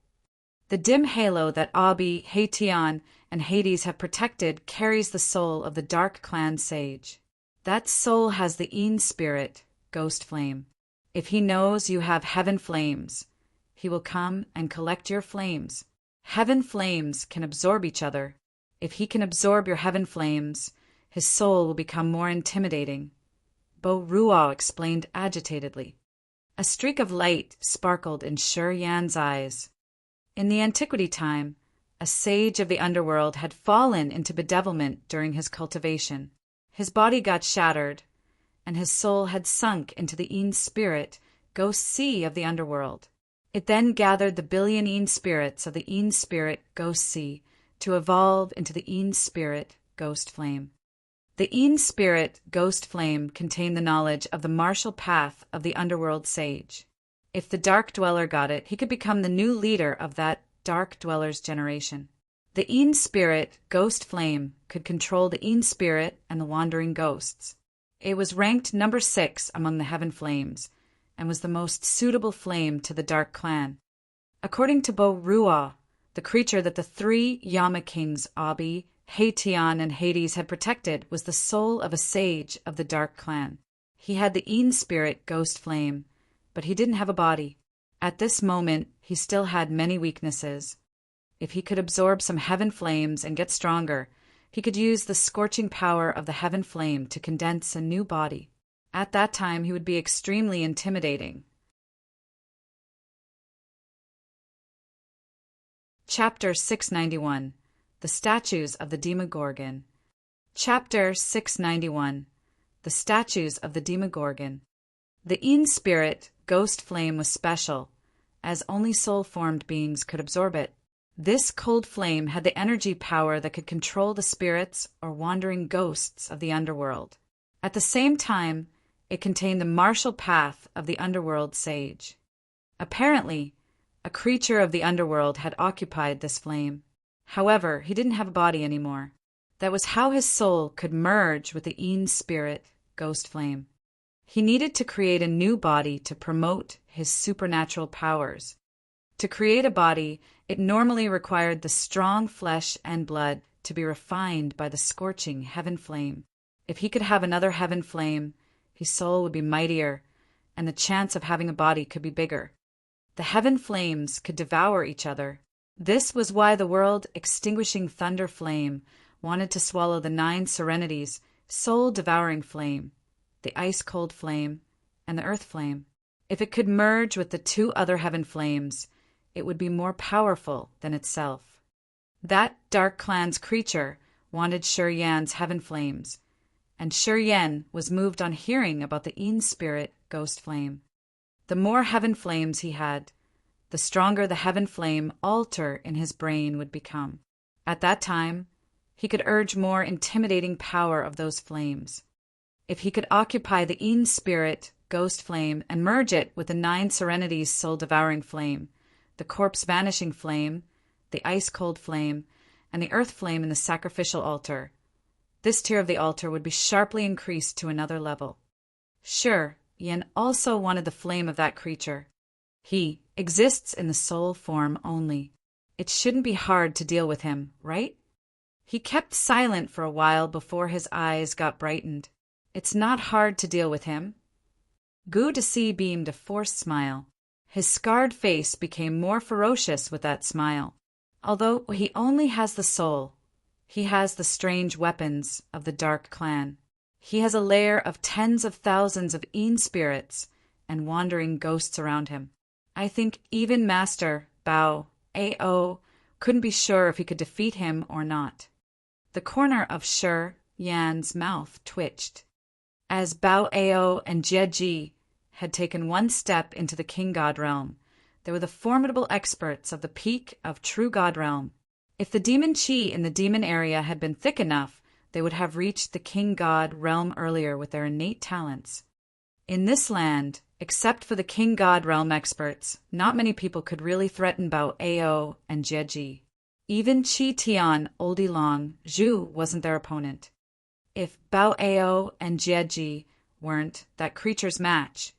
"The dim halo that Abi, Haitian, and Hades have protected carries the soul of the Dark Clan sage. That soul has the Een spirit, Ghost Flame. If he knows you have heaven flames, he will come and collect your flames. Heaven flames can absorb each other. If he can absorb your heaven flames, his soul will become more intimidating," Bo-Rua explained agitatedly. A streak of light sparkled in Shi Yan's eyes. In the antiquity time, a sage of the underworld had fallen into bedevilment during his cultivation. His body got shattered, and his soul had sunk into the Een spirit, ghost sea of the underworld. It then gathered the billion Een spirits of the Een spirit, ghost sea, to evolve into the Een spirit, ghost flame. The Een spirit, ghost flame contained the knowledge of the martial path of the underworld sage. If the Dark Dweller got it, he could become the new leader of that Dark Dweller's generation. The Een spirit, ghost flame, could control the Een spirit and the wandering ghosts. It was ranked number 6 among the heaven flames, and was the most suitable flame to the Dark Clan. According to Bo-Rua, the creature that the 3 Yama Kings, Abi, Haitian, and Hades had protected was the soul of a sage of the Dark Clan. He had the Een spirit, ghost flame, but he didn't have a body. At this moment, he still had many weaknesses. If he could absorb some heaven flames and get stronger, he could use the scorching power of the heaven flame to condense a new body. At that time, he would be extremely intimidating. Chapter 691. The Statues of the Demogorgon. Chapter 691. The Statues of the Demogorgon. The Een spirit, ghost flame, was special, as only soul-formed beings could absorb it. This cold flame had the energy power that could control the spirits or wandering ghosts of the underworld. At the same time, it contained the martial path of the underworld sage. Apparently, a creature of the underworld had occupied this flame. However, he didn't have a body anymore. That was how his soul could merge with the Een spirit, ghost flame. He needed to create a new body to promote his supernatural powers. To create a body, it normally required the strong flesh and blood to be refined by the scorching heaven flame. If he could have another heaven flame, his soul would be mightier, and the chance of having a body could be bigger. The heaven flames could devour each other. This was why the world-extinguishing thunder flame wanted to swallow the 9 serenities, soul-devouring flame, the ice-cold flame, and the earth flame. If it could merge with the 2 other heaven flames, it would be more powerful than itself. That Dark Clan's creature wanted Shi Yan's heaven flames, and Shi Yan was moved on hearing about the Een spirit, ghost flame. The more heaven flames he had, the stronger the heaven flame altar in his brain would become. At that time, he could urge more intimidating power of those flames. If he could occupy the Een spirit, ghost flame, and merge it with the 9 serenities soul-devouring flame, the corpse-vanishing flame, the ice-cold flame, and the earth flame in the sacrificial altar, this tier of the altar would be sharply increased to another level. Sure, Yen also wanted the flame of that creature. He exists in the soul form only. It shouldn't be hard to deal with him, right? He kept silent for a while before his eyes got brightened. It's not hard to deal with him. Gu Desi beamed a forced smile. His scarred face became more ferocious with that smile. Although he only has the soul, he has the strange weapons of the Dark Clan. He has a lair of tens of thousands of Een spirits and wandering ghosts around him. I think even Master Bao Ao couldn't be sure if he could defeat him or not. The corner of Shi Yan's mouth twitched. As Bao Ao and Jieji had taken one step into the King God realm, they were the formidable experts of the peak of True God realm. If the demon chi in the demon area had been thick enough, they would have reached the King God realm earlier with their innate talents. In this land, except for the King God realm experts, not many people could really threaten Bao Ao and Jieji. Even Chi Tian Oldie Long Zhu wasn't their opponent. If Bao Ao and Jieji weren't that creature's match,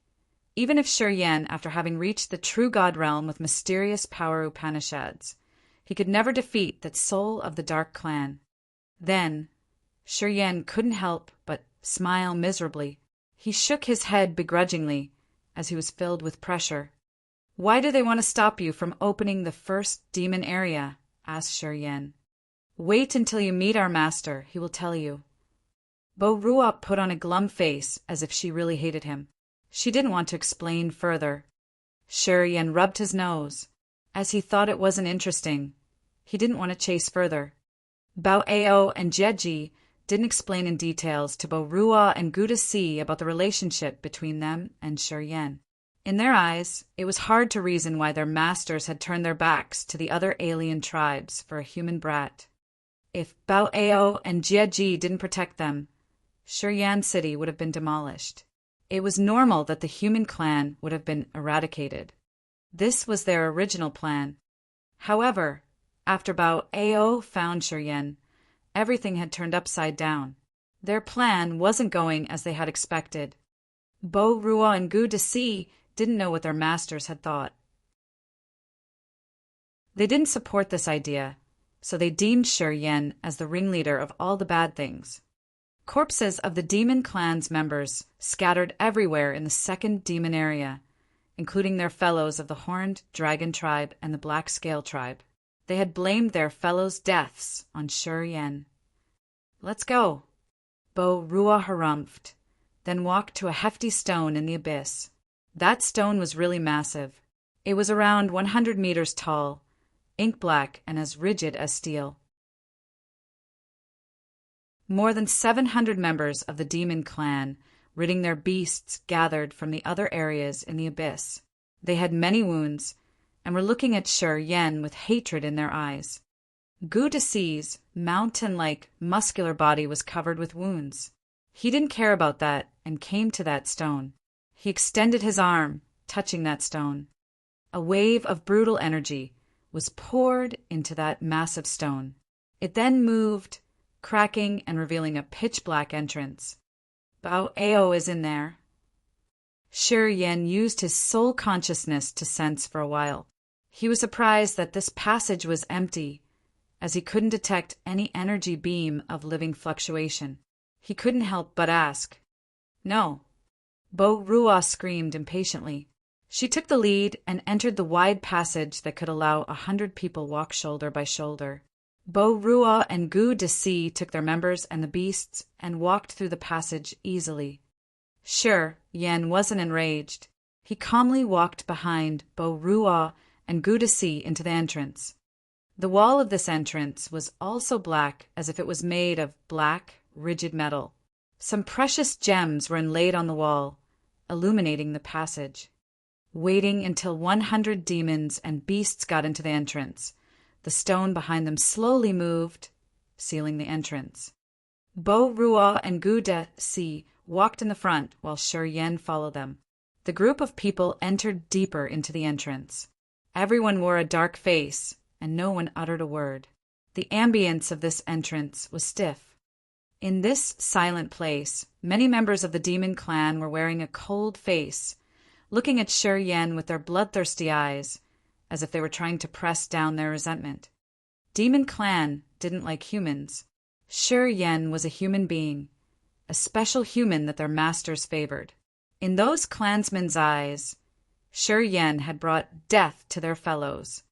even if Shi Yan, after having reached the true God realm with mysterious power Upanishads, he could never defeat that soul of the Dark Clan. Then, Shi Yan couldn't help but smile miserably. He shook his head begrudgingly as he was filled with pressure. "Why do they want to stop you from opening the first demon area?" asked Shi Yan. "Wait until you meet our master, he will tell you." Bo Ruop put on a glum face as if she really hated him. She didn't want to explain further. Shi Yan rubbed his nose, as he thought it wasn't interesting. He didn't want to chase further. Bao Ao and Jieji didn't explain in details to Bo Rua and Gu Desi about the relationship between them and Shi Yan. In their eyes, it was hard to reason why their masters had turned their backs to the other alien tribes for a human brat. If Bao Ao and Jieji didn't protect them, Shi Yan City would have been demolished. It was normal that the human clan would have been eradicated. This was their original plan. However, after Bao Ao found Shi Yan, everything had turned upside down. Their plan wasn't going as they had expected. Bo Rua and Gu Desi didn't know what their masters had thought. They didn't support this idea, so they deemed Shi Yan as the ringleader of all the bad things. Corpses of the demon clan's members scattered everywhere in the second demon area, including their fellows of the Horned Dragon tribe and the Black Scale tribe. They had blamed their fellows' deaths on Shi Yan. "Let's go." Bo Rua harumphed, then walked to a hefty stone in the abyss. That stone was really massive. It was around 100 meters tall, ink black and as rigid as steel. More than 700 members of the demon clan, ridding their beasts, gathered from the other areas in the abyss. They had many wounds, and were looking at Shi Yan with hatred in their eyes. Gu Desi's mountain-like, muscular body was covered with wounds. He didn't care about that and came to that stone. He extended his arm, touching that stone. A wave of brutal energy was poured into that massive stone. It then moved, cracking and revealing a pitch-black entrance. Bao Ao is in there. Shi Yan used his soul consciousness to sense for a while. He was surprised that this passage was empty, as he couldn't detect any energy beam of living fluctuation. He couldn't help but ask. "No." Bo Rua screamed impatiently. She took the lead and entered the wide passage that could allow 100 people walk shoulder by shoulder. Bo Rua and Gu Desi took their members and the beasts and walked through the passage easily. Shi Yan wasn't enraged. He calmly walked behind Bo Rua and Gu Desi into the entrance. The wall of this entrance was also black, as if it was made of black, rigid metal. Some precious gems were inlaid on the wall, illuminating the passage. Waiting until 100 demons and beasts got into the entrance, the stone behind them slowly moved, sealing the entrance. Bo Rua and Gu Desi walked in the front while Shi Yan followed them. The group of people entered deeper into the entrance. Everyone wore a dark face, and no one uttered a word. The ambience of this entrance was stiff. In this silent place, many members of the demon clan were wearing a cold face, looking at Shi Yan with their bloodthirsty eyes, as if they were trying to press down their resentment. Demon clan didn't like humans. Shi Yan was a human being, a special human that their masters favored. In those clansmen's eyes, Shi Yan had brought death to their fellows.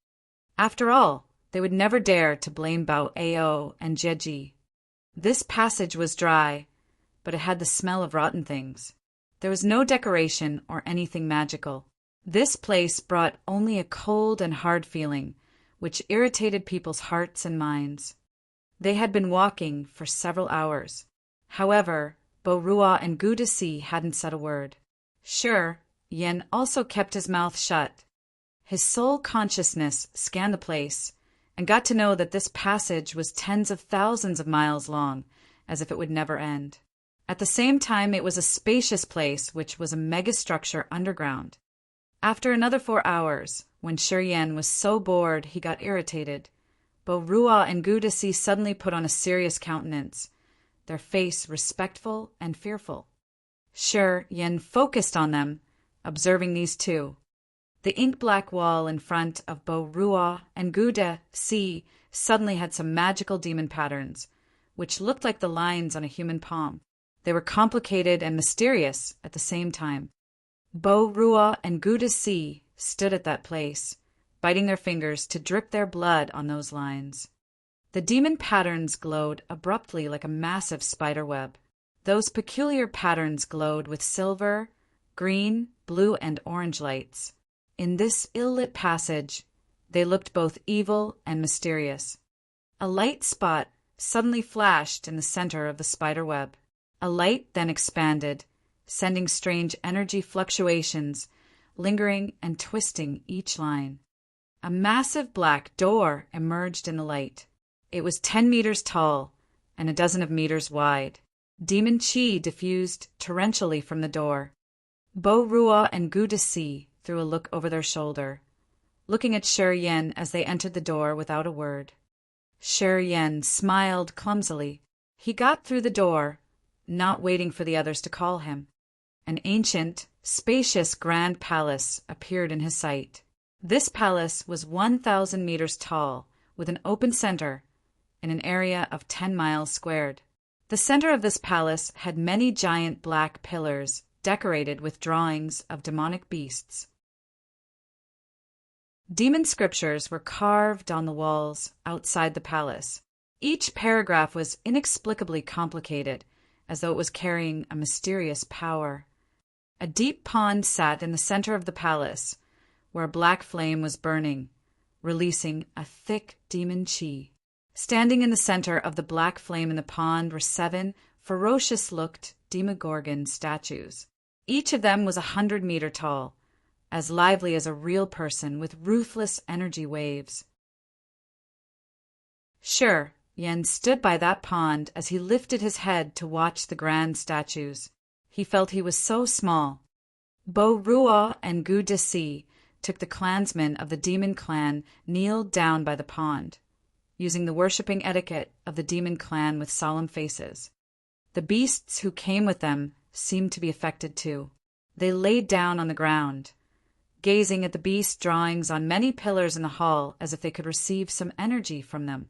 After all, they would never dare to blame Bao Ao and Jeji. This passage was dry, but it had the smell of rotten things. There was no decoration or anything magical. This place brought only a cold and hard feeling, which irritated people's hearts and minds. They had been walking for several hours. However, Bo Rua and Gu Desi hadn't said a word. Shi Yan also kept his mouth shut. His soul consciousness scanned the place and got to know that this passage was tens of thousands of miles long, as if it would never end. At the same time, it was a spacious place which was a megastructure underground. After another 4 hours, when Shi Yan was so bored he got irritated, Bo Rua and Gu Desi suddenly put on a serious countenance, their face respectful and fearful. Shi Yan focused on them, observing these two. The ink-black wall in front of Bo Rua and Gu Desi suddenly had some magical demon patterns, which looked like the lines on a human palm. They were complicated and mysterious at the same time. Bo Rua and Gu Desi stood at that place, biting their fingers to drip their blood on those lines. The demon patterns glowed abruptly like a massive spider web. Those peculiar patterns glowed with silver, green, blue, and orange lights. In this ill-lit passage, they looked both evil and mysterious. A light spot suddenly flashed in the center of the spider web. A light then expanded, sending strange energy fluctuations, lingering and twisting each line. A massive black door emerged in the light. It was 10 meters tall and a dozen of meters wide. Demon chi diffused torrentially from the door. Bo Rua and Gu Desi threw a look over their shoulder, looking at Shi Yan as they entered the door without a word. Shi Yan smiled clumsily. He got through the door, not waiting for the others to call him. An ancient, spacious grand palace appeared in his sight. This palace was 1,000 meters tall, with an open center, in an area of 10 miles squared. The center of this palace had many giant black pillars decorated with drawings of demonic beasts. Demon scriptures were carved on the walls outside the palace. Each paragraph was inexplicably complicated, as though it was carrying a mysterious power. A deep pond sat in the center of the palace, where a black flame was burning, releasing a thick demon chi. Standing in the center of the black flame in the pond were 7 ferocious-looked demogorgon statues. Each of them was 100 meters tall, as lively as a real person with ruthless energy waves. Shi Yan stood by that pond as he lifted his head to watch the grand statues. He felt he was so small. Bo Rua and Gu Desi took the clansmen of the demon clan kneeled down by the pond, using the worshipping etiquette of the demon clan with solemn faces. The beasts who came with them seemed to be affected too. They laid down on the ground, gazing at the beast drawings on many pillars in the hall as if they could receive some energy from them.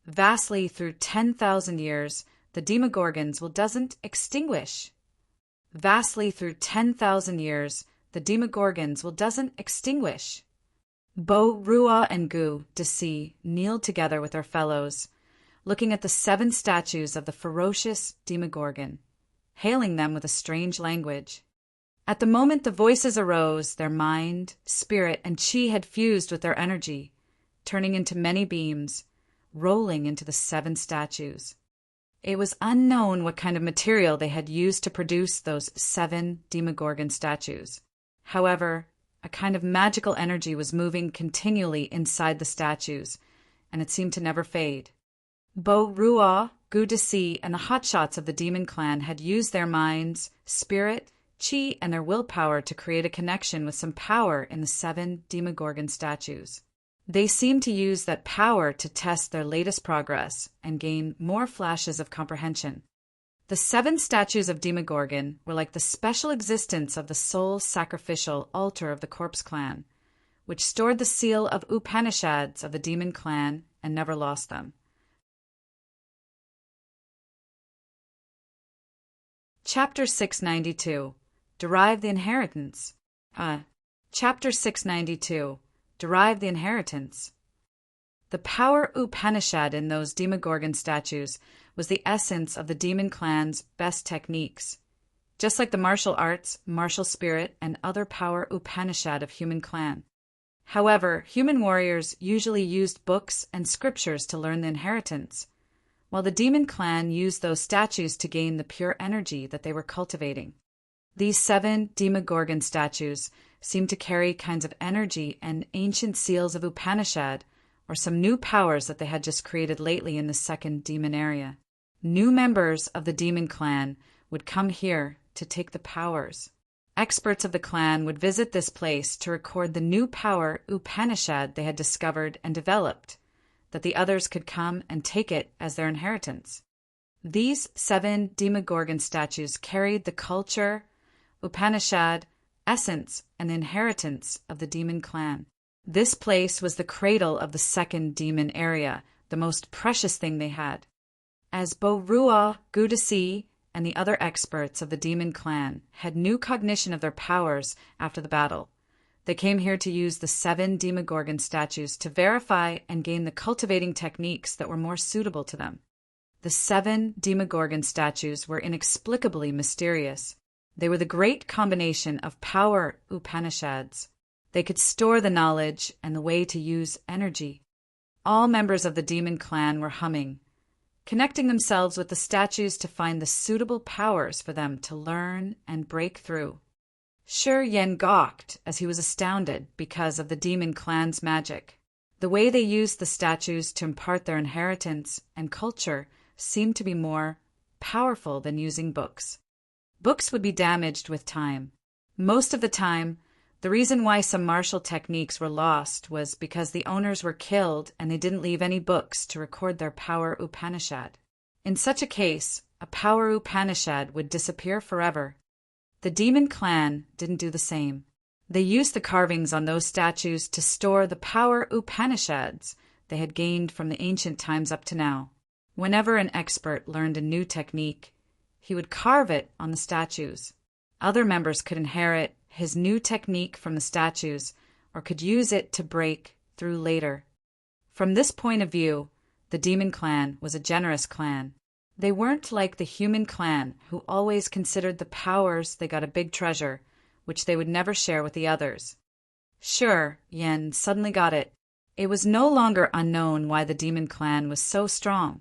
Vastly through 10,000 years, the demogorgons will doesn't extinguish. Vastly through 10,000 years, the demogorgons will doesn't extinguish. Bo Rua and Gu Desi kneeled together with their fellows, looking at the 7 statues of the ferocious demogorgon, hailing them with a strange language. At the moment the voices arose, their mind, spirit, and chi had fused with their energy, turning into many beams, rolling into the 7 statues. It was unknown what kind of material they had used to produce those 7 demogorgon statues. However, a kind of magical energy was moving continually inside the statues, and it seemed to never fade. Bo Rua, Gu Desi, and the hotshots of the demon clan had used their minds, spirit, chi, and their willpower to create a connection with some power in the 7 demogorgon statues. They seemed to use that power to test their latest progress and gain more flashes of comprehension. The 7 statues of Demogorgon were like the special existence of the soul sacrificial altar of the Corpse Clan, which stored the seal of Upanishads of the Demon Clan and never lost them. Chapter 692. Derive the Inheritance. Chapter 692. Derive the Inheritance. The power Upanishad in those Demogorgon statues was the essence of the Demon Clan's best techniques. Just like the martial arts, martial spirit, and other power Upanishad of human clan. However, human warriors usually used books and scriptures to learn the inheritance, while the Demon Clan used those statues to gain the pure energy that they were cultivating. These 7 Demogorgon statues seemed to carry kinds of energy and ancient seals of Upanishad, or some new powers that they had just created lately in the second demon area. New members of the Demon Clan would come here to take the powers. Experts of the clan would visit this place to record the new power Upanishad they had discovered and developed, that the others could come and take it as their inheritance. These 7 Demogorgon statues carried the culture, Upanishad, essence, and inheritance of the Demon Clan. This place was the cradle of the second demon area, the most precious thing they had. As Bo-Rua, Gudasi, and the other experts of the Demon Clan had new cognition of their powers after the battle, they came here to use the 7 Demogorgon statues to verify and gain the cultivating techniques that were more suitable to them. The 7 Demogorgon statues were inexplicably mysterious. They were the great combination of power Upanishads. They could store the knowledge and the way to use energy. All members of the Demon Clan were humming, connecting themselves with the statues to find the suitable powers for them to learn and break through. Shi Yen gawked as he was astounded because of the Demon Clan's magic. The way they used the statues to impart their inheritance and culture seemed to be more powerful than using books. Books would be damaged with time. Most of the time, the reason why some martial techniques were lost was because the owners were killed and they didn't leave any books to record their power Upanishad. In such a case, a power Upanishad would disappear forever. The Demon Clan didn't do the same. They used the carvings on those statues to store the power Upanishads they had gained from the ancient times up to now. Whenever an expert learned a new technique, he would carve it on the statues. Other members could inherit his new technique from the statues or could use it to break through later. From this point of view, the Demon Clan was a generous clan. They weren't like the human clan who always considered the powers they got a big treasure, which they would never share with the others. Sure, Yen suddenly got it. It was no longer unknown why the Demon Clan was so strong.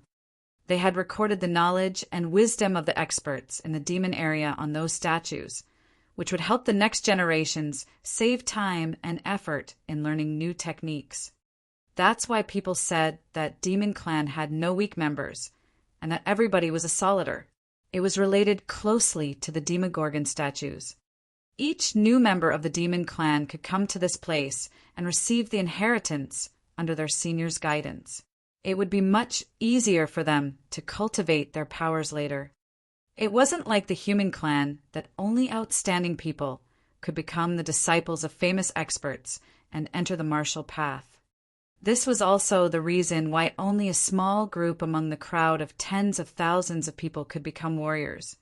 They had recorded the knowledge and wisdom of the experts in the demon area on those statues, which would help the next generations save time and effort in learning new techniques. That's why people said that Demon Clan had no weak members, and that everybody was a solider. It was related closely to the Demogorgon statues. Each new member of the Demon Clan could come to this place and receive the inheritance under their senior's guidance. It would be much easier for them to cultivate their powers later. It wasn't like the human clan that only outstanding people could become the disciples of famous experts and enter the martial path. This was also the reason why only a small group among the crowd of tens of thousands of people could become warriors.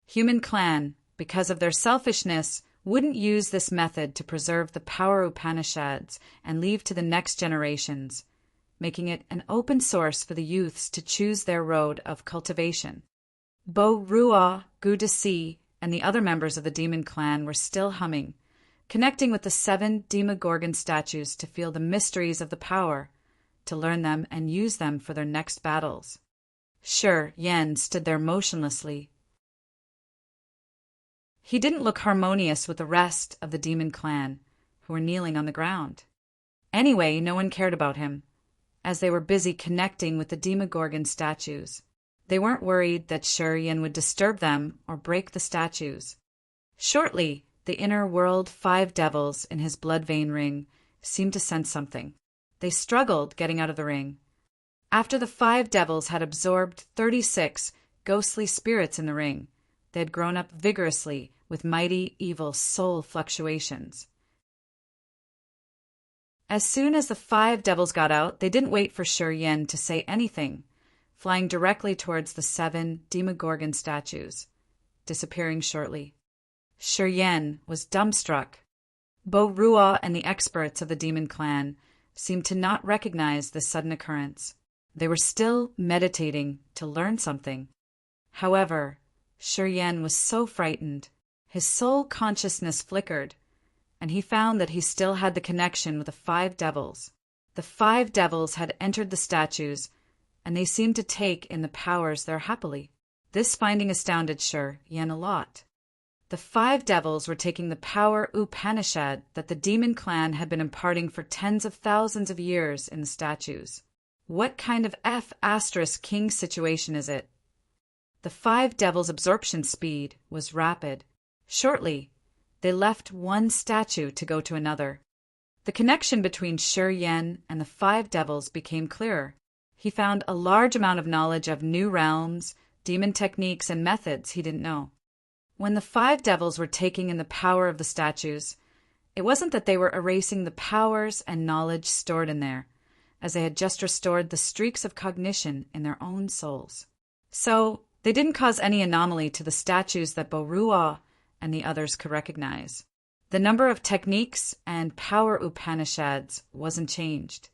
Human clan, because of their selfishness, wouldn't use this method to preserve the power Upanishads and leave to the next generations, making it an open source for the youths to choose their road of cultivation. Bo-Rua, Gudasi, and the other members of the Demon Clan were still humming, connecting with the 7 Demogorgon statues to feel the mysteries of the power, to learn them and use them for their next battles. Shi Yen stood there motionlessly. He didn't look harmonious with the rest of the Demon Clan, who were kneeling on the ground. Anyway, no one cared about him, as they were busy connecting with the Demogorgon statues. They weren't worried that Shi Yen would disturb them or break the statues. Shortly, the inner world 5 devils in his blood vein ring seemed to sense something. They struggled getting out of the ring. After the 5 devils had absorbed 36 ghostly spirits in the ring. They had grown up vigorously with mighty, evil soul fluctuations. As soon as the 5 devils got out, they didn't wait for Shi Yin to say anything, flying directly towards the 7 Demogorgon statues, disappearing shortly. Shi Yin was dumbstruck. Bo Ruo and the experts of the demon clan seemed to not recognize this sudden occurrence. They were still meditating to learn something. However, Shi Yin was so frightened. His soul consciousness flickered, and he found that he still had the connection with the 5 devils. The 5 devils had entered the statues, and they seemed to take in the powers there happily. This finding astounded Shi Yin a lot. The 5 devils were taking the power Upanishad that the demon clan had been imparting for tens of thousands of years in the statues. What kind of F***king situation is it? The 5 devils' absorption speed was rapid. Shortly, they left one statue to go to another. The connection between Shi Yin and the 5 devils became clearer. He found a large amount of knowledge of new realms, demon techniques, and methods he didn't know. When the 5 devils were taking in the power of the statues, it wasn't that they were erasing the powers and knowledge stored in there, as they had just restored the streaks of cognition in their own souls. So, they didn't cause any anomaly to the statues that Bo Ruo and the others could recognize. The number of techniques and power Upanishads wasn't changed.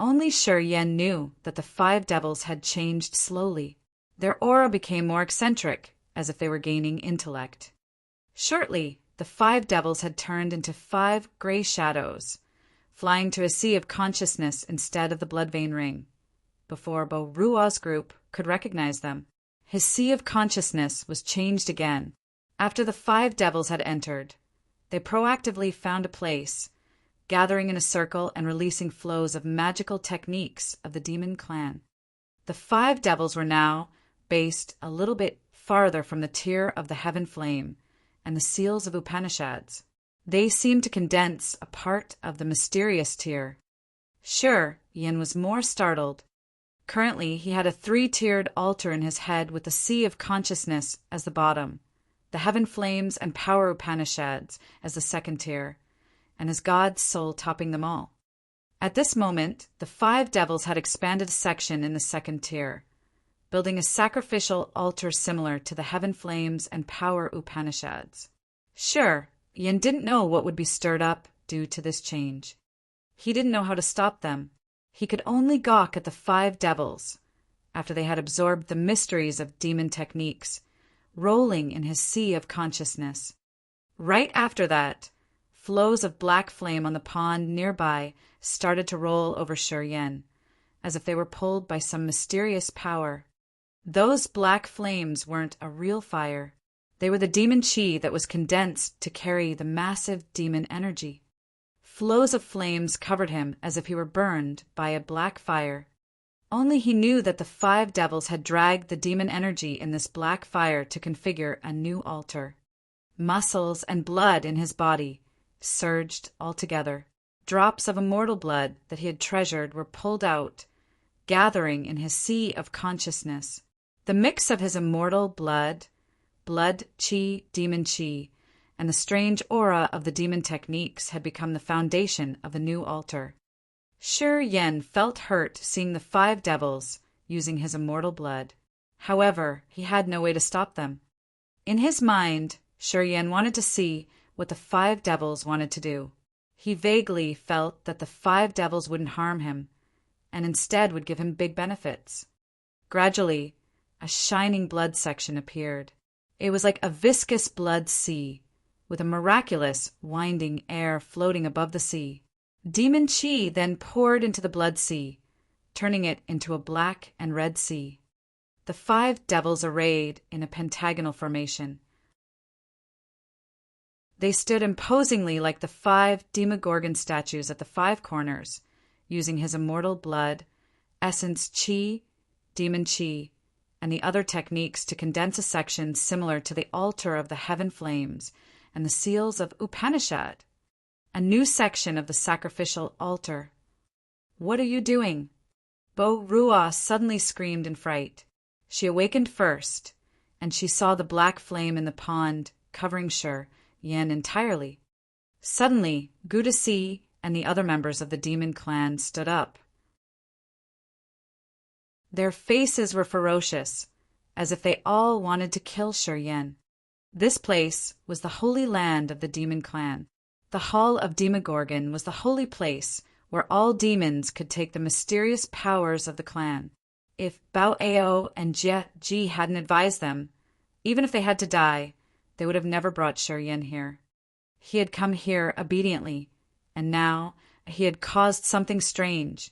Only Shi Yin knew that the 5 devils had changed slowly. Their aura became more eccentric, as if they were gaining intellect. Shortly, the 5 devils had turned into 5 gray shadows, flying to a sea of consciousness instead of the blood vein ring, before Bo Ruo's group could recognize them. His sea of consciousness was changed again. After the 5 devils had entered, they proactively found a place, gathering in a circle and releasing flows of magical techniques of the demon clan. The 5 devils were now based a little bit farther from the tier of the heaven flame and the seals of Upanishads. They seemed to condense a part of the mysterious tier. Shi Yin was more startled. Currently, he had a 3-tiered altar in his head with the sea of consciousness as the bottom, the heaven flames and power Upanishads as the 2nd tier, and his God's soul topping them all. At this moment, the 5 devils had expanded a section in the 2nd tier, building a sacrificial altar similar to the heaven flames and power Upanishads. Shi Yin didn't know what would be stirred up due to this change. He didn't know how to stop them. He could only gawk at the 5 devils, after they had absorbed the mysteries of demon techniques, rolling in his sea of consciousness. Right after that, flows of black flame on the pond nearby started to roll over Shi Yin, as if they were pulled by some mysterious power. Those black flames weren't a real fire. They were the demon chi that was condensed to carry the massive demon energy. Flows of flames covered him as if he were burned by a black fire. Only he knew that the 5 devils had dragged the demon energy in this black fire to configure a new altar. Muscles and blood in his body surged all together. Drops of immortal blood that he had treasured were pulled out, gathering in his sea of consciousness. The mix of his immortal blood chi, demon chi, and the strange aura of the demon techniques had become the foundation of the new altar. Shi Yin felt hurt seeing the 5 devils using his immortal blood. However, he had no way to stop them. In his mind, Shi Yin wanted to see what the 5 devils wanted to do. He vaguely felt that the 5 devils wouldn't harm him, and instead would give him big benefits. Gradually, a shining blood section appeared. It was like a viscous blood sea, with a miraculous, winding air floating above the sea. Demon chi then poured into the blood sea, turning it into a black and red sea. The 5 devils arrayed in a pentagonal formation. They stood imposingly like the 5 Demogorgon statues at the 5 corners, using his immortal blood, essence chi, demon chi, and the other techniques to condense a section similar to the altar of the heaven flames and the seals of Upanishad, a new section of the sacrificial altar. "What are you doing?" Bo Ruo suddenly screamed in fright. She awakened first, and she saw the black flame in the pond covering Shi Yan entirely. Suddenly, Gudasi and the other members of the demon clan stood up. Their faces were ferocious, as if they all wanted to kill Shi Yan. This place was the holy land of the demon clan. The Hall of Demogorgon was the holy place where all demons could take the mysterious powers of the clan. If Bao Ao and Jie Ji hadn't advised them, even if they had to die, they would have never brought Shi Yan here. He had come here obediently, and now he had caused something strange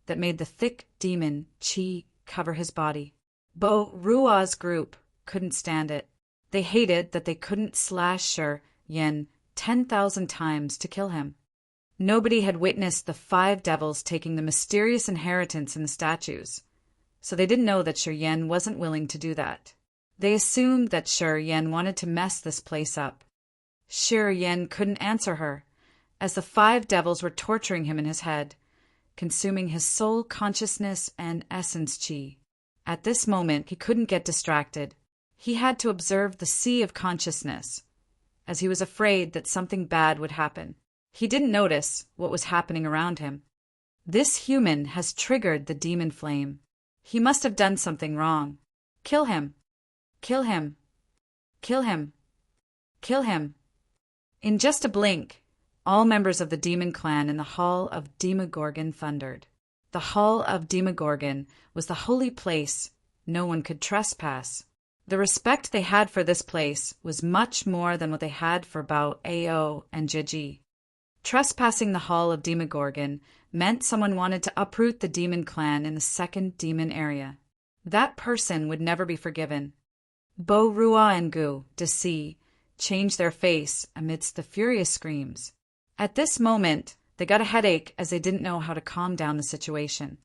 that made the thick demon Qi cover his body. Bo Rua's group couldn't stand it. They hated that they couldn't slash Shi Yan 10,000 times to kill him. Nobody had witnessed the 5 devils taking the mysterious inheritance in the statues, so they didn't know that Shi Yan wasn't willing to do that. They assumed that Shi Yan wanted to mess this place up. Shi Yan couldn't answer her, as the 5 devils were torturing him in his head, consuming his soul consciousness and essence qi. At this moment, he couldn't get distracted. He had to observe the sea of consciousness, as he was afraid that something bad would happen. He didn't notice what was happening around him. This human has triggered the demon flame. He must have done something wrong. Kill him! Kill him! Kill him! Kill him! In just a blink, all members of the demon clan in the Hall of Demogorgon thundered. The Hall of Demogorgon was the holy place no one could trespass. The respect they had for this place was much more than what they had for Bao Ao and Jiji. Trespassing the Hall of Demogorgon meant someone wanted to uproot the demon clan in the second demon area. That person would never be forgiven. Bo Rua and Gu Desi changed their face amidst the furious screams. At this moment, they got a headache as they didn't know how to calm down the situation.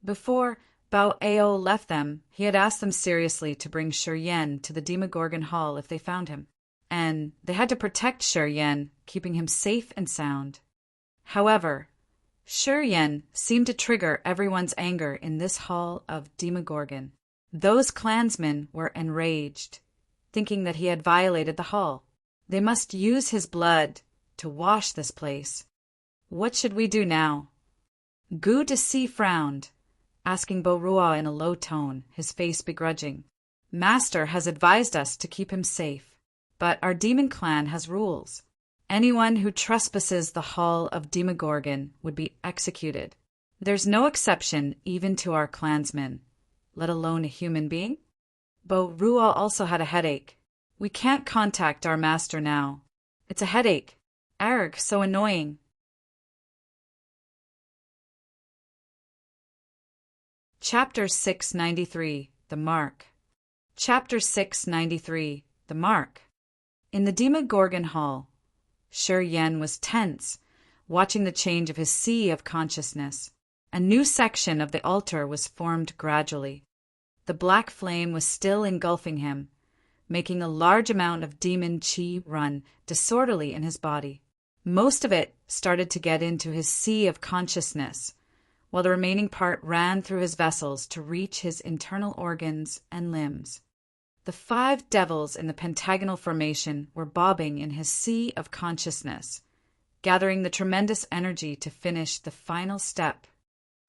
Before Bao Ao left them, he had asked them seriously to bring Shi Yan to the Demogorgon Hall if they found him, and they had to protect Shi Yan, keeping him safe and sound. However, Shi Yan seemed to trigger everyone's anger in this Hall of Demogorgon. Those clansmen were enraged, thinking that he had violated the hall. They must use his blood to wash this place. What should we do now? Gu Desi frowned, asking Bo Rua in a low tone, his face begrudging. Master has advised us to keep him safe, but our demon clan has rules. Anyone who trespasses the Hall of Demogorgon would be executed. There's no exception even to our clansmen, let alone a human being. Bo Rua also had a headache. We can't contact our master now. It's a headache. Arg, so annoying. Chapter 693, The Mark. Chapter 693, The Mark. In the Demogorgon Hall, Shi Yan was tense, watching the change of his sea of consciousness. A new section of the altar was formed gradually. The black flame was still engulfing him, making a large amount of demon qi run disorderly in his body. Most of it started to get into his sea of consciousness, while the remaining part ran through his vessels to reach his internal organs and limbs. The 5 devils in the pentagonal formation were bobbing in his sea of consciousness, gathering the tremendous energy to finish the final step.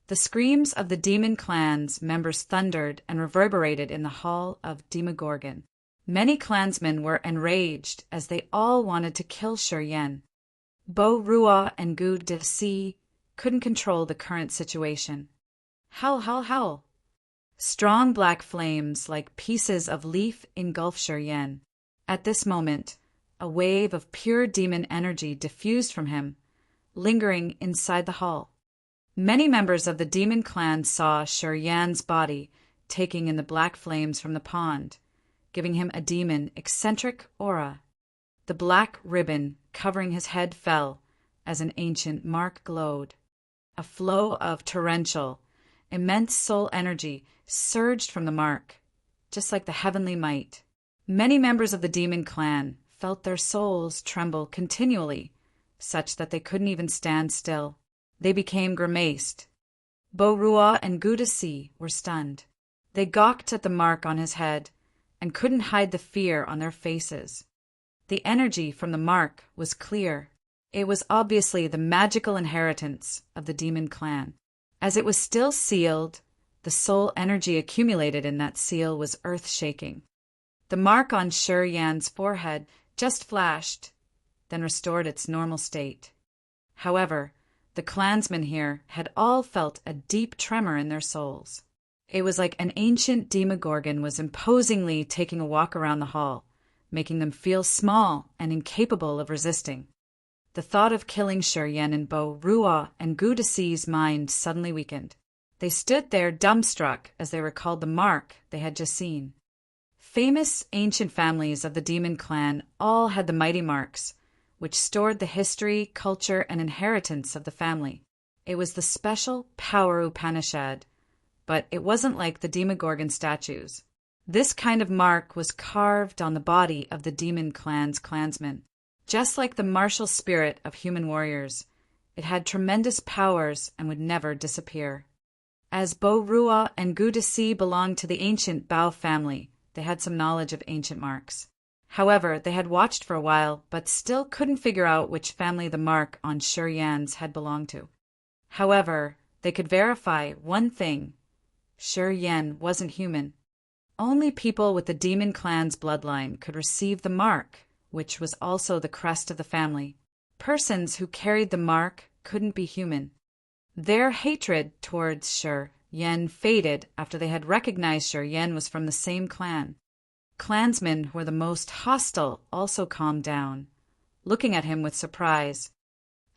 The screams of the demon clan's members thundered and reverberated in the Hall of Demogorgon. Many clansmen were enraged as they all wanted to kill Shi Yan. Bo Rua and Gu Desi couldn't control the current situation. Howl, howl, howl. Strong black flames like pieces of leaf engulfed Shi Yan. At this moment, a wave of pure demon energy diffused from him, lingering inside the hall. Many members of the demon clan saw Shi Yan's body taking in the black flames from the pond, giving him a demon eccentric aura. The black ribbon covering his head fell as an ancient mark glowed. A flow of torrential, immense soul energy surged from the mark, just like the heavenly might. Many members of the demon clan felt their souls tremble continually, such that they couldn't even stand still. They became grimaced. Bo Rua and Gu Desi were stunned. They gawked at the mark on his head and couldn't hide the fear on their faces. The energy from the mark was clear. It was obviously the magical inheritance of the demon clan. As it was still sealed, the soul energy accumulated in that seal was earth-shaking. The mark on Sher Yan's forehead just flashed, then restored its normal state. However, the clansmen here had all felt a deep tremor in their souls. It was like an ancient demogorgon was imposingly taking a walk around the hall, making them feel small and incapable of resisting. The thought of killing Sher Yan in Bo Rua and Gu Desi's mind suddenly weakened. They stood there dumbstruck as they recalled the mark they had just seen. Famous ancient families of the demon clan all had the mighty marks, which stored the history, culture, and inheritance of the family. It was the special power Upanishad, but it wasn't like the Demogorgon statues. This kind of mark was carved on the body of the demon clan's clansmen. Just like the martial spirit of human warriors, it had tremendous powers and would never disappear. As Bo Rua and Gu Desi belonged to the ancient Bao family, they had some knowledge of ancient marks. However, they had watched for a while, but still couldn't figure out which family the mark on Sher Yan's had belonged to. However, they could verify one thing. Sher Yan wasn't human. Only people with the demon clan's bloodline could receive the mark, which was also the crest of the family. Persons who carried the mark couldn't be human. Their hatred towards Sher Yan faded after they had recognized Sher Yan was from the same clan. Clansmen who were the most hostile also calmed down, looking at him with surprise.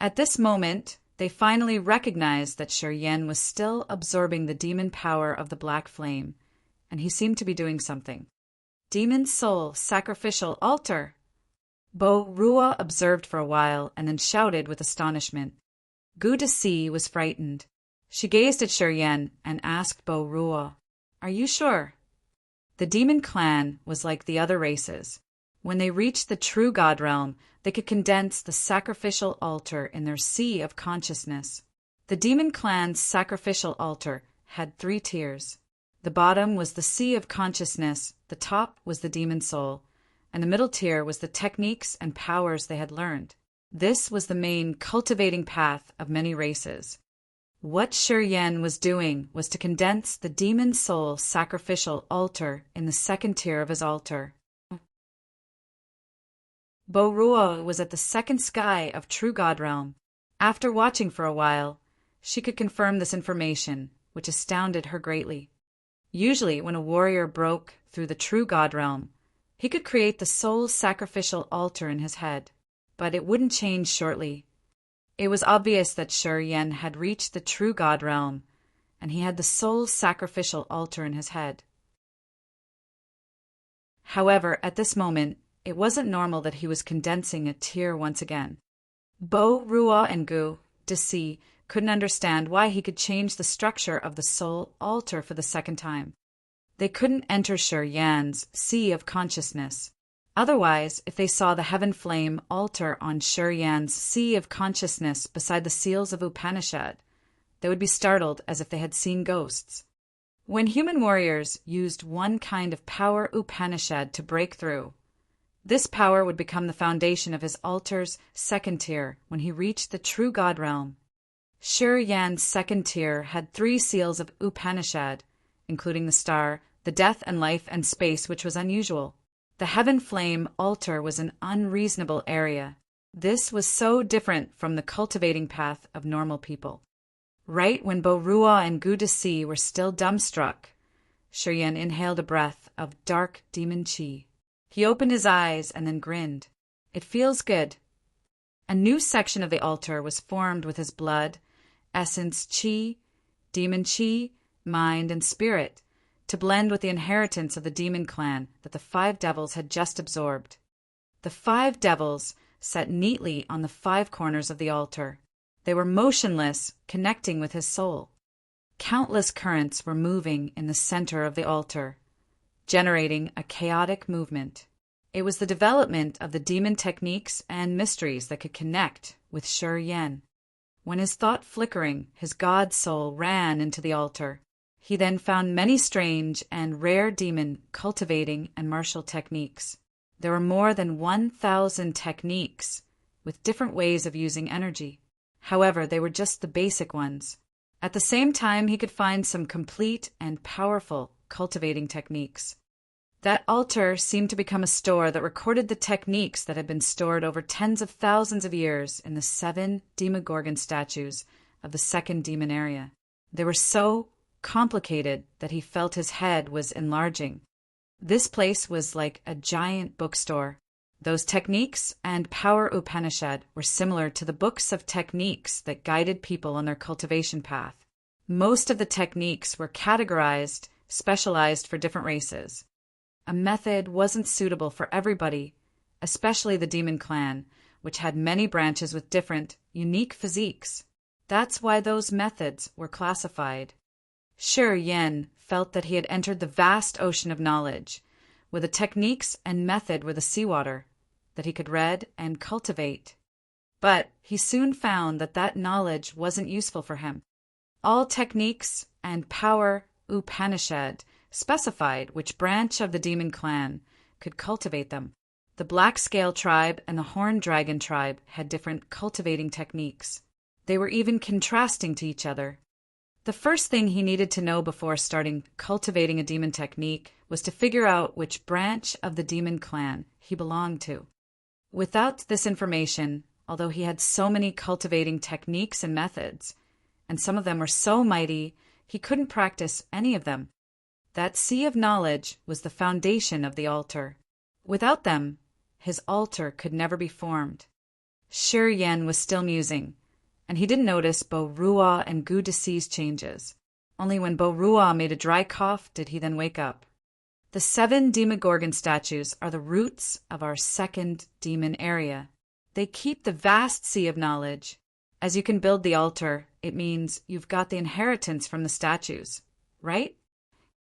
At this moment, they finally recognized that Sher Yan was still absorbing the demon power of the black flame, and he seemed to be doing something. Demon soul sacrificial altar! Bo Rua observed for a while and then shouted with astonishment. Gu Desi was frightened. She gazed at Sher Yan and asked Bo Rua, "Are you sure?" The demon clan was like the other races. When they reached the true God realm, they could condense the sacrificial altar in their sea of consciousness. The demon clan's sacrificial altar had 3 tiers. The bottom was the sea of consciousness, the top was the demon soul, and the middle tier was the techniques and powers they had learned. This was the main cultivating path of many races. What Sher Yan was doing was to condense the demon soul sacrificial altar in the second tier of his altar. Bo Rua was at the second sky of true God realm. After watching for a while, she could confirm this information, which astounded her greatly. Usually, when a warrior broke through the true God realm, he could create the soul sacrificial altar in his head, but it wouldn't change shortly. It was obvious that Sher Yan had reached the true God realm, and he had the soul sacrificial altar in his head. However, at this moment, it wasn't normal that he was condensing a tier once again. Bo Rua and Gu Desi couldn't understand why he could change the structure of the soul altar for the second time. They couldn't enter Sher Yan's sea of consciousness. Otherwise, if they saw the heaven flame altar on Sher Yan's sea of consciousness beside the seals of Upanishad, they would be startled as if they had seen ghosts. When human warriors used one kind of power Upanishad to break through, this power would become the foundation of his altar's second tier when he reached the true God realm. Sher Yan's second tier had 3 seals of Upanishad, including the star, the death and life and space, which was unusual. The heaven flame altar was an unreasonable area. This was so different from the cultivating path of normal people. Right when Bo Rua and Gu Desi were still dumbstruck, Sher Yan inhaled a breath of dark demon chi. He opened his eyes and then grinned. "It feels good." A new section of the altar was formed with his blood, essence chi, demon chi, mind, and spirit, to blend with the inheritance of the demon clan that the 5 devils had just absorbed. The 5 devils sat neatly on the 5 corners of the altar. They were motionless, connecting with his soul. Countless currents were moving in the center of the altar, generating a chaotic movement. It was the development of the demon techniques and mysteries that could connect with Sher Yan. When his thought flickering, his god soul ran into the altar. He then found many strange and rare demon cultivating and martial techniques. There were more than 1,000 techniques with different ways of using energy. However, they were just the basic ones. At the same time, he could find some complete and powerful cultivating techniques. That altar seemed to become a store that recorded the techniques that had been stored over tens of thousands of years in the 7 Demogorgon statues of the second demon area. They were so complicated that he felt his head was enlarging. This place was like a giant bookstore. Those techniques and Power Upanishad were similar to the books of techniques that guided people on their cultivation path. Most of the techniques were categorized, specialized for different races. A method wasn't suitable for everybody, especially the demon clan, which had many branches with different, unique physiques. That's why those methods were classified. Shi Yen felt that he had entered the vast ocean of knowledge, where the techniques and method were the seawater that he could read and cultivate. But he soon found that that knowledge wasn't useful for him. All techniques and Power Upanishad specified which branch of the demon clan could cultivate them. The Black Scale tribe and the Horned Dragon tribe had different cultivating techniques. They were even contrasting to each other. The first thing he needed to know before starting cultivating a demon technique was to figure out which branch of the demon clan he belonged to. Without this information, although he had so many cultivating techniques and methods, and some of them were so mighty, he couldn't practice any of them. That sea of knowledge was the foundation of the altar. Without them, his altar could never be formed. Shi Yen was still musing, and he didn't notice Bo Ruo and Gu Desi's changes. Only when Bo Ruo made a dry cough did he then wake up. The 7 Demogorgon statues are the roots of our second demon area. They keep the vast sea of knowledge. As you can build the altar, it means you've got the inheritance from the statues, right?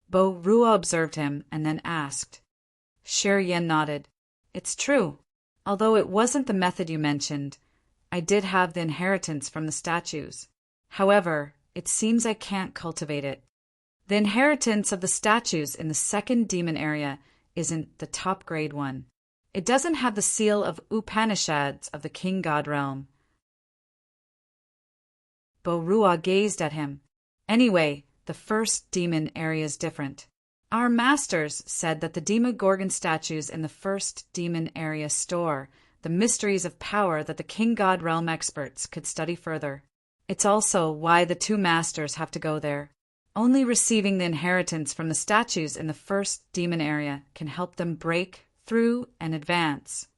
Bo Ruo observed him and then asked. Shi Yen nodded. It's true. Although it wasn't the method you mentioned, I did have the inheritance from the statues. However, it seems I can't cultivate it. The inheritance of the statues in the second demon area isn't the top grade one. It doesn't have the seal of Upanishads of the King God realm. Bo Ruo gazed at him. Anyway, the first demon area is different. Our masters said that the Demogorgon statues in the first demon area store the mysteries of power that the King God realm experts could study further. It's also why the 2 masters have to go there. Only receiving the inheritance from the statues in the first demon area can help them break through and advance.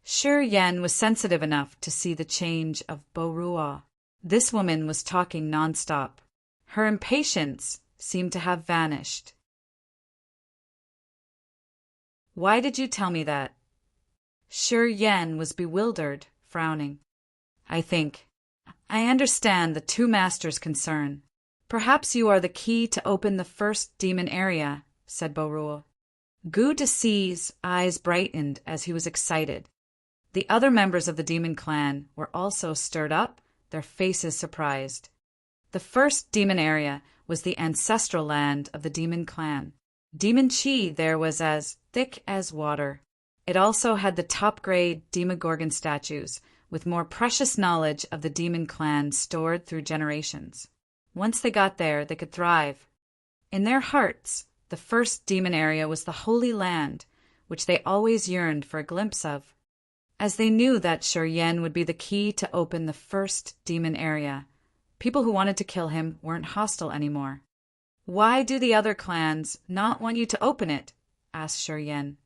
Shi Yen was sensitive enough to see the change of Bo Ruo. This woman was talking nonstop. Her impatience seemed to have vanished. Why did you tell me that? Shi Yen was bewildered, frowning. I understand the 2 masters' concern. Perhaps you are the key to open the first demon area, said Bo Ruo. Gu Desi's eyes brightened as he was excited. The other members of the demon clan were also stirred up, their faces surprised. The first demon area was the ancestral land of the demon clan. Demon chi there was as thick as water. It also had the top-grade Demogorgon statues, with more precious knowledge of the demon clan stored through generations. Once they got there, they could thrive. In their hearts, the first demon area was the Holy Land, which they always yearned for a glimpse of. As they knew that Shi Yen would be the key to open the first demon area, people who wanted to kill him weren't hostile anymore. Why do the other clans not want you to open it? Asked Shi Yen.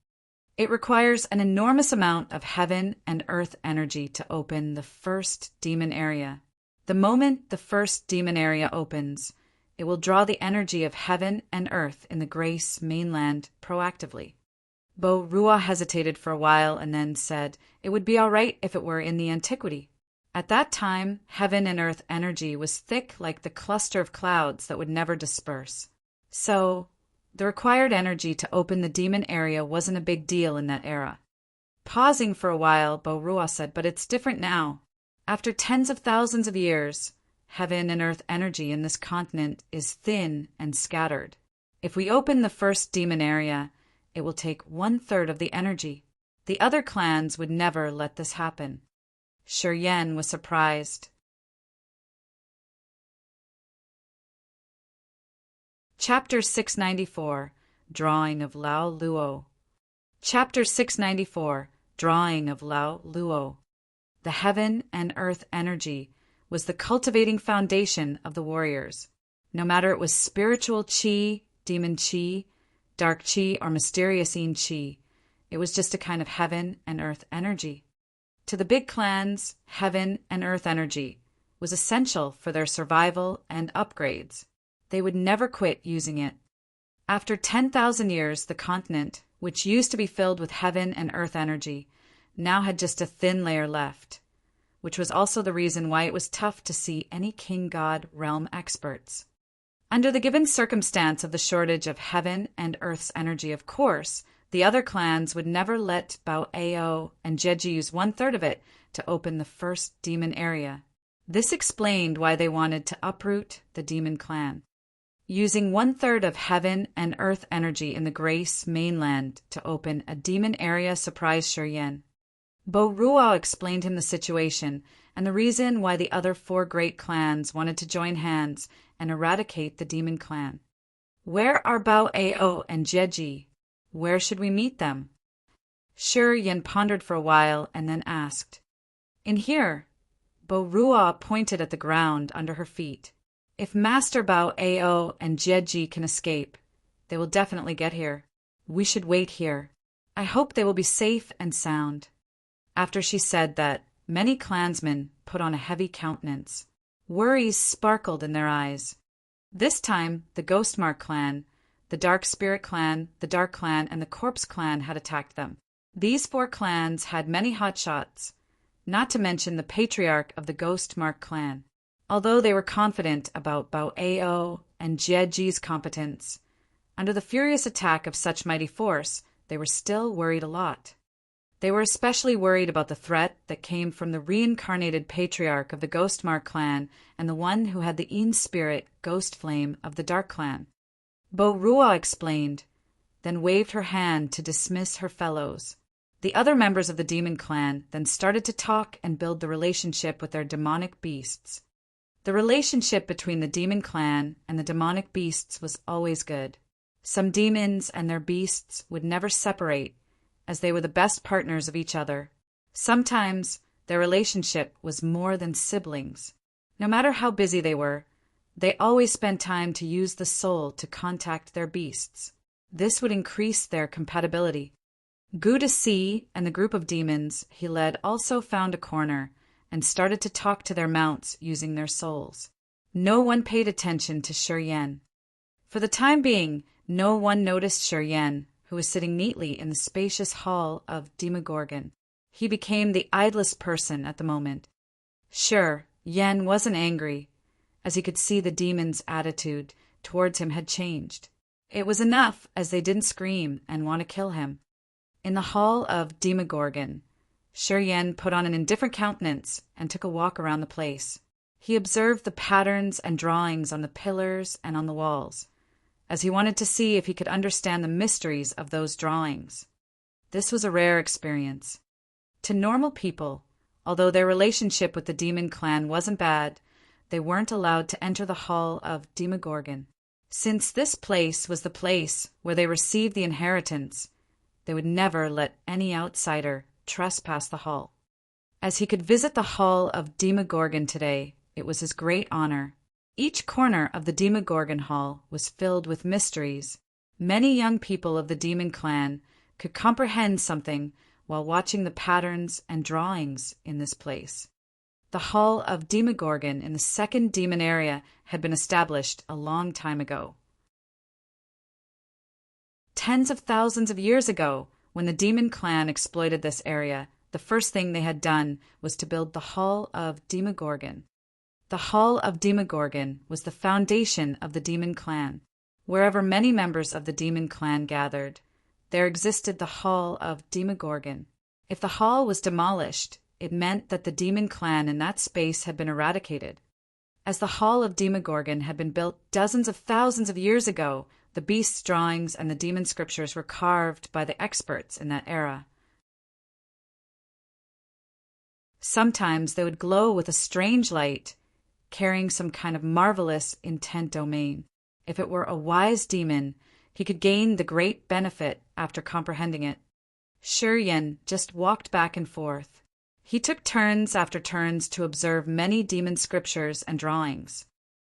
It requires an enormous amount of heaven and earth energy to open the first demon area. The moment the first demon area opens, it will draw the energy of heaven and earth in the Grace mainland proactively. Bo Ruo hesitated for a while and then said it would be all right if it were in the antiquity. At that time, heaven and earth energy was thick like the cluster of clouds that would never disperse. So, the required energy to open the demon area wasn't a big deal in that era. Pausing for a while, Bo Ruo said, but it's different now. After tens of thousands of years, heaven and earth energy in this continent is thin and scattered. If we open the first demon area, it will take 1/3 of the energy. The other clans would never let this happen. Shi Yan was surprised. Chapter 694, Drawing of Lao Luo. Chapter 694, Drawing of Lao Luo. The heaven and earth energy was the cultivating foundation of the warriors. No matter it was spiritual qi, demon qi, dark qi, or mysterious yin qi, it was just a kind of heaven and earth energy. To the big clans, heaven and earth energy was essential for their survival and upgrades. They would never quit using it. After 10,000 years, the continent, which used to be filled with heaven and earth energy, now had just a thin layer left, which was also the reason why it was tough to see any king-god realm experts. Under the given circumstance of the shortage of heaven and earth's energy, of course, the other clans would never let Bao Ao and Jeji use 1/3 of it to open the first demon area. This explained why they wanted to uproot the demon clan. Using 1/3 of heaven and earth energy in the Grace mainland to open a demon area surprised Shi Yan. Bo Ruo explained him the situation and the reason why the other 4 great clans wanted to join hands and eradicate the demon clan. Where are Bao Ao and Jeji? Where should we meet them? Shi Yan pondered for a while and then asked. In here. Bo Ruo pointed at the ground under her feet. If Master Bao Ao and Jeji can escape, they will definitely get here. We should wait here. I hope they will be safe and sound. After she said that, many clansmen put on a heavy countenance. Worries sparkled in their eyes. This time, the Ghostmark clan, the Dark Spirit clan, the Dark clan, and the Corpse clan had attacked them. These 4 clans had many hotshots, not to mention the patriarch of the Ghostmark clan. Although they were confident about Bao Ao and Jeji's competence, under the furious attack of such mighty force, they were still worried a lot. They were especially worried about the threat that came from the reincarnated patriarch of the Ghostmark clan and the one who had the Yin spirit ghost flame of the Dark clan. Bo Ruo explained, then waved her hand to dismiss her fellows. The other members of the demon clan then started to talk and build the relationship with their demonic beasts. The relationship between the demon clan and the demonic beasts was always good. Some demons and their beasts would never separate, as they were the best partners of each other. Sometimes their relationship was more than siblings. No matter how busy they were, they always spent time to use the soul to contact their beasts. This would increase their compatibility. Gu Si and the group of demons he led also found a corner and started to talk to their mounts using their souls. No one paid attention to Shi Yan. For the time being, no one noticed Shi Yan, who was sitting neatly in the spacious hall of Demogorgon. He became the idlest person at the moment. Shi Yan wasn't angry, as he could see the demons' attitude towards him had changed. It was enough as they didn't scream and want to kill him. In the hall of Demogorgon, Shi Yan put on an indifferent countenance and took a walk around the place. He observed the patterns and drawings on the pillars and on the walls, as he wanted to see if he could understand the mysteries of those drawings. This was a rare experience. To normal people, although their relationship with the demon clan wasn't bad, they weren't allowed to enter the hall of Demogorgon. Since this place was the place where they received the inheritance, they would never let any outsider trespass the hall. As he could visit the hall of Demogorgon today, it was his great honor. Each corner of the Demogorgon hall was filled with mysteries. Many young people of the demon clan could comprehend something while watching the patterns and drawings in this place. The hall of Demogorgon in the second demon area had been established a long time ago. Tens of thousands of years ago, when the demon clan exploited this area, the first thing they had done was to build the hall of Demogorgon. The hall of Demogorgon was the foundation of the demon clan. Wherever many members of the demon clan gathered, there existed the hall of Demogorgon. If the hall was demolished, it meant that the demon clan in that space had been eradicated. As the Hall of Demogorgon had been built dozens of thousands of years ago, the beast's drawings and the demon scriptures were carved by the experts in that era. Sometimes they would glow with a strange light, carrying some kind of marvelous intent domain. If it were a wise demon, he could gain the great benefit after comprehending it. Shi Yan just walked back and forth. He took turns after turns to observe many demon scriptures and drawings.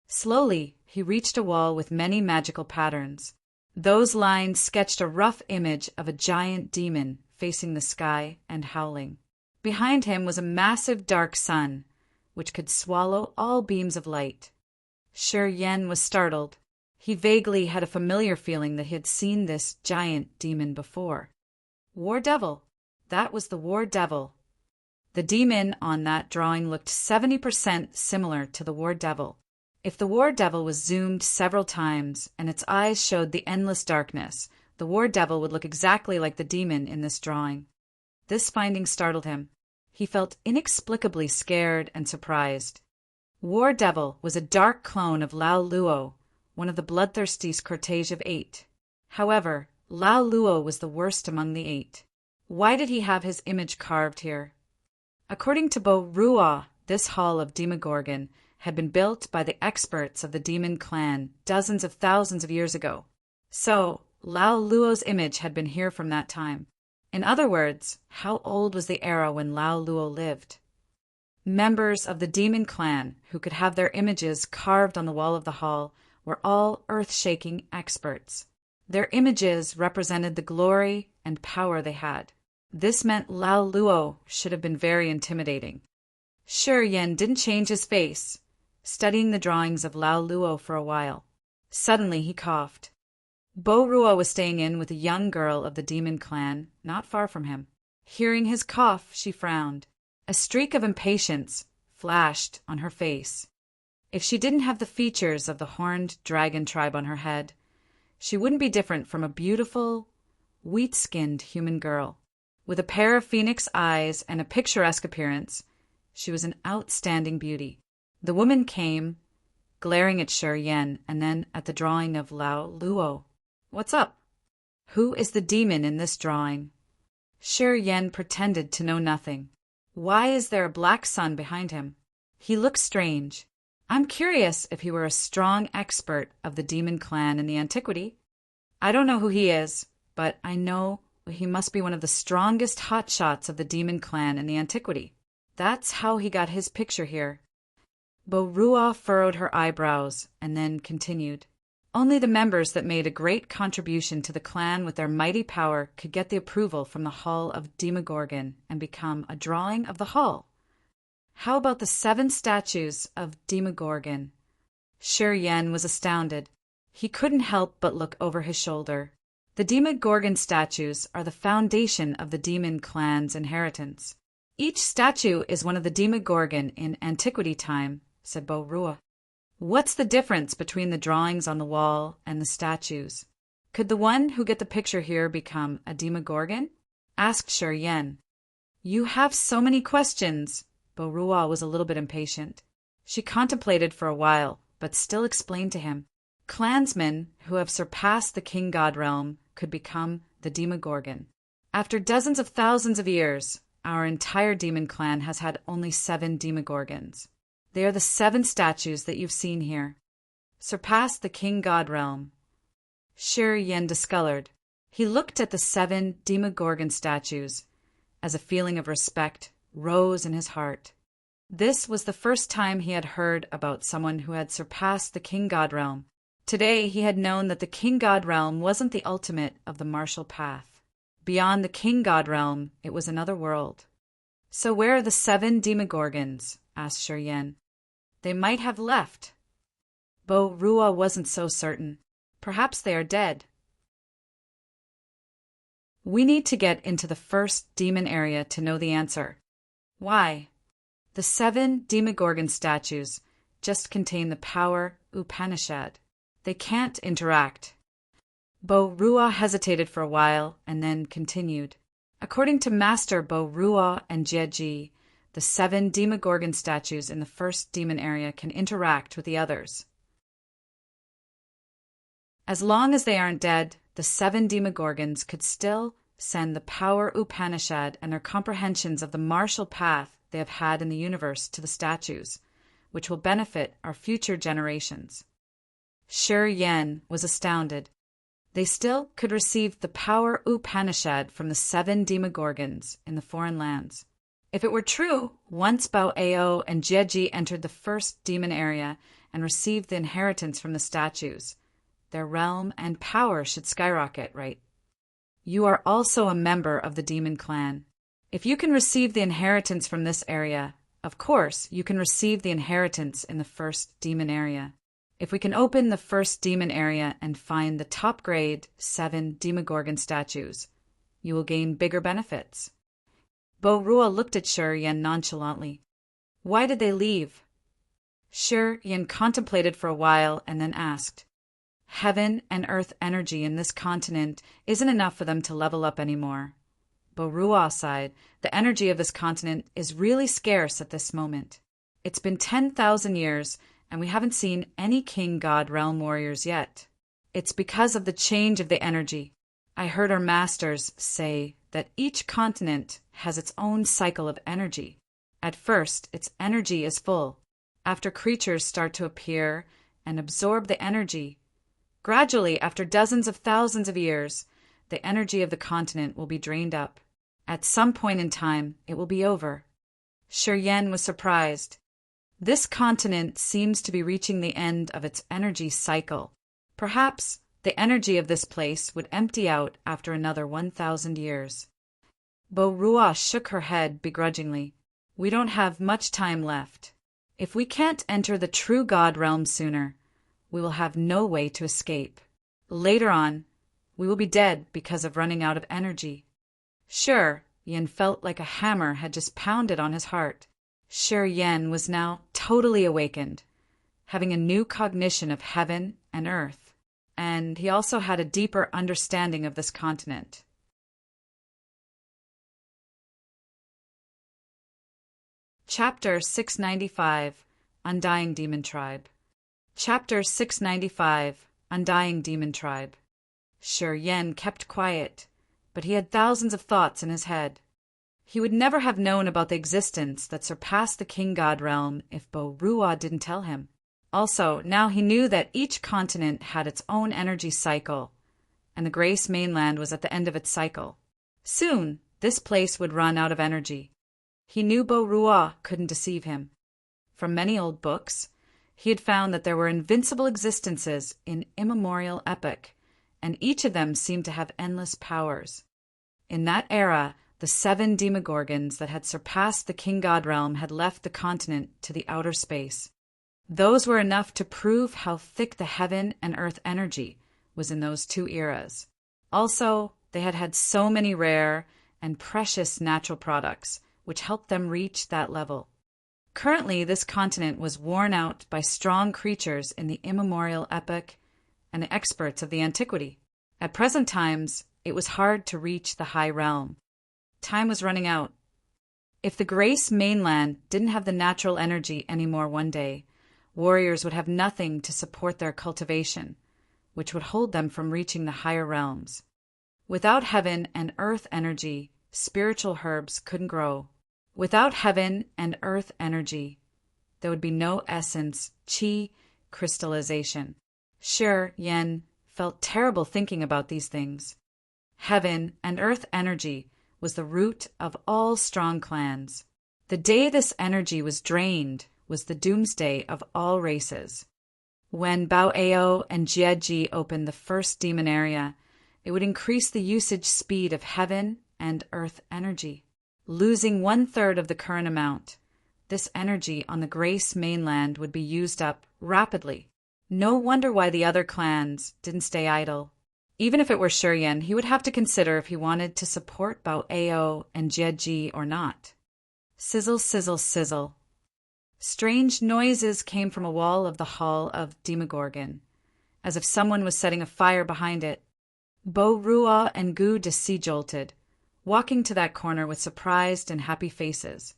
Slowly, he reached a wall with many magical patterns. Those lines sketched a rough image of a giant demon facing the sky and howling. Behind him was a massive dark sun, which could swallow all beams of light. Shi Yan was startled. He vaguely had a familiar feeling that he had seen this giant demon before. War Devil. That was the War Devil. The demon on that drawing looked 70% similar to the War Devil. If the War Devil was zoomed several times and its eyes showed the endless darkness, the War Devil would look exactly like the demon in this drawing. This finding startled him. He felt inexplicably scared and surprised. War Devil was a dark clone of Lao Luo, one of the bloodthirsty cortege of 8. However, Lao Luo was the worst among the 8. Why did he have his image carved here? According to Bo Rua, this hall of Demogorgon had been built by the experts of the demon clan dozens of thousands of years ago. So, Lao Luo's image had been here from that time. In other words, how old was the era when Lao Luo lived? Members of the demon clan who could have their images carved on the wall of the hall were all earth-shaking experts. Their images represented the glory and power they had. This meant Lao Luo should have been very intimidating. Shi Yan didn't change his face, studying the drawings of Lao Luo for a while. Suddenly he coughed. Bo Rua was staying in with a young girl of the demon clan, not far from him. Hearing his cough, she frowned. A streak of impatience flashed on her face. If she didn't have the features of the horned dragon tribe on her head, she wouldn't be different from a beautiful, wheat-skinned human girl. With a pair of phoenix eyes and a picturesque appearance, she was an outstanding beauty. The woman came, glaring at Shi Yan and then at the drawing of Lao Luo. "What's up? Who is the demon in this drawing?" Shi Yan pretended to know nothing. "Why is there a black sun behind him? He looks strange. I'm curious if he were a strong expert of the demon clan in the antiquity. I don't know who he is, but I know he must be one of the strongest hotshots of the demon clan in the antiquity. That's how he got his picture here." Bo Rua furrowed her eyebrows and then continued. Only the members that made a great contribution to the clan with their mighty power could get the approval from the Hall of Demogorgon and become a drawing of the hall. How about the 7 statues of Demogorgon? Shi Yan was astounded. He couldn't help but look over his shoulder. The Demogorgon statues are the foundation of the demon clan's inheritance. Each statue is one of the Demogorgon in antiquity time, said Bo Rua. What's the difference between the drawings on the wall and the statues? Could the one who get the picture here become a Demogorgon? Asked Shi Yan. You have so many questions. Bo Rua was a little bit impatient. She contemplated for a while, but still explained to him. Clansmen who have surpassed the king god realm could become the Demogorgon. After dozens of thousands of years, our entire demon clan has had only 7 Demogorgons. They are the 7 statues that you've seen here. Surpassed the king god realm. Shi Yan discolored. He looked at the 7 Demogorgon statues as a feeling of respect rose in his heart. This was the first time he had heard about someone who had surpassed the king god realm. Today he had known that the king god realm wasn't the ultimate of the martial path. Beyond the king god realm, it was another world. So where are the 7 Demogorgons? Asked Shi Yan. They might have left. Bo Rua wasn't so certain. Perhaps they are dead. We need to get into the first demon area to know the answer. Why? The 7 Demogorgon statues just contain the power Upanishad. They can't interact. Bo Rua hesitated for a while and then continued. According to Master Bo Rua and Jieji, the 7 Demogorgon statues in the first demon area can interact with the others. As long as they aren't dead, the 7 Demogorgons could still send the power Upanishad and their comprehensions of the martial path they have had in the universe to the statues, which will benefit our future generations. Shi Yan was astounded. They still could receive the power Upanishad from the 7 Demogorgons in the foreign lands. If it were true, once Bao Ao and Jieji entered the first demon area and received the inheritance from the statues, their realm and power should skyrocket, right? You are also a member of the demon clan. If you can receive the inheritance from this area, of course, you can receive the inheritance in the first demon area. If we can open the first demon area and find the top grade 7 Demogorgon statues, you will gain bigger benefits. Bo Rua looked at Shi Yan nonchalantly. Why did they leave? Shi Yan contemplated for a while and then asked. Heaven and earth energy in this continent isn't enough for them to level up anymore. Bo Rua sighed. The energy of this continent is really scarce at this moment. It's been 10,000 years, and we haven't seen any king god realm warriors yet. It's because of the change of the energy. I heard our masters say that each continent has its own cycle of energy. At first, its energy is full. After creatures start to appear and absorb the energy, gradually, after dozens of thousands of years, the energy of the continent will be drained up. At some point in time, it will be over. Shi Yan was surprised. This continent seems to be reaching the end of its energy cycle. Perhaps the energy of this place would empty out after another 1,000 years. Bo Rua shook her head begrudgingly. We don't have much time left. If we can't enter the true God realm sooner, we will have no way to escape. Later on, we will be dead because of running out of energy. Sure, Yan felt like a hammer had just pounded on his heart. Shi Yan was now totally awakened, having a new cognition of heaven and earth, and he also had a deeper understanding of this continent. Chapter 695, Undying Demon Tribe. Chapter 695, Undying Demon Tribe. Shi Yan kept quiet, but he had thousands of thoughts in his head. He would never have known about the existence that surpassed the king god realm if Bo Rua didn't tell him. Also, now he knew that each continent had its own energy cycle, and the Grace mainland was at the end of its cycle. Soon, this place would run out of energy. He knew Bo Rua couldn't deceive him. From many old books, he had found that there were invincible existences in immemorial epoch, and each of them seemed to have endless powers. In that era, the 7 Demogorgons that had surpassed the king god realm had left the continent to the outer space. Those were enough to prove how thick the heaven and earth energy was in those 2 eras. Also, they had had so many rare and precious natural products, which helped them reach that level. Currently, this continent was worn out by strong creatures in the immemorial epoch and the experts of the antiquity. At present times, it was hard to reach the high realm. Time was running out. If the Grace mainland didn't have the natural energy anymore one day, warriors would have nothing to support their cultivation, which would hold them from reaching the higher realms. Without heaven and earth energy, spiritual herbs couldn't grow. Without heaven and earth energy, there would be no essence, qi, crystallization. Shi Yan felt terrible thinking about these things. Heaven and earth energy was the root of all strong clans. The day this energy was drained was the doomsday of all races. When Bao Ao and Jieji opened the first demon area, it would increase the usage speed of heaven and earth energy. Losing 1/3 of the current amount, this energy on the Grace mainland would be used up rapidly. No wonder why the other clans didn't stay idle. Even if it were Shi Yan, he would have to consider if he wanted to support Bao Ao and Jieji or not. Sizzle, sizzle, sizzle. Strange noises came from a wall of the Hall of Demogorgon, as if someone was setting a fire behind it. Bo Rua and Gu Desi jolted, walking to that corner with surprised and happy faces.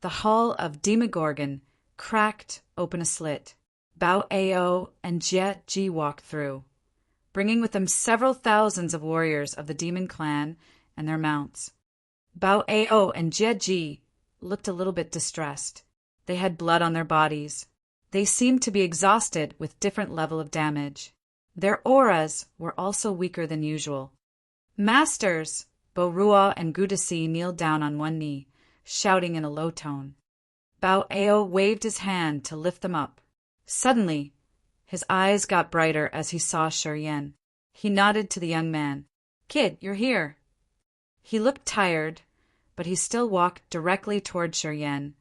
The hull of Demogorgon cracked open a slit. Bao Ao and Jie Ji walked through, bringing with them several thousands of warriors of the demon clan and their mounts. Bao Ao and Jie Ji looked a little bit distressed. They had blood on their bodies. They seemed to be exhausted with different level of damage. Their auras were also weaker than usual. Masters! Borua and Gudasi kneeled down on one knee, shouting in a low tone. Bao Ao waved his hand to lift them up. Suddenly, his eyes got brighter as he saw Shuryen. He nodded to the young man. "Kid, you're here." He looked tired, but he still walked directly toward Shuryen,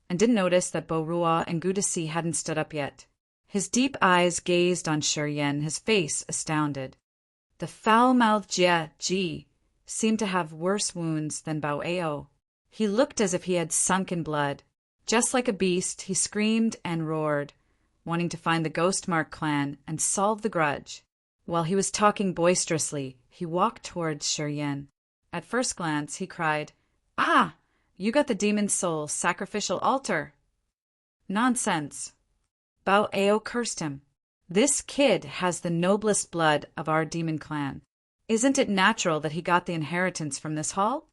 and didn't notice that Borua and Gudasi hadn't stood up yet. His deep eyes gazed on Shuryen, his face astounded. The foul-mouthed Jie Ji seemed to have worse wounds than Bao Ao. He looked as if he had sunk in blood. Just like a beast, he screamed and roared, wanting to find the Ghost Mark clan and solve the grudge. While he was talking boisterously, he walked towards Shuryen. At first glance, he cried, "Ah! You got the demon soul sacrificial altar." "Nonsense." Bao Ao cursed him. "This kid has the noblest blood of our demon clan. Isn't it natural that he got the inheritance from this hall?"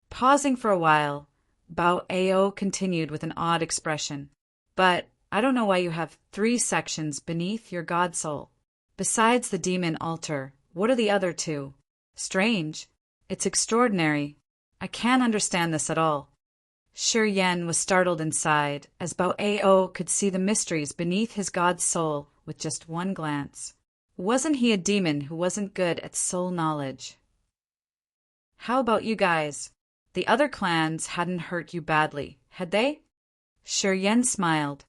Pausing for a while, Bao Ao continued with an odd expression. "But I don't know why you have 3 sections beneath your god soul. Besides the demon altar, what are the other 2? Strange. It's extraordinary. I can't understand this at all." Shuryen was startled inside, as Bao Ao could see the mysteries beneath his god's soul with just one glance. Wasn't he a demon who wasn't good at soul knowledge? "How about you guys? The other clans hadn't hurt you badly, had they?" Shuryen smiled.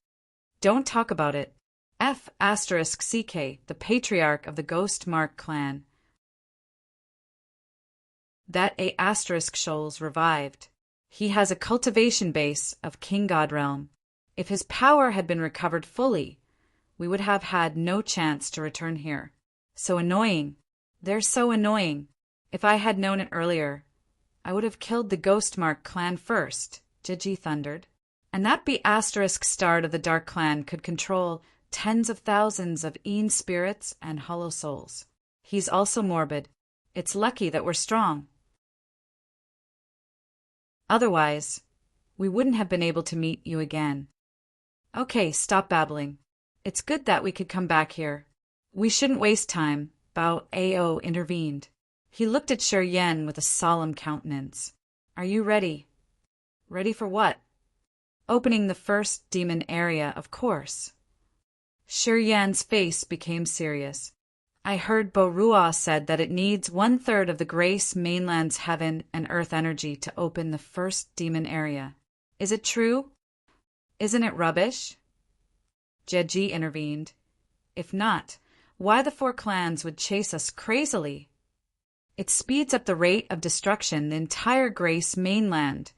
"Don't talk about it. F*CK, the patriarch of the Ghost Mark clan. That A** shoals revived. He has a cultivation base of King God Realm. If his power had been recovered fully, we would have had no chance to return here. So annoying. They're so annoying. If I had known it earlier, I would have killed the Ghost Mark clan first," Jiji thundered. "And that be ** of the Dark Clan could control tens of thousands of Een spirits and hollow souls. He's also morbid. It's lucky that we're strong. Otherwise, we wouldn't have been able to meet you again." "Okay, stop babbling. It's good that we could come back here. We shouldn't waste time," Bao Ao intervened. He looked at Shuryen with a solemn countenance. "Are you ready?" "Ready for what?" "Opening the first demon area, of course." Shuryen's face became serious. "I heard Borua said that it needs 1/3 of the Grace Mainland's heaven and earth energy to open the first demon area. Is it true?" "Isn't it rubbish?" Jeji intervened. "If not, why the 4 clans would chase us crazily? It speeds up the rate of destruction the entire Grace Mainland,"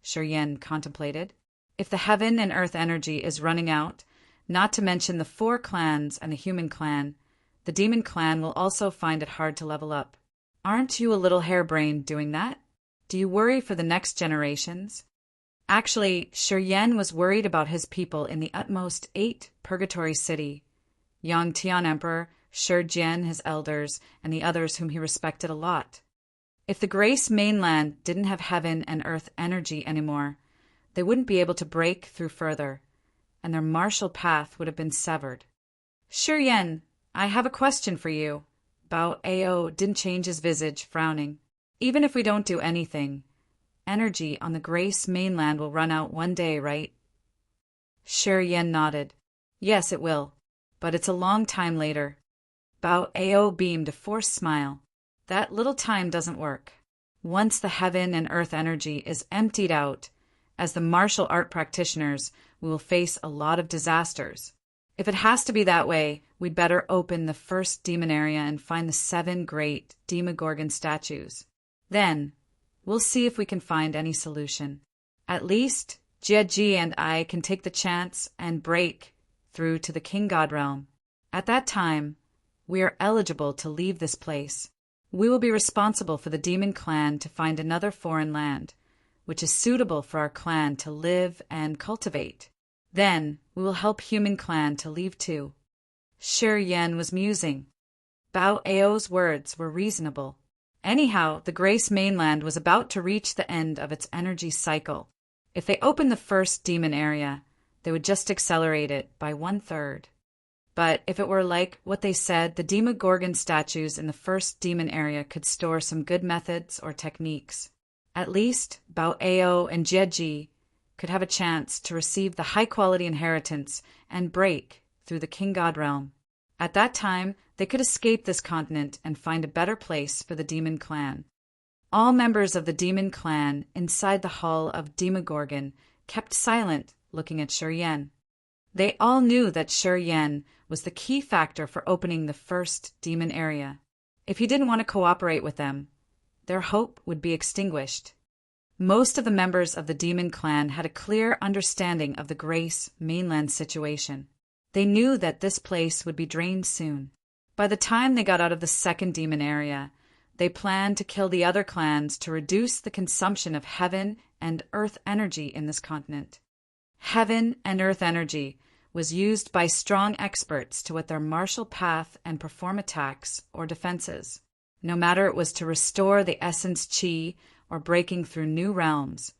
Shuryen contemplated. "If the heaven and earth energy is running out, not to mention the 4 clans and the human clan, the demon clan will also find it hard to level up. Aren't you a little harebrained doing that? Do you worry for the next generations?" Actually, Shuryen was worried about his people in the utmost 8 Purgatory City, Yang Tian Emperor, Shurjen, his elders, and the others whom he respected a lot. If the Grace Mainland didn't have heaven and earth energy anymore, they wouldn't be able to break through further, and their martial path would have been severed. "Shuryen, I have a question for you." Bao Ao didn't change his visage, frowning. "Even if we don't do anything, energy on the Grace Mainland will run out one day, right?" Shuryen nodded. "Yes, it will, but it's a long time later." Bao Ao beamed a forced smile. "That little time doesn't work. Once the heaven and earth energy is emptied out, as the martial art practitioners, we will face a lot of disasters. If it has to be that way, we'd better open the first demon area and find the 7 great Demogorgon statues. Then, we'll see if we can find any solution. At least, Jieji and I can take the chance and break through to the King God Realm. At that time, we are eligible to leave this place. We will be responsible for the demon clan to find another foreign land, which is suitable for our clan to live and cultivate. Then we will help human clan to leave too. Shi Yan was musing. Bao Ao's words were reasonable. Anyhow, the Grace mainland was about to reach the end of its energy cycle. If they opened the first demon area, they would just accelerate it by 1/3. But if it were like what they said, the Demogorgon statues in the first demon area could store some good methods or techniques. At least, Bao Ao and Jieji could have a chance to receive the high-quality inheritance and break through the King God realm. At that time, they could escape this continent and find a better place for the demon clan. All members of the demon clan inside the hall of Demogorgon kept silent, looking at Shi Yan. They all knew that Shi Yan was the key factor for opening the first demon area. If he didn't want to cooperate with them, their hope would be extinguished. Most of the members of the demon clan had a clear understanding of the Grace mainland situation. They knew that this place would be drained soon. By the time they got out of the second demon area, they planned to kill the other clans to reduce the consumption of heaven and earth energy in this continent. Heaven and earth energy was used by strong experts to whet their martial path and perform attacks or defenses. No matter it was to restore the essence chi or breaking through new realms,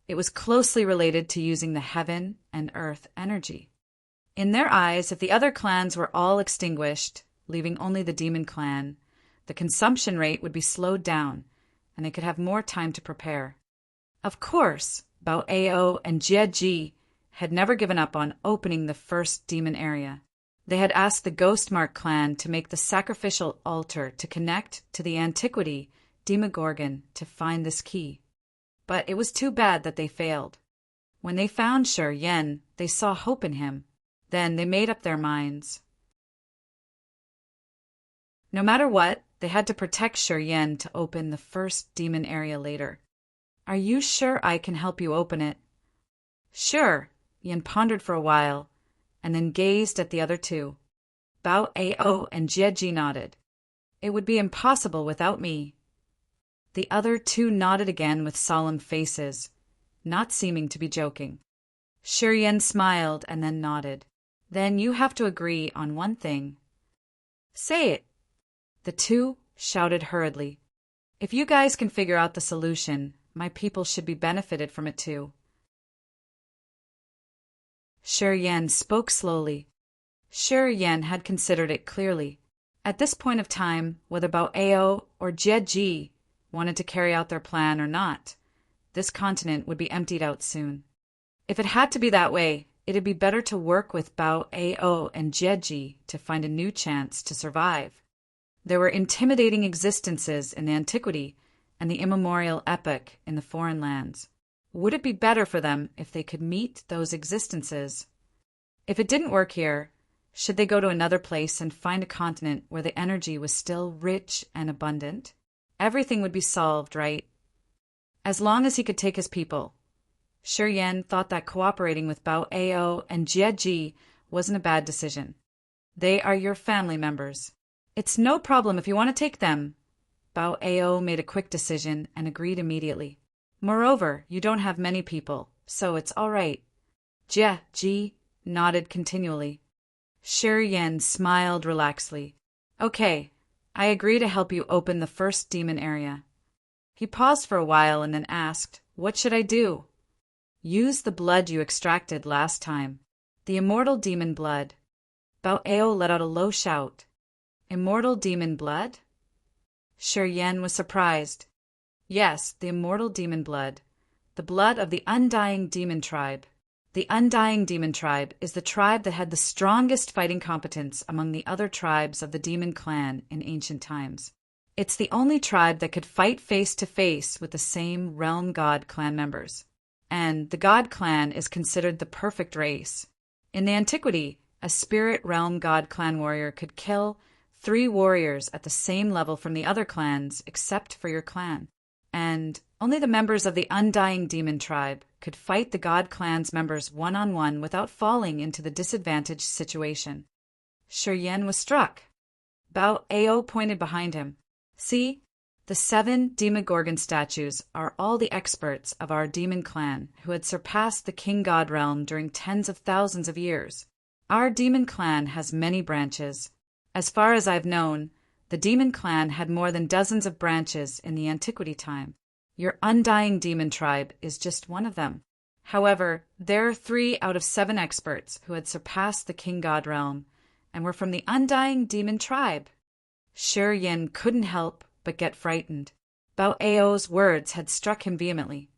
it was closely related to using the heaven and earth energy. In their eyes, if the other clans were all extinguished, leaving only the demon clan, the consumption rate would be slowed down, and they could have more time to prepare. Of course, Bao Ao and Jieji had never given up on opening the first demon area. They had asked the Ghostmark clan to make the sacrificial altar to connect to the antiquity Demogorgon to find this key. But it was too bad that they failed. When they found Shi Yan, they saw hope in him. Then they made up their minds. No matter what, they had to protect Shi Yan to open the first demon area later. Are you sure I can help you open it? Sure. Yan pondered for a while, and then gazed at the other two. Bao Ao and Jieji nodded. It would be impossible without me. The other two nodded again with solemn faces, not seeming to be joking. Shi Yan smiled and then nodded. Then you have to agree on one thing. Say it. The two shouted hurriedly. If you guys can figure out the solution, my people should be benefited from it too. Shi Yan spoke slowly. Shi Yan had considered it clearly. At this point of time, whether Bao Ao or Jieji wanted to carry out their plan or not, this continent would be emptied out soon. If it had to be that way, it'd be better to work with Bao Ao and Jieji to find a new chance to survive. There were intimidating existences in the antiquity and the immemorial epoch in the foreign lands. Would it be better for them if they could meet those existences? If it didn't work here, should they go to another place and find a continent where the energy was still rich and abundant? Everything would be solved, right? As long as he could take his people. Shi Yan thought that cooperating with Bao Ao and Jieji wasn't a bad decision. They are your family members. It's no problem if you want to take them. Bao Ao made a quick decision and agreed immediately. Moreover, you don't have many people, so it's all right. Jieji nodded continually. Shi Yan smiled relaxedly. Okay, I agree to help you open the first demon area. He paused for a while and then asked, what should I do? Use the blood you extracted last time. The immortal demon blood. Bao Ao let out a low shout. Immortal demon blood? Shi Yan was surprised. Yes, the immortal demon blood. The blood of the undying demon tribe. The undying demon tribe is the tribe that had the strongest fighting competence among the other tribes of the demon clan in ancient times. It's the only tribe that could fight face to face with the same realm god clan members. And the god clan is considered the perfect race. In the antiquity, a spirit realm god clan warrior could kill 3 warriors at the same level from the other clans except for your clan. And only the members of the undying demon tribe could fight the god clan's members one-on-one without falling into the disadvantaged situation. Shi Yan was struck. Bao Ao pointed behind him. See, The 7 Demogorgon statues are all the experts of our demon clan who had surpassed the king god realm during tens of thousands of years. Our demon clan has many branches. As far as I've known, the demon clan had more than dozens of branches in the antiquity time. Your undying demon tribe is just one of them. However, there are 3 out of 7 experts who had surpassed the king god realm and were from the undying demon tribe. Shi Yin couldn't help but get frightened. Bao Ao's words had struck him vehemently.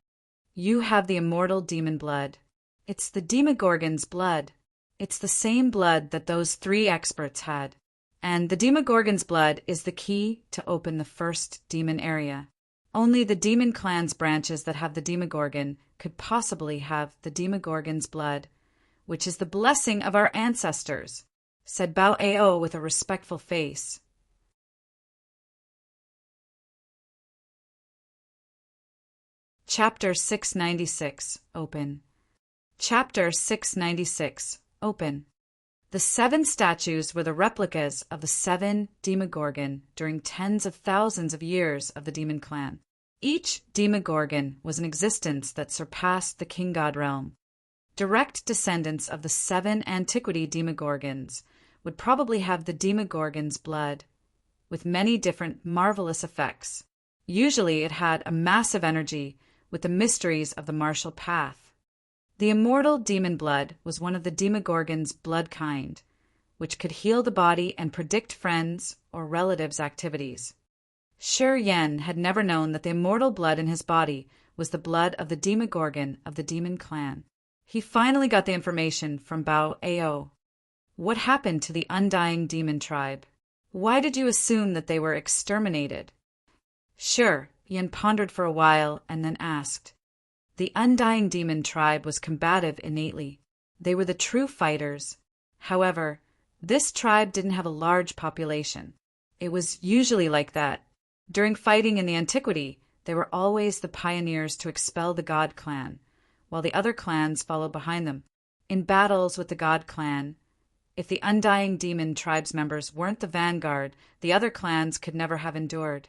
You have the immortal demon blood. It's the Demogorgon's blood. It's the same blood that those 3 experts had. And the Demogorgon's blood is the key to open the first demon area. Only the demon clan's branches that have the Demogorgon could possibly have the Demogorgon's blood, which is the blessing of our ancestors, said Bao Ao with a respectful face. Chapter 696, Open. Chapter 696, Open. The 7 statues were the replicas of the 7 Demogorgon during tens of thousands of years of the demon clan. Each Demogorgon was an existence that surpassed the king god realm. Direct descendants of the 7 antiquity Demogorgons would probably have the Demogorgon's blood, with many different marvelous effects. Usually it had a massive energy with the mysteries of the martial path. The immortal demon blood was one of the Demogorgon's blood kind, which could heal the body and predict friends' or relatives' activities. Shi Yin had never known that the immortal blood in his body was the blood of the Demogorgon of the demon clan. He finally got the information from Bao Ao. What happened to the undying demon tribe? Why did you assume that they were exterminated? Shi Yin pondered for a while and then asked. The undying demon tribe was combative innately. They were the true fighters. However, this tribe didn't have a large population. It was usually like that. During fighting in the antiquity, they were always the pioneers to expel the god clan, while the other clans followed behind them. In battles with the god clan, if the undying demon tribe's members weren't the vanguard, the other clans could never have endured.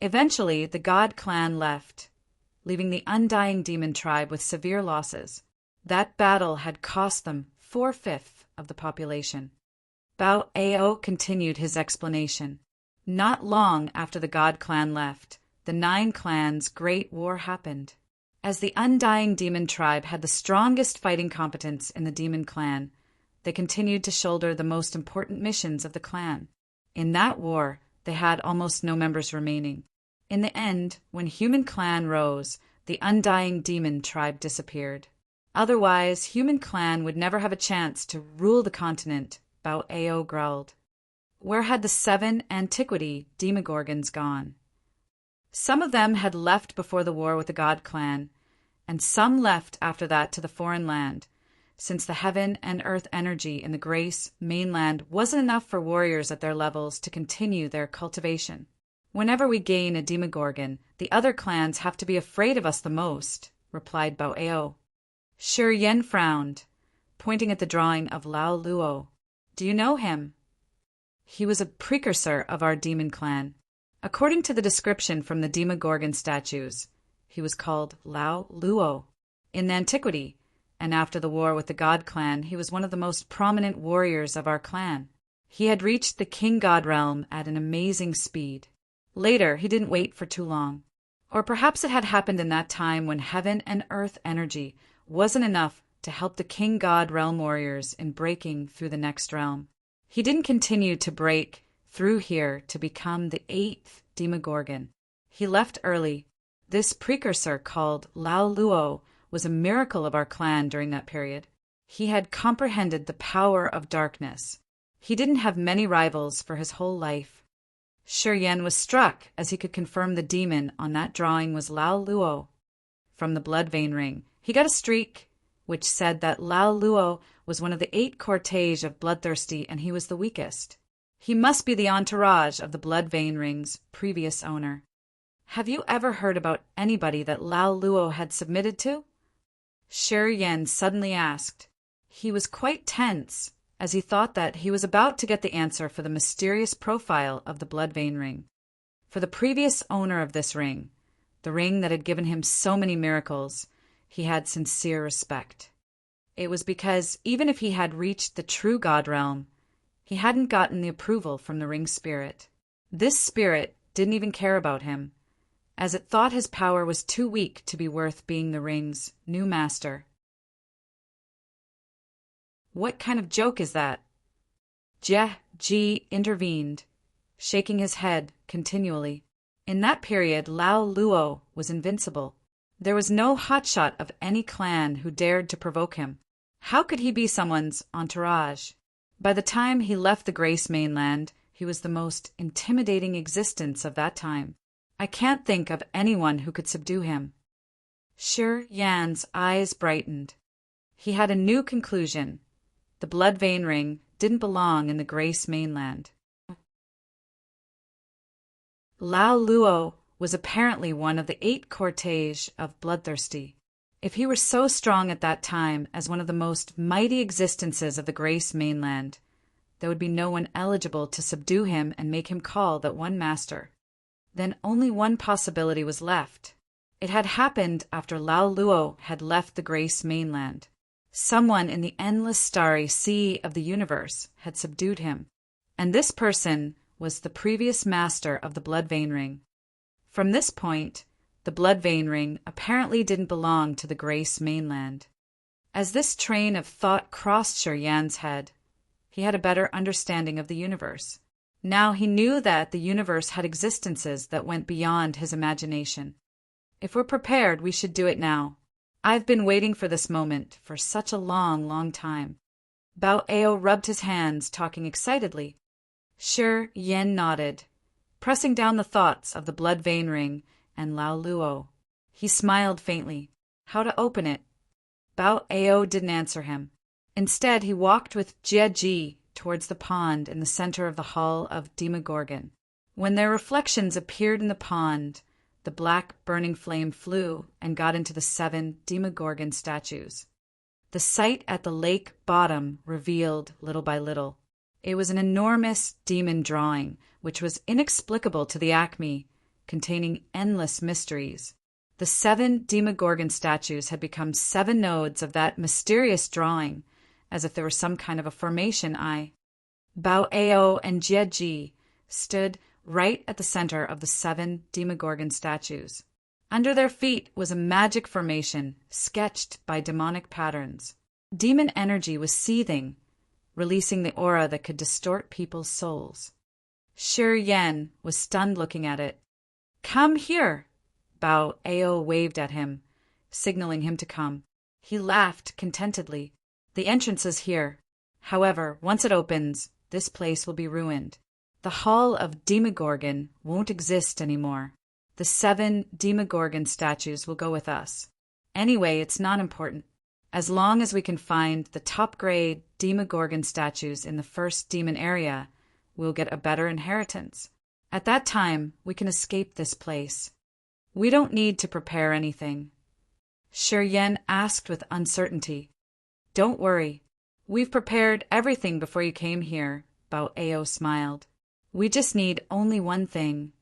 Eventually, the god clan left, leaving the undying demon tribe with severe losses. That battle had cost them 4/5 of the population. Bao Ao continued his explanation. Not long after the god clan left, the 9 clans' great war happened. As the undying demon tribe had the strongest fighting competence in the demon clan, they continued to shoulder the most important missions of the clan. In that war, they had almost no members remaining. In the end, when human clan rose, the undying demon tribe disappeared. Otherwise, human clan would never have a chance to rule the continent, Bao Ao growled. Where had the 7 antiquity Demogorgons gone? Some of them had left before the war with the god clan, and some left after that to the foreign land, since the heaven and earth energy in the Grace mainland wasn't enough for warriors at their levels to continue their cultivation. Whenever we gain a Demogorgon, the other clans have to be afraid of us the most, replied Bao Ao. Shi Yin frowned, pointing at the drawing of Lao Luo. Do you know him? He was a precursor of our demon clan. According to the description from the Demogorgon statues, he was called Lao Luo. In the antiquity, and after the war with the god clan, he was one of the most prominent warriors of our clan. He had reached the king god realm at an amazing speed. Later, he didn't wait for too long. Or perhaps it had happened in that time when heaven and earth energy wasn't enough to help the king god realm warriors in breaking through the next realm. He didn't continue to break through here to become the 8th Demogorgon. He left early. This precursor called Lao Luo was a miracle of our clan during that period. He had comprehended the power of darkness. He didn't have many rivals for his whole life. Shi Yin was struck as he could confirm the demon on that drawing was Lao Luo. From the blood vein ring, he got a streak which said that Lao Luo was one of the 8 cortege of bloodthirsty and he was the weakest. He must be the entourage of the blood vein ring's previous owner. Have you ever heard about anybody that Lao Luo had submitted to? Shi Yin suddenly asked. He was quite tense, as he thought that he was about to get the answer for the mysterious profile of the blood vein ring. For the previous owner of this ring, the ring that had given him so many miracles, he had sincere respect. It was because even if he had reached the true God realm, he hadn't gotten the approval from the ring spirit. This spirit didn't even care about him, as it thought his power was too weak to be worth being the ring's new master. What kind of joke is that? Jie Ji intervened, shaking his head continually. In that period, Lao Luo was invincible. There was no hotshot of any clan who dared to provoke him. How could he be someone's entourage? By the time he left the Grace mainland, he was the most intimidating existence of that time. I can't think of anyone who could subdue him. Shi Yan's eyes brightened. He had a new conclusion. The blood vein ring didn't belong in the Grace mainland. Lao Luo was apparently one of the 8 cortege of bloodthirsty. If he were so strong at that time as one of the most mighty existences of the Grace mainland, there would be no one eligible to subdue him and make him call that one master. Then only one possibility was left. It had happened after Lao Luo had left the Grace mainland. Someone in the endless starry sea of the universe had subdued him, and this person was the previous master of the blood vein ring. From this point, the blood vein ring apparently didn't belong to the Grace mainland. As this train of thought crossed Shi Yan's head, he had a better understanding of the universe. Now he knew that the universe had existences that went beyond his imagination. If we're prepared, we should do it now. I've been waiting for this moment for such a long, long time. Bao Ao rubbed his hands, talking excitedly. Shi Yan nodded, pressing down the thoughts of the blood vein ring and Lao Luo. He smiled faintly. How to open it? Bao Ao didn't answer him. Instead, he walked with Jie Ji towards the pond in the center of the Hall of Demogorgon. When their reflections appeared in the pond, the black burning flame flew and got into the 7 Demogorgon statues. The sight at the lake bottom revealed little by little. It was an enormous demon drawing, which was inexplicable to the Acme, containing endless mysteries. The 7 Demogorgon statues had become 7 nodes of that mysterious drawing, as if there were some kind of a formation eye. Bao Ao and Jie Ji stood right at the center of the 7 Demogorgon statues. Under their feet was a magic formation sketched by demonic patterns. Demon energy was seething, releasing the aura that could distort people's souls. Shi Yan was stunned looking at it. Come here! Bao Ao waved at him, signaling him to come. He laughed contentedly. The entrance is here. However, once it opens, this place will be ruined. The Hall of Demogorgon won't exist anymore. The 7 Demogorgon statues will go with us. Anyway, it's not important. As long as we can find the top-grade Demogorgon statues in the first demon area, we'll get a better inheritance. At that time, we can escape this place. We don't need to prepare anything. Shi Yan asked with uncertainty. Don't worry. We've prepared everything before you came here, Bao Ao smiled. We just need only one thing,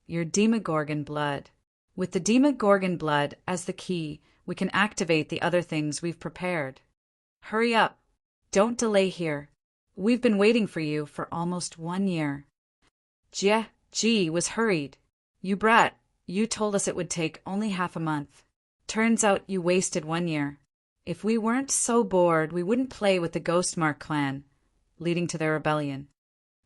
your Demogorgon blood. With the Demogorgon blood as the key, we can activate the other things we've prepared. Hurry up. Don't delay here. We've been waiting for you for almost 1 year. Jie Ji was hurried. You brat, you told us it would take only half a month. Turns out you wasted 1 year. If we weren't so bored, we wouldn't play with the Ghostmark clan, leading to their rebellion.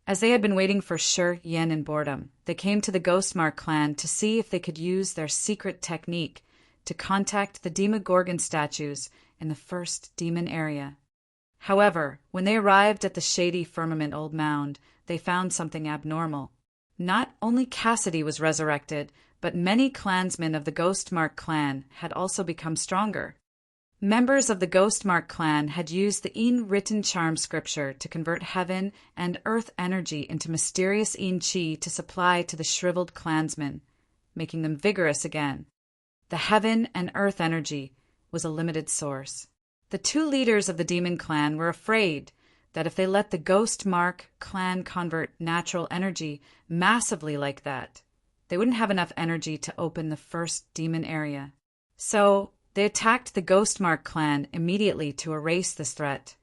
As they had been waiting for Shi Yan in boredom, they came to the Ghostmark clan to see if they could use their secret technique to contact the Demogorgon statues in the first demon area. However, when they arrived at the shady firmament old mound, they found something abnormal. Not only Cassidy was resurrected, but many clansmen of the Ghostmark clan had also become stronger. Members of the Ghostmark clan had used the written charm scripture to convert heaven and earth energy into mysterious Chi to supply to the shriveled clansmen, making them vigorous again. The heaven and earth energy was a limited source. The 2 leaders of the demon clan were afraid that if they let the Ghostmark clan convert natural energy massively like that, they wouldn't have enough energy to open the first demon area. So, they attacked the Ghostmark clan immediately to erase this threat.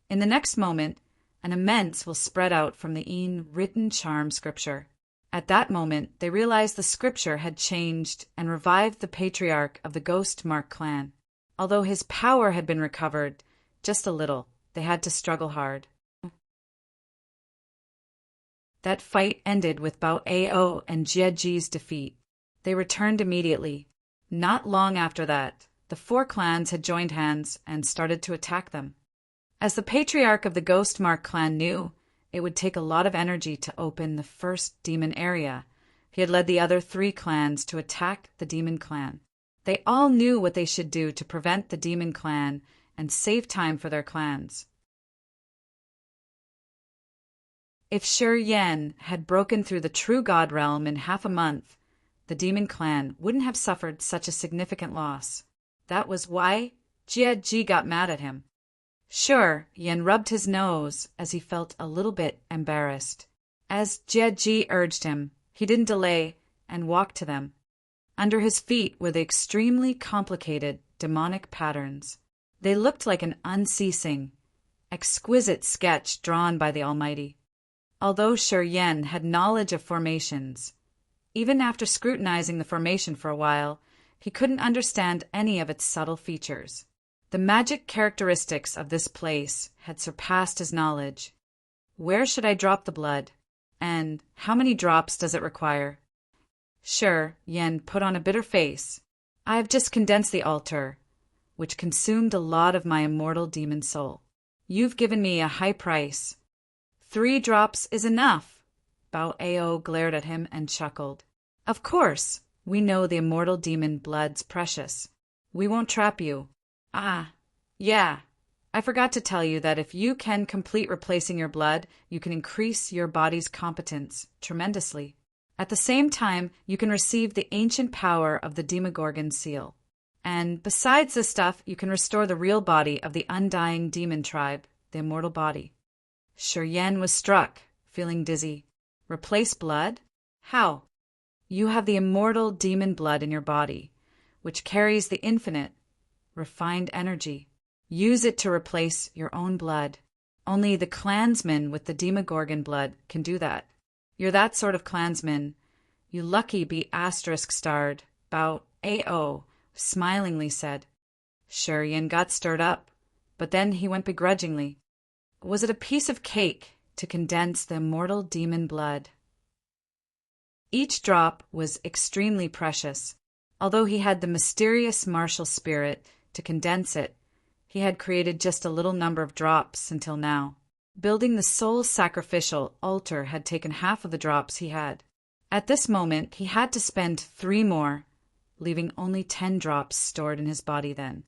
In the next moment, an immense will spread out from the written charm scripture. At that moment, they realized the scripture had changed and revived the patriarch of the Ghostmark clan. Although his power had been recovered, just a little, they had to struggle hard. That fight ended with Bao Ao and Jieji's defeat. They returned immediately. Not long after that, the 4 clans had joined hands and started to attack them. As the patriarch of the Ghostmark clan knew, it would take a lot of energy to open the first demon area. He had led the other 3 clans to attack the demon clan. They all knew what they should do to prevent the demon clan and save time for their clans. If Shi Yan had broken through the true god realm in half a month, the demon clan wouldn't have suffered such a significant loss. That was why Jie got mad at him. Sure, Yan rubbed his nose as he felt a little bit embarrassed. As Jie urged him, he didn't delay and walked to them. Under his feet were the extremely complicated demonic patterns. They looked like an unceasing, exquisite sketch drawn by the Almighty. Although Shi Yan had knowledge of formations, even after scrutinizing the formation for a while, he couldn't understand any of its subtle features. The magic characteristics of this place had surpassed his knowledge. Where should I drop the blood? And how many drops does it require? Sure, Yan put on a bitter face. I have just condensed the altar, which consumed a lot of my immortal demon soul. You've given me a high price. 3 drops is enough. Bao Ao glared at him and chuckled. Of course, we know the immortal demon blood's precious. We won't trap you. Ah, yeah. I forgot to tell you that if you can complete replacing your blood, you can increase your body's competence tremendously. At the same time, you can receive the ancient power of the Demogorgon seal. And besides this stuff, you can restore the real body of the undying demon tribe, the immortal body. Shi Yan was struck, feeling dizzy. Replace blood? How? You have the immortal demon blood in your body, which carries the infinite, refined energy. Use it to replace your own blood. Only the clansman with the Demogorgon blood can do that. You're that sort of clansman. You lucky be *starred, Bao Ao smilingly said. Shi Yan got stirred up, but then he went begrudgingly. Was it a piece of cake to condense the immortal demon blood? Each drop was extremely precious. Although he had the mysterious martial spirit to condense it, he had created just a little number of drops until now. Building the soul sacrificial altar had taken half of the drops he had. At this moment, he had to spend 3 more, leaving only 10 drops stored in his body then.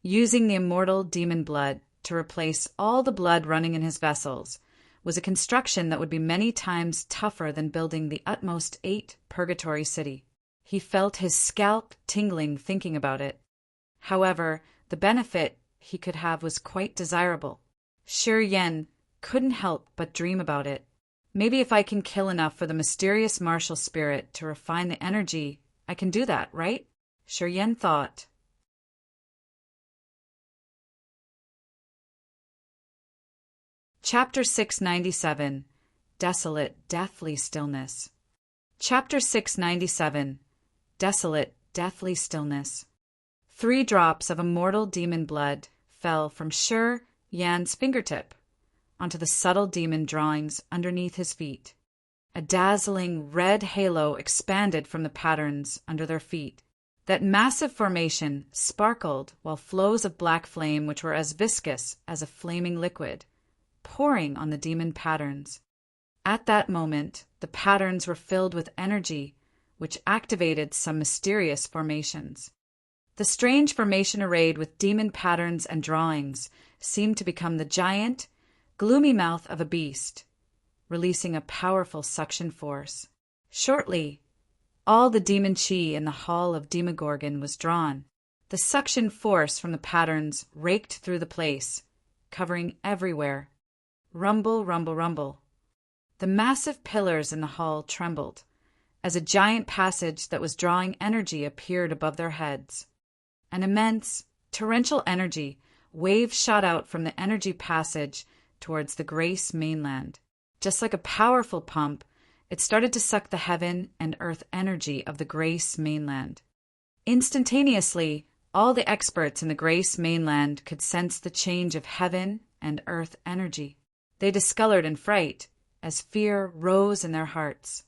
Using the immortal demon blood to replace all the blood running in his vessels was a construction that would be many times tougher than building the utmost 8 purgatory city. He felt his scalp tingling thinking about it. However, the benefit he could have was quite desirable. Shi Yan couldn't help but dream about it. Maybe if I can kill enough for the mysterious martial spirit to refine the energy, I can do that, right? Shi Yan thought. Chapter 697. Desolate, Deathly Stillness. Chapter 697. Desolate, Deathly Stillness. 3 drops of immortal demon blood fell from Shi Yan's fingertip onto the subtle demon drawings underneath his feet. A dazzling red halo expanded from the patterns under their feet. That massive formation sparkled while flows of black flame, which were as viscous as a flaming liquid, pouring on the demon patterns. At that moment, the patterns were filled with energy, which activated some mysterious formations. The strange formation arrayed with demon patterns and drawings seemed to become the giant, gloomy mouth of a beast, releasing a powerful suction force. Shortly, all the demon chi in the hall of Demogorgon was drawn. The suction force from the patterns raked through the place, covering everywhere. Rumble, rumble, rumble. The massive pillars in the hall trembled, as a giant passage that was drawing energy appeared above their heads. An immense, torrential energy wave shot out from the energy passage towards the Grace mainland. Just like a powerful pump, it started to suck the heaven and earth energy of the Grace mainland. Instantaneously, all the experts in the Grace mainland could sense the change of heaven and earth energy. They discolored in fright as fear rose in their hearts.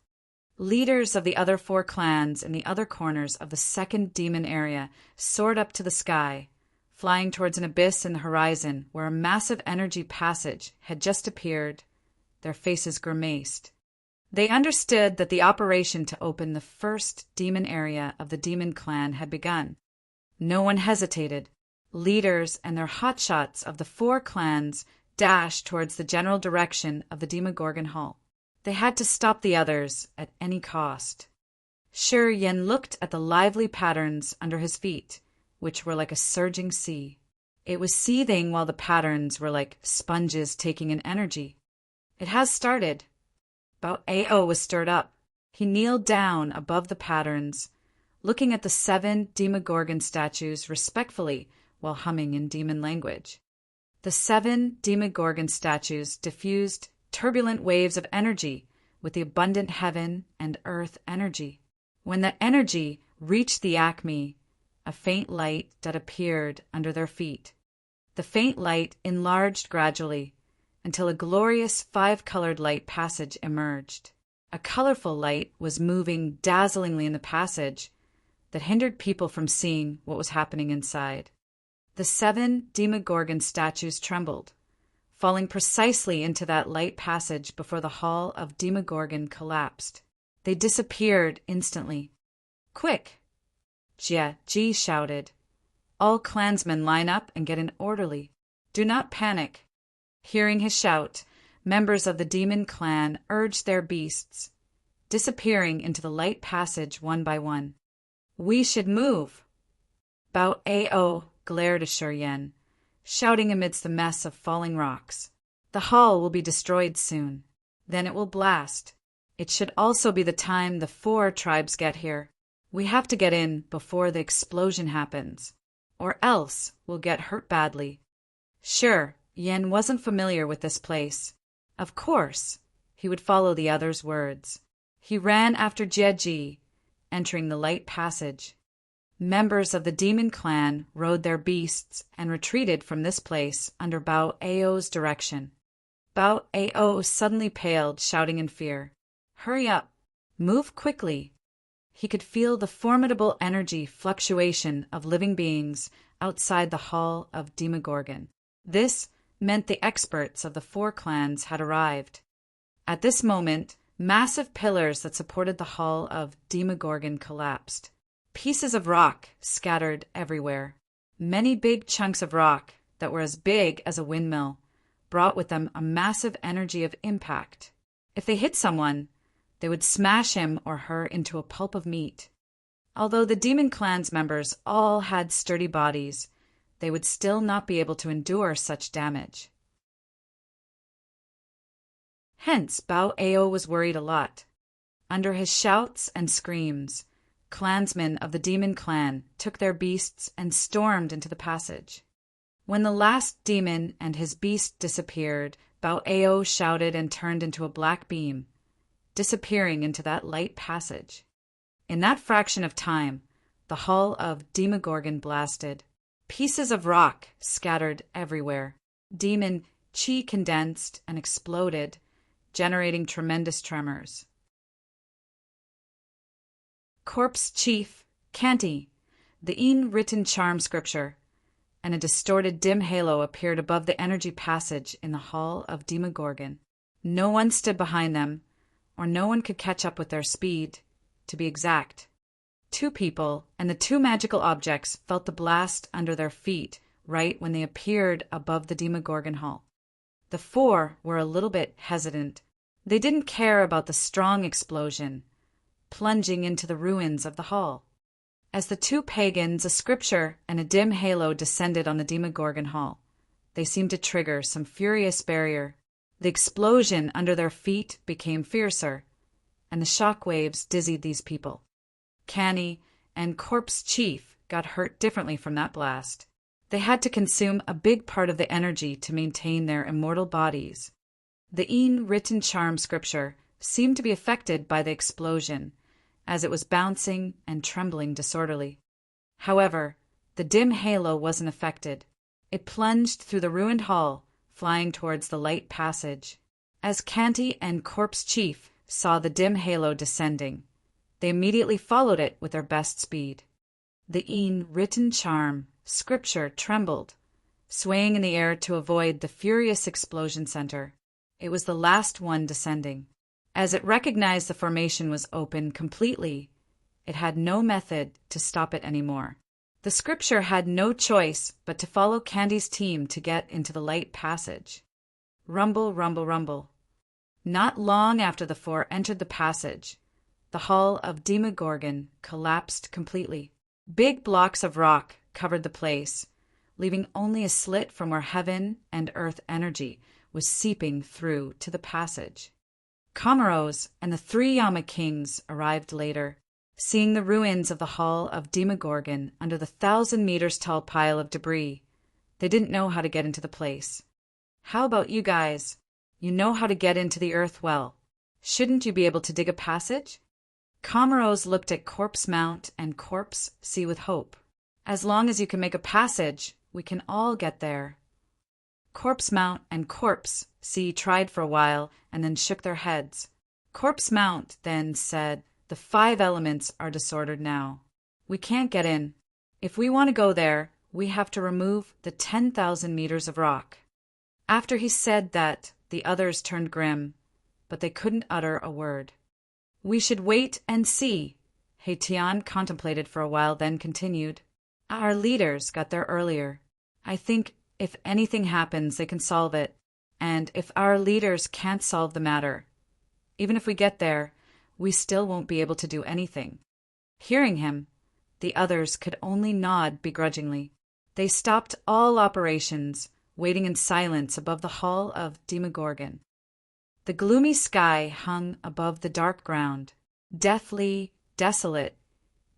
Leaders of the other 4 clans in the other corners of the second demon area soared up to the sky, flying towards an abyss in the horizon where a massive energy passage had just appeared. Their faces grimaced. They understood that the operation to open the first demon area of the demon clan had begun. No one hesitated. Leaders and their hotshots of the 4 clans dashed towards the general direction of the Demogorgon Hall. They had to stop the others at any cost. Shi Yen looked at the lively patterns under his feet, which were like a surging sea. It was seething while the patterns were like sponges taking in energy. It has started. Bao Ao was stirred up. He kneeled down above the patterns, looking at the 7 Demogorgon statues respectfully while humming in demon language. The 7 Demogorgon statues diffused turbulent waves of energy with the abundant heaven and earth energy. When the energy reached the acme, a faint light that appeared under their feet. The faint light enlarged gradually until a glorious 5-colored light passage emerged. A colorful light was moving dazzlingly in the passage that hindered people from seeing what was happening inside. The 7 Demogorgon statues trembled, falling precisely into that light passage before the hall of Demogorgon collapsed. They disappeared instantly. "Quick!" Jia Ji shouted. "All clansmen line up and get an orderly. Do not panic." Hearing his shout, members of the demon clan urged their beasts, disappearing into the light passage one by one. "We should move." Bao Ao glared at Shi Yen, shouting amidst the mess of falling rocks. "The hall will be destroyed soon. Then it will blast. It should also be the time the 4 tribes get here. We have to get in before the explosion happens, or else we'll get hurt badly." Sure, Yen wasn't familiar with this place. Of course, he would follow the other's words. He ran after Jieji, entering the light passage. Members of the demon clan rode their beasts and retreated from this place under Bao Ao's direction. Bao Ao suddenly paled, shouting in fear. "Hurry up! Move quickly!" He could feel the formidable energy fluctuation of living beings outside the hall of Demogorgon. This meant the experts of the 4 clans had arrived. At this moment, massive pillars that supported the hall of Demogorgon collapsed. Pieces of rock scattered everywhere. Many big chunks of rock that were as big as a windmill brought with them a massive energy of impact. If they hit someone, they would smash him or her into a pulp of meat. Although the demon clan's members all had sturdy bodies, they would still not be able to endure such damage. Hence, Bao Ao was worried a lot. Under his shouts and screams, clansmen of the demon clan took their beasts and stormed into the passage. When the last demon and his beast disappeared, Bao Ao shouted and turned into a black beam, disappearing into that light passage. In that fraction of time, the hall of Demogorgon blasted. Pieces of rock scattered everywhere. Demon chi condensed and exploded, generating tremendous tremors. Corpse Chief, Kanti, the written charm scripture, and a distorted dim halo appeared above the energy passage in the hall of Demogorgon. No one stood behind them, or no one could catch up with their speed, to be exact. 2 people and the 2 magical objects felt the blast under their feet right when they appeared above the Demogorgon hall. The 4 were a little bit hesitant. They didn't care about the strong explosion, plunging into the ruins of the hall. As the 2 pagans, a scripture, and a dim halo descended on the Demogorgon hall, they seemed to trigger some furious barrier. The explosion under their feet became fiercer. and the shock waves dizzied these people. Canny and Corpse Chief got hurt differently from that blast. They had to consume a big part of the energy to maintain their immortal bodies. The written charm scripture seemed to be affected by the explosion, as it was bouncing and trembling disorderly. However, the dim halo wasn't affected. It plunged through the ruined hall, flying towards the light passage. As Canty and Corpse Chief saw the dim halo descending, they immediately followed it with their best speed. The written charm scripture trembled, swaying in the air to avoid the furious explosion center. It was the last one descending. As it recognized the formation was open completely, it had no method to stop it anymore. The scripture had no choice but to follow Candy's team to get into the light passage. Rumble, rumble, rumble. Not long after the four entered the passage, the hull of Demogorgon collapsed completely. Big blocks of rock covered the place, leaving only a slit from where heaven and earth energy was seeping through to the passage. Comoros and the three Yama Kings arrived later, seeing the ruins of the hull of Demogorgon under the 1,000 meters tall pile of debris. They didn't know how to get into the place. How about you guys? You know how to get into the earth well. Shouldn't you be able to dig a passage? Comoros looked at Corpse Mount and Corpse Sea with hope. As long as you can make a passage, we can all get there. Corpse Mount and Corpse Sea tried for a while and then shook their heads. Corpse Mount then said, "The 5 elements are disordered now. We can't get in. If we want to go there, we have to remove the 10,000 meters of rock." After he said that, the others turned grim, but they couldn't utter a word. "We should wait and see." Haitian contemplated for a while, then continued. "Our leaders got there earlier. I think if anything happens, they can solve it. And if our leaders can't solve the matter, even if we get there, we still won't be able to do anything." Hearing him, the others could only nod begrudgingly. They stopped all operations, waiting in silence above the hull of Demogorgon. The gloomy sky hung above the dark ground, deathly, desolate,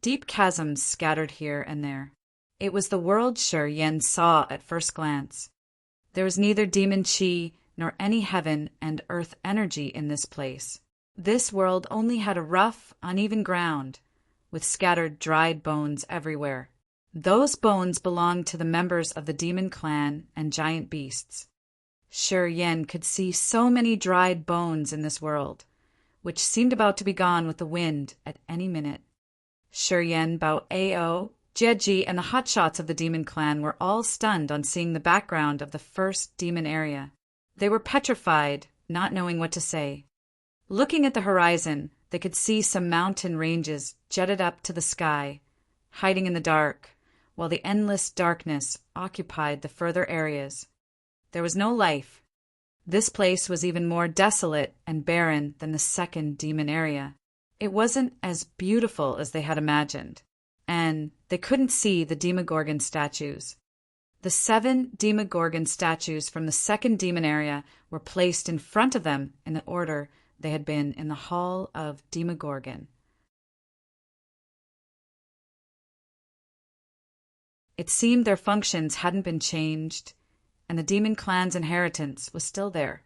deep chasms scattered here and there. It was the world Yen saw at first glance. There was neither demon chi nor any heaven and earth energy in this place. This world only had a rough, uneven ground, with scattered dried bones everywhere. Those bones belonged to the members of the demon clan and giant beasts. Yen could see so many dried bones in this world, which seemed about to be gone with the wind at any minute. Yen, Bao Ao, Jieji, and the hotshots of the demon clan were all stunned on seeing the background of the first demon area. They were petrified, not knowing what to say. Looking at the horizon, they could see some mountain ranges jutted up to the sky, hiding in the dark, while the endless darkness occupied the further areas. There was no life. This place was even more desolate and barren than the second demon area. It wasn't as beautiful as they had imagined, and they couldn't see the Demogorgon statues. The 7 Demogorgon statues from the second demon area were placed in front of them in the order they had been in the Hall of Demogorgon. It seemed their functions hadn't been changed, and the demon clan's inheritance was still there.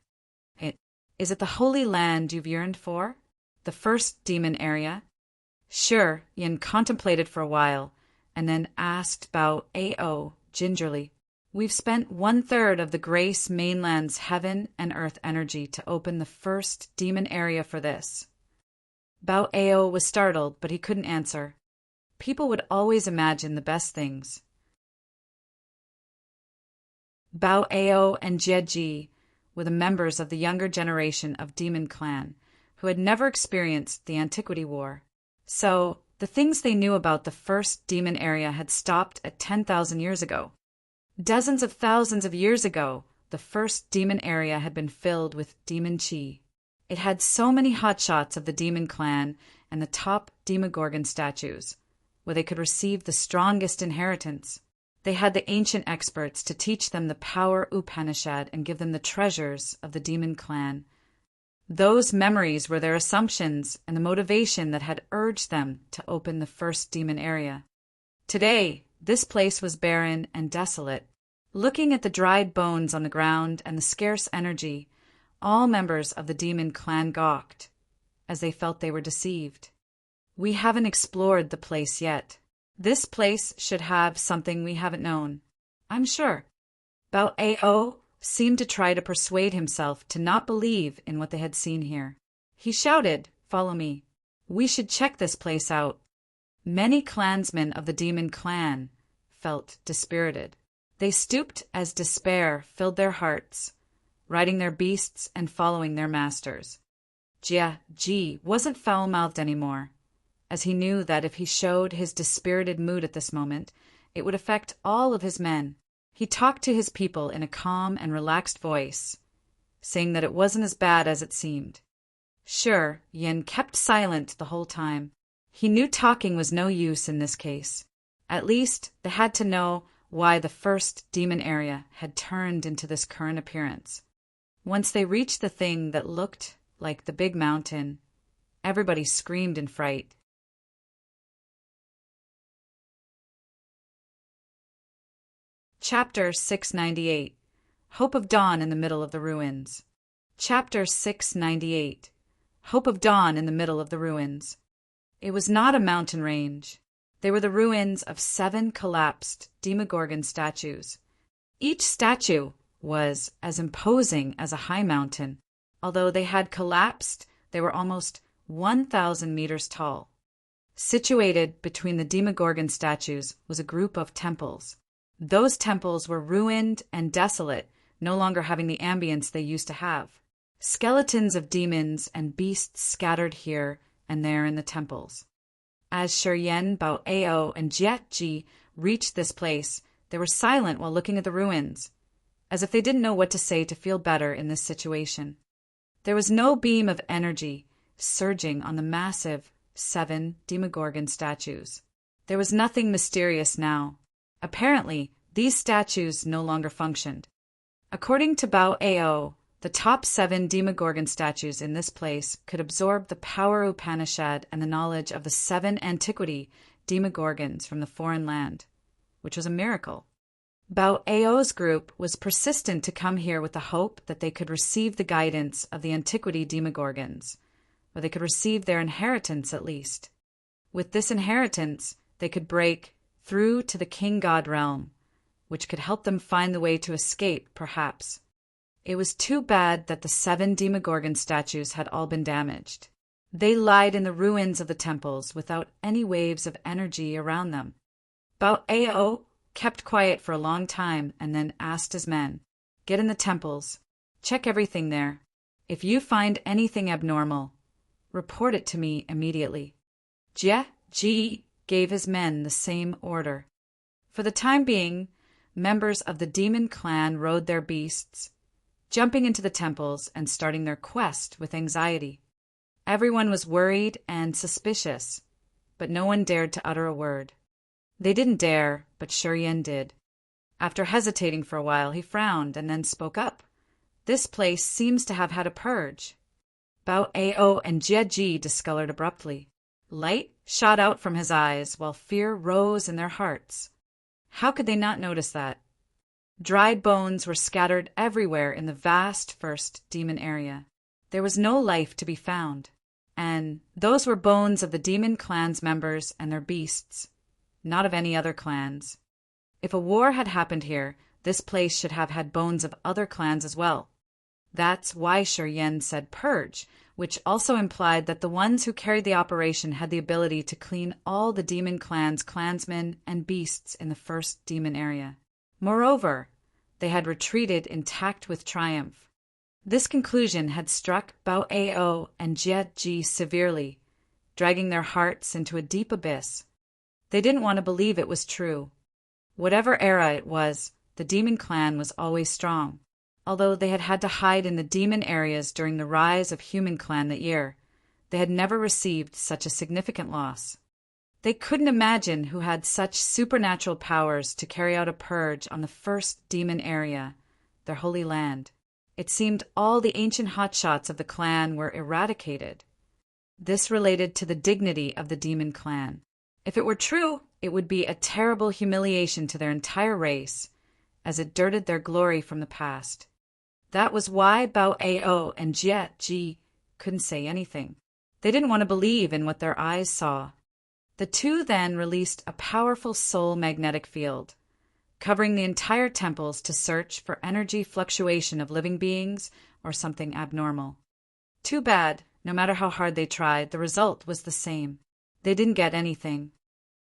Is it the Holy Land you've yearned for? The first demon area? Yin contemplated for a while, and then asked Bao Ao gingerly. "We've spent 1/3 of the Grace Mainland's heaven and earth energy to open the first demon area for this." Bao Ao was startled, but he couldn't answer. People would always imagine the best things. Bao Ao and Jieji were the members of the younger generation of Demon Clan, who had never experienced the Antiquity War. So, the things they knew about the first demon area had stopped at 10,000 years ago. Dozens of thousands of years ago, the first demon area had been filled with demon chi. It had so many hotshots of the demon clan and the top Demogorgon statues, where they could receive the strongest inheritance. They had the ancient experts to teach them the power Upanishad and give them the treasures of the demon clan. Those memories were their assumptions and the motivation that had urged them to open the first demon area. Today, this place was barren and desolate. Looking at the dried bones on the ground and the scarce energy, all members of the demon clan gawked, as they felt they were deceived. We haven't explored the place yet. This place should have something we haven't known, I'm sure. Bao Ao seemed to try to persuade himself to not believe in what they had seen here. He shouted, "Follow me. We should check this place out." Many clansmen of the demon clan felt dispirited. They stooped as despair filled their hearts, riding their beasts and following their masters. Jia Ji wasn't foul-mouthed anymore, as he knew that if he showed his dispirited mood at this moment, it would affect all of his men. He talked to his people in a calm and relaxed voice, saying that it wasn't as bad as it seemed. Sure, Yin kept silent the whole time. He knew talking was no use in this case. At least, they had to know why the first demon area had turned into this current appearance. Once they reached the thing that looked like the big mountain, everybody screamed in fright. Chapter 698. Hope of Dawn in the Middle of the Ruins. Chapter 698. Hope of Dawn in the Middle of the Ruins. It was not a mountain range. They were the ruins of 7 collapsed Demogorgon statues. Each statue was as imposing as a high mountain. Although they had collapsed, they were almost 1,000 meters tall. Situated between the Demogorgon statues was a group of temples. Those temples were ruined and desolate, no longer having the ambience they used to have. Skeletons of demons and beasts scattered here and there in the temples. As Shiryen, Bao Ao, and Jiet Ji reached this place, they were silent while looking at the ruins, as if they didn't know what to say to feel better in this situation. There was no beam of energy surging on the massive 7 Demogorgon statues. There was nothing mysterious now. Apparently, these statues no longer functioned. According to Bao Ao, the top 7 Demogorgon statues in this place could absorb the power Upanishad and the knowledge of the 7 antiquity Demogorgons from the foreign land, which was a miracle. Bao Ao's group was persistent to come here with the hope that they could receive the guidance of the antiquity Demogorgons, or they could receive their inheritance at least. With this inheritance, they could break through to the King God realm, which could help them find the way to escape, perhaps. It was too bad that the 7 Demogorgon statues had all been damaged. They lied in the ruins of the temples without any waves of energy around them. Bao Ao kept quiet for a long time and then asked his men, "Get in the temples. Check everything there. If you find anything abnormal, report it to me immediately." Jie Ji gave his men the same order. For the time being, members of the demon clan rode their beasts, jumping into the temples and starting their quest with anxiety. Everyone was worried and suspicious, but no one dared to utter a word. They didn't dare, but Shiryen did. After hesitating for a while, he frowned and then spoke up. "This place seems to have had a purge." Bao Ao and Jie Ji discolored abruptly. Light shot out from his eyes while fear rose in their hearts. How could they not notice that? Dried bones were scattered everywhere in the vast first demon area. There was no life to be found, and those were bones of the demon clan's members and their beasts, not of any other clans. If a war had happened here, this place should have had bones of other clans as well. That's why Shiryen said purge, which also implied that the ones who carried the operation had the ability to clean all the demon clan's clansmen and beasts in the first demon area. Moreover, they had retreated intact with triumph. This conclusion had struck Bao Ao and Jie Ji severely, dragging their hearts into a deep abyss. They didn't want to believe it was true. Whatever era it was, the demon clan was always strong. Although they had had to hide in the demon areas during the rise of human clan that year, they had never received such a significant loss. They couldn't imagine who had such supernatural powers to carry out a purge on the first demon area, their holy land. It seemed all the ancient hotshots of the clan were eradicated. This related to the dignity of the demon clan. If it were true, it would be a terrible humiliation to their entire race, as it dirted their glory from the past. That was why Bao Ao and Jie Ji couldn't say anything. They didn't want to believe in what their eyes saw. The two then released a powerful soul magnetic field, covering the entire temples to search for energy fluctuation of living beings or something abnormal. Too bad, no matter how hard they tried, the result was the same. They didn't get anything.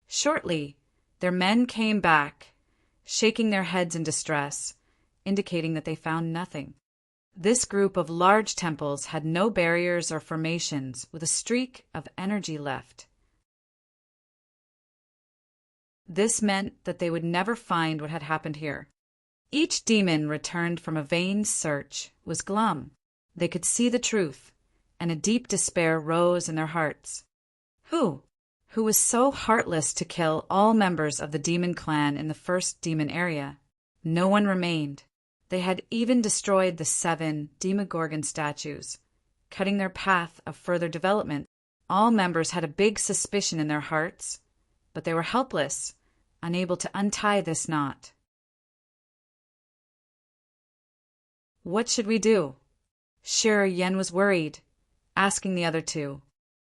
Shortly, their men came back, shaking their heads in distress, indicating that they found nothing. This group of large temples had no barriers or formations, with a streak of energy left. This meant that they would never find what had happened here. Each demon returned from a vain search was glum. They could see the truth, and a deep despair rose in their hearts. Who was so heartless to kill all members of the demon clan in the first demon area? No one remained. They had even destroyed the 7 Demogorgon statues, cutting their path of further development. All members had a big suspicion in their hearts, but they were helpless, unable to untie this knot. What should we do? Sure, Yen was worried, asking the other two.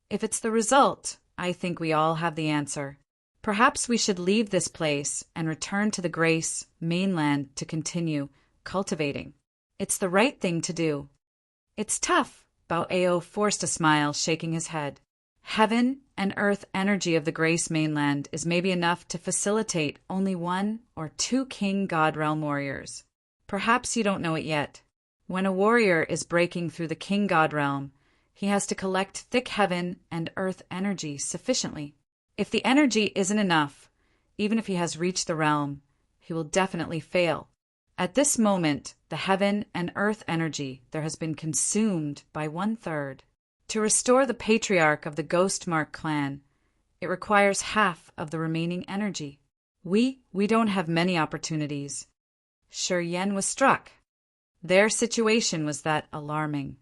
If it's the result, I think we all have the answer. Perhaps we should leave this place and return to the Grace mainland to continue cultivating. It's the right thing to do. It's tough, Bao Ao forced a smile, shaking his head. Heaven and earth energy of the Grace mainland is maybe enough to facilitate only 1 or 2 King God Realm warriors. Perhaps you don't know it yet. When a warrior is breaking through the King God Realm, he has to collect thick heaven and earth energy sufficiently. If the energy isn't enough, even if he has reached the realm, he will definitely fail. At this moment, the heaven and earth energy there has been consumed by 1/3. To restore the patriarch of the Ghost Mark clan, it requires half of the remaining energy. We don't have many opportunities. Shi Yen was struck. Their situation was that alarming.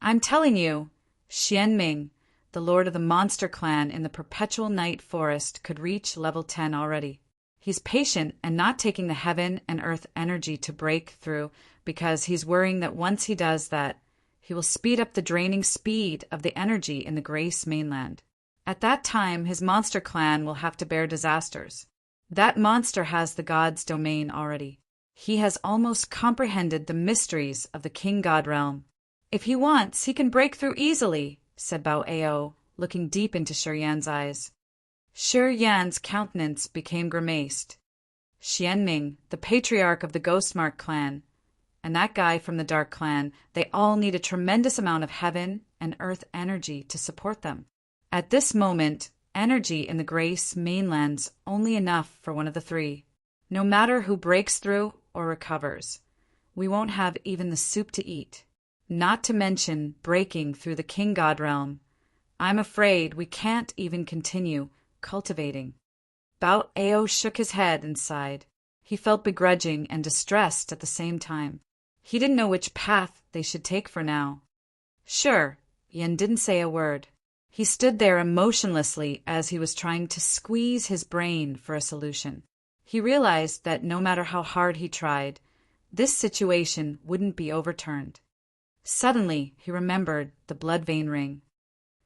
I'm telling you, Xianming, the lord of the monster clan in the perpetual night forest, could reach level 10 already. He's patient and not taking the heaven and earth energy to break through because he's worrying that once he does that, he will speed up the draining speed of the energy in the Grace mainland. At that time, his monster clan will have to bear disasters. That monster has the god's domain already. He has almost comprehended the mysteries of the King God Realm. If he wants, he can break through easily, said Bao Ao, looking deep into Shi Yan's eyes. Shi Yan's countenance became grimaced. Xianming, the patriarch of the Ghostmark clan, and that guy from the Dark clan, they all need a tremendous amount of heaven and earth energy to support them. At this moment, energy in the Grace mainland's only enough for one of the 3. No matter who breaks through or recovers, we won't have even the soup to eat. Not to mention breaking through the King God Realm. I'm afraid we can't even continue cultivating. Bao Ao shook his head and sighed. He felt begrudging and distressed at the same time. He didn't know which path they should take for now. Sure, Yen didn't say a word. He stood there emotionlessly as he was trying to squeeze his brain for a solution. He realized that no matter how hard he tried, this situation wouldn't be overturned. Suddenly, he remembered the blood vein ring.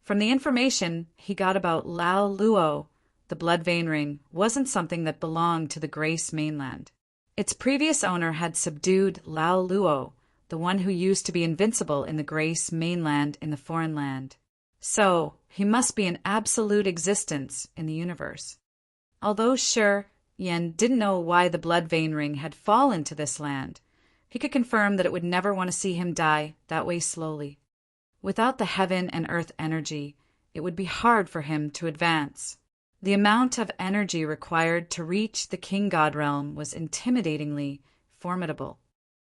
From the information he got about Lao Luo, the blood vein ring wasn't something that belonged to the Grace mainland. Its previous owner had subdued Lao Luo, the one who used to be invincible in the Grace mainland in the foreign land. So, he must be an absolute existence in the universe. Although Shi Yen didn't know why the blood vein ring had fallen to this land, he could confirm that it would never want to see him die that way slowly. Without the heaven and earth energy, it would be hard for him to advance. The amount of energy required to reach the King God Realm was intimidatingly formidable.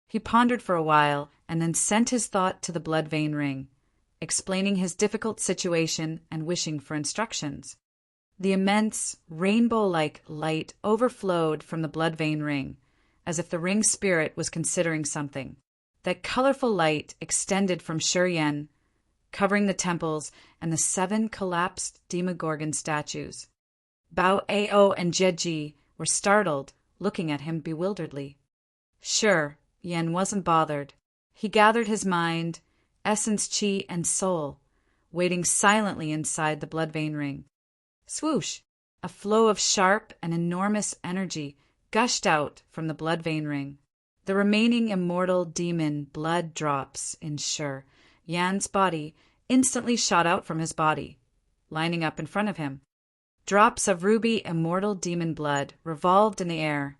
He pondered for a while and then sent his thought to the blood vein ring, explaining his difficult situation and wishing for instructions. The immense, rainbow-like light overflowed from the blood vein ring, as if the ring spirit was considering something. That colorful light extended from Shuryen, covering the temples and the 7 collapsed Demogorgon statues. Bao Ao and Jeji were startled, looking at him bewilderedly. Sure, Yen wasn't bothered. He gathered his mind, essence, chi, and soul, waiting silently inside the blood vein ring. Swoosh! A flow of sharp and enormous energy gushed out from the blood vein ring. The remaining immortal demon blood drops in Yan's body instantly shot out from his body, lining up in front of him. Drops of ruby immortal demon blood revolved in the air,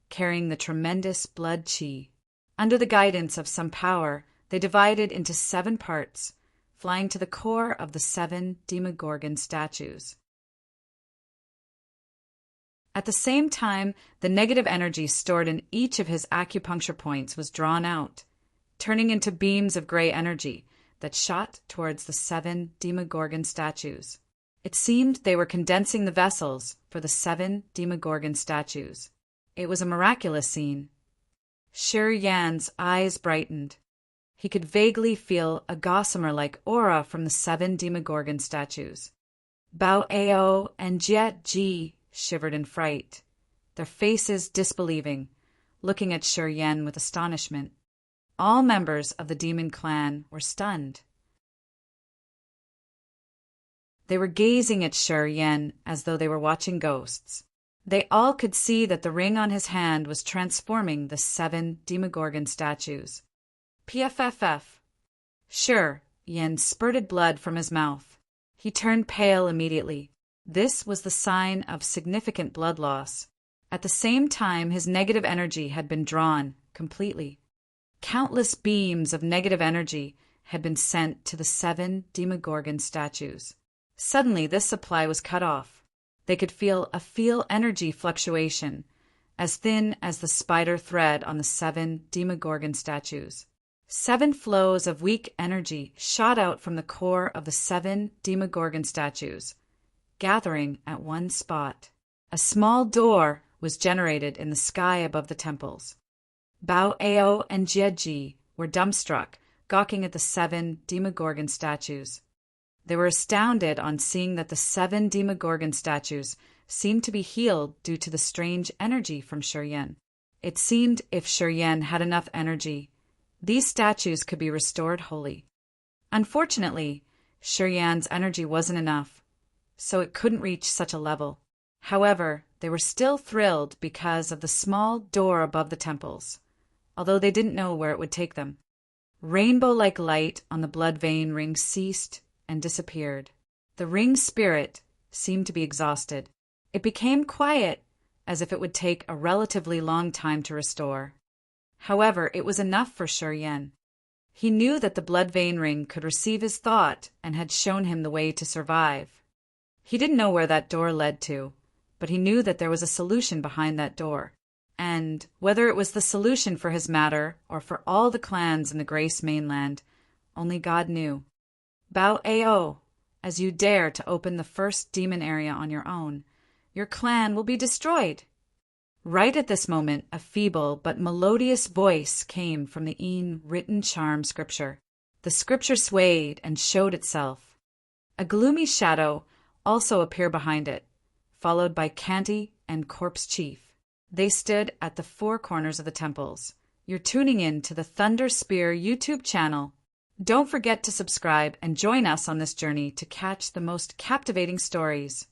carrying the tremendous blood chi. Under the guidance of some power, they divided into 7 parts, flying to the core of the 7 Demogorgon statues. At the same time, the negative energy stored in each of his acupuncture points was drawn out, turning into beams of gray energy that shot towards the 7 Demogorgon statues. It seemed they were condensing the vessels for the 7 Demogorgon statues. It was a miraculous scene. Yan's eyes brightened. He could vaguely feel a gossamer-like aura from the 7 Demogorgon statues. Bao Ao and Jiet Ji shivered in fright, their faces disbelieving, looking at Yan with astonishment. All members of the demon clan were stunned. They were gazing at Yan as though they were watching ghosts. They all could see that the ring on his hand was transforming the 7 Demogorgon statues. PFFF. Yen spurted blood from his mouth. He turned pale immediately. This was the sign of significant blood loss. At the same time, his negative energy had been drawn completely. Countless beams of negative energy had been sent to the 7 Demogorgon statues. Suddenly, this supply was cut off. They could feel a energy fluctuation, as thin as the spider thread on the 7 Demogorgon statues. 7 flows of weak energy shot out from the core of the 7 Demogorgon statues, gathering at one spot. A small door was generated in the sky above the temples. Bao Ao and Jeji were dumbstruck, gawking at the 7 Demogorgon statues. They were astounded on seeing that the 7 Demogorgon statues seemed to be healed due to the strange energy from Shuryen. It seemed if Shuryen had enough energy, these statues could be restored wholly. Unfortunately, Shuryen's energy wasn't enough, so it couldn't reach such a level. However, they were still thrilled because of the small door above the temples, although they didn't know where it would take them. Rainbow-like light on the blood vein ring ceased and disappeared. The ring's spirit seemed to be exhausted. It became quiet, as if it would take a relatively long time to restore. However, it was enough for Shuryen. He knew that the blood vein ring could receive his thought and had shown him the way to survive. He didn't know where that door led to, but he knew that there was a solution behind that door. And whether it was the solution for his matter or for all the clans in the Grace mainland, only God knew. Bao Ao, as you dare to open the first demon area on your own, your clan will be destroyed. Right at this moment, a feeble but melodious voice came from the written charm scripture. The scripture swayed and showed itself. A gloomy shadow also appeared behind it, followed by Canty and Corpse Chief. They stood at the 4 corners of the temples. You're tuning in to the Thunder Spear YouTube channel. Don't forget to subscribe and join us on this journey to catch the most captivating stories.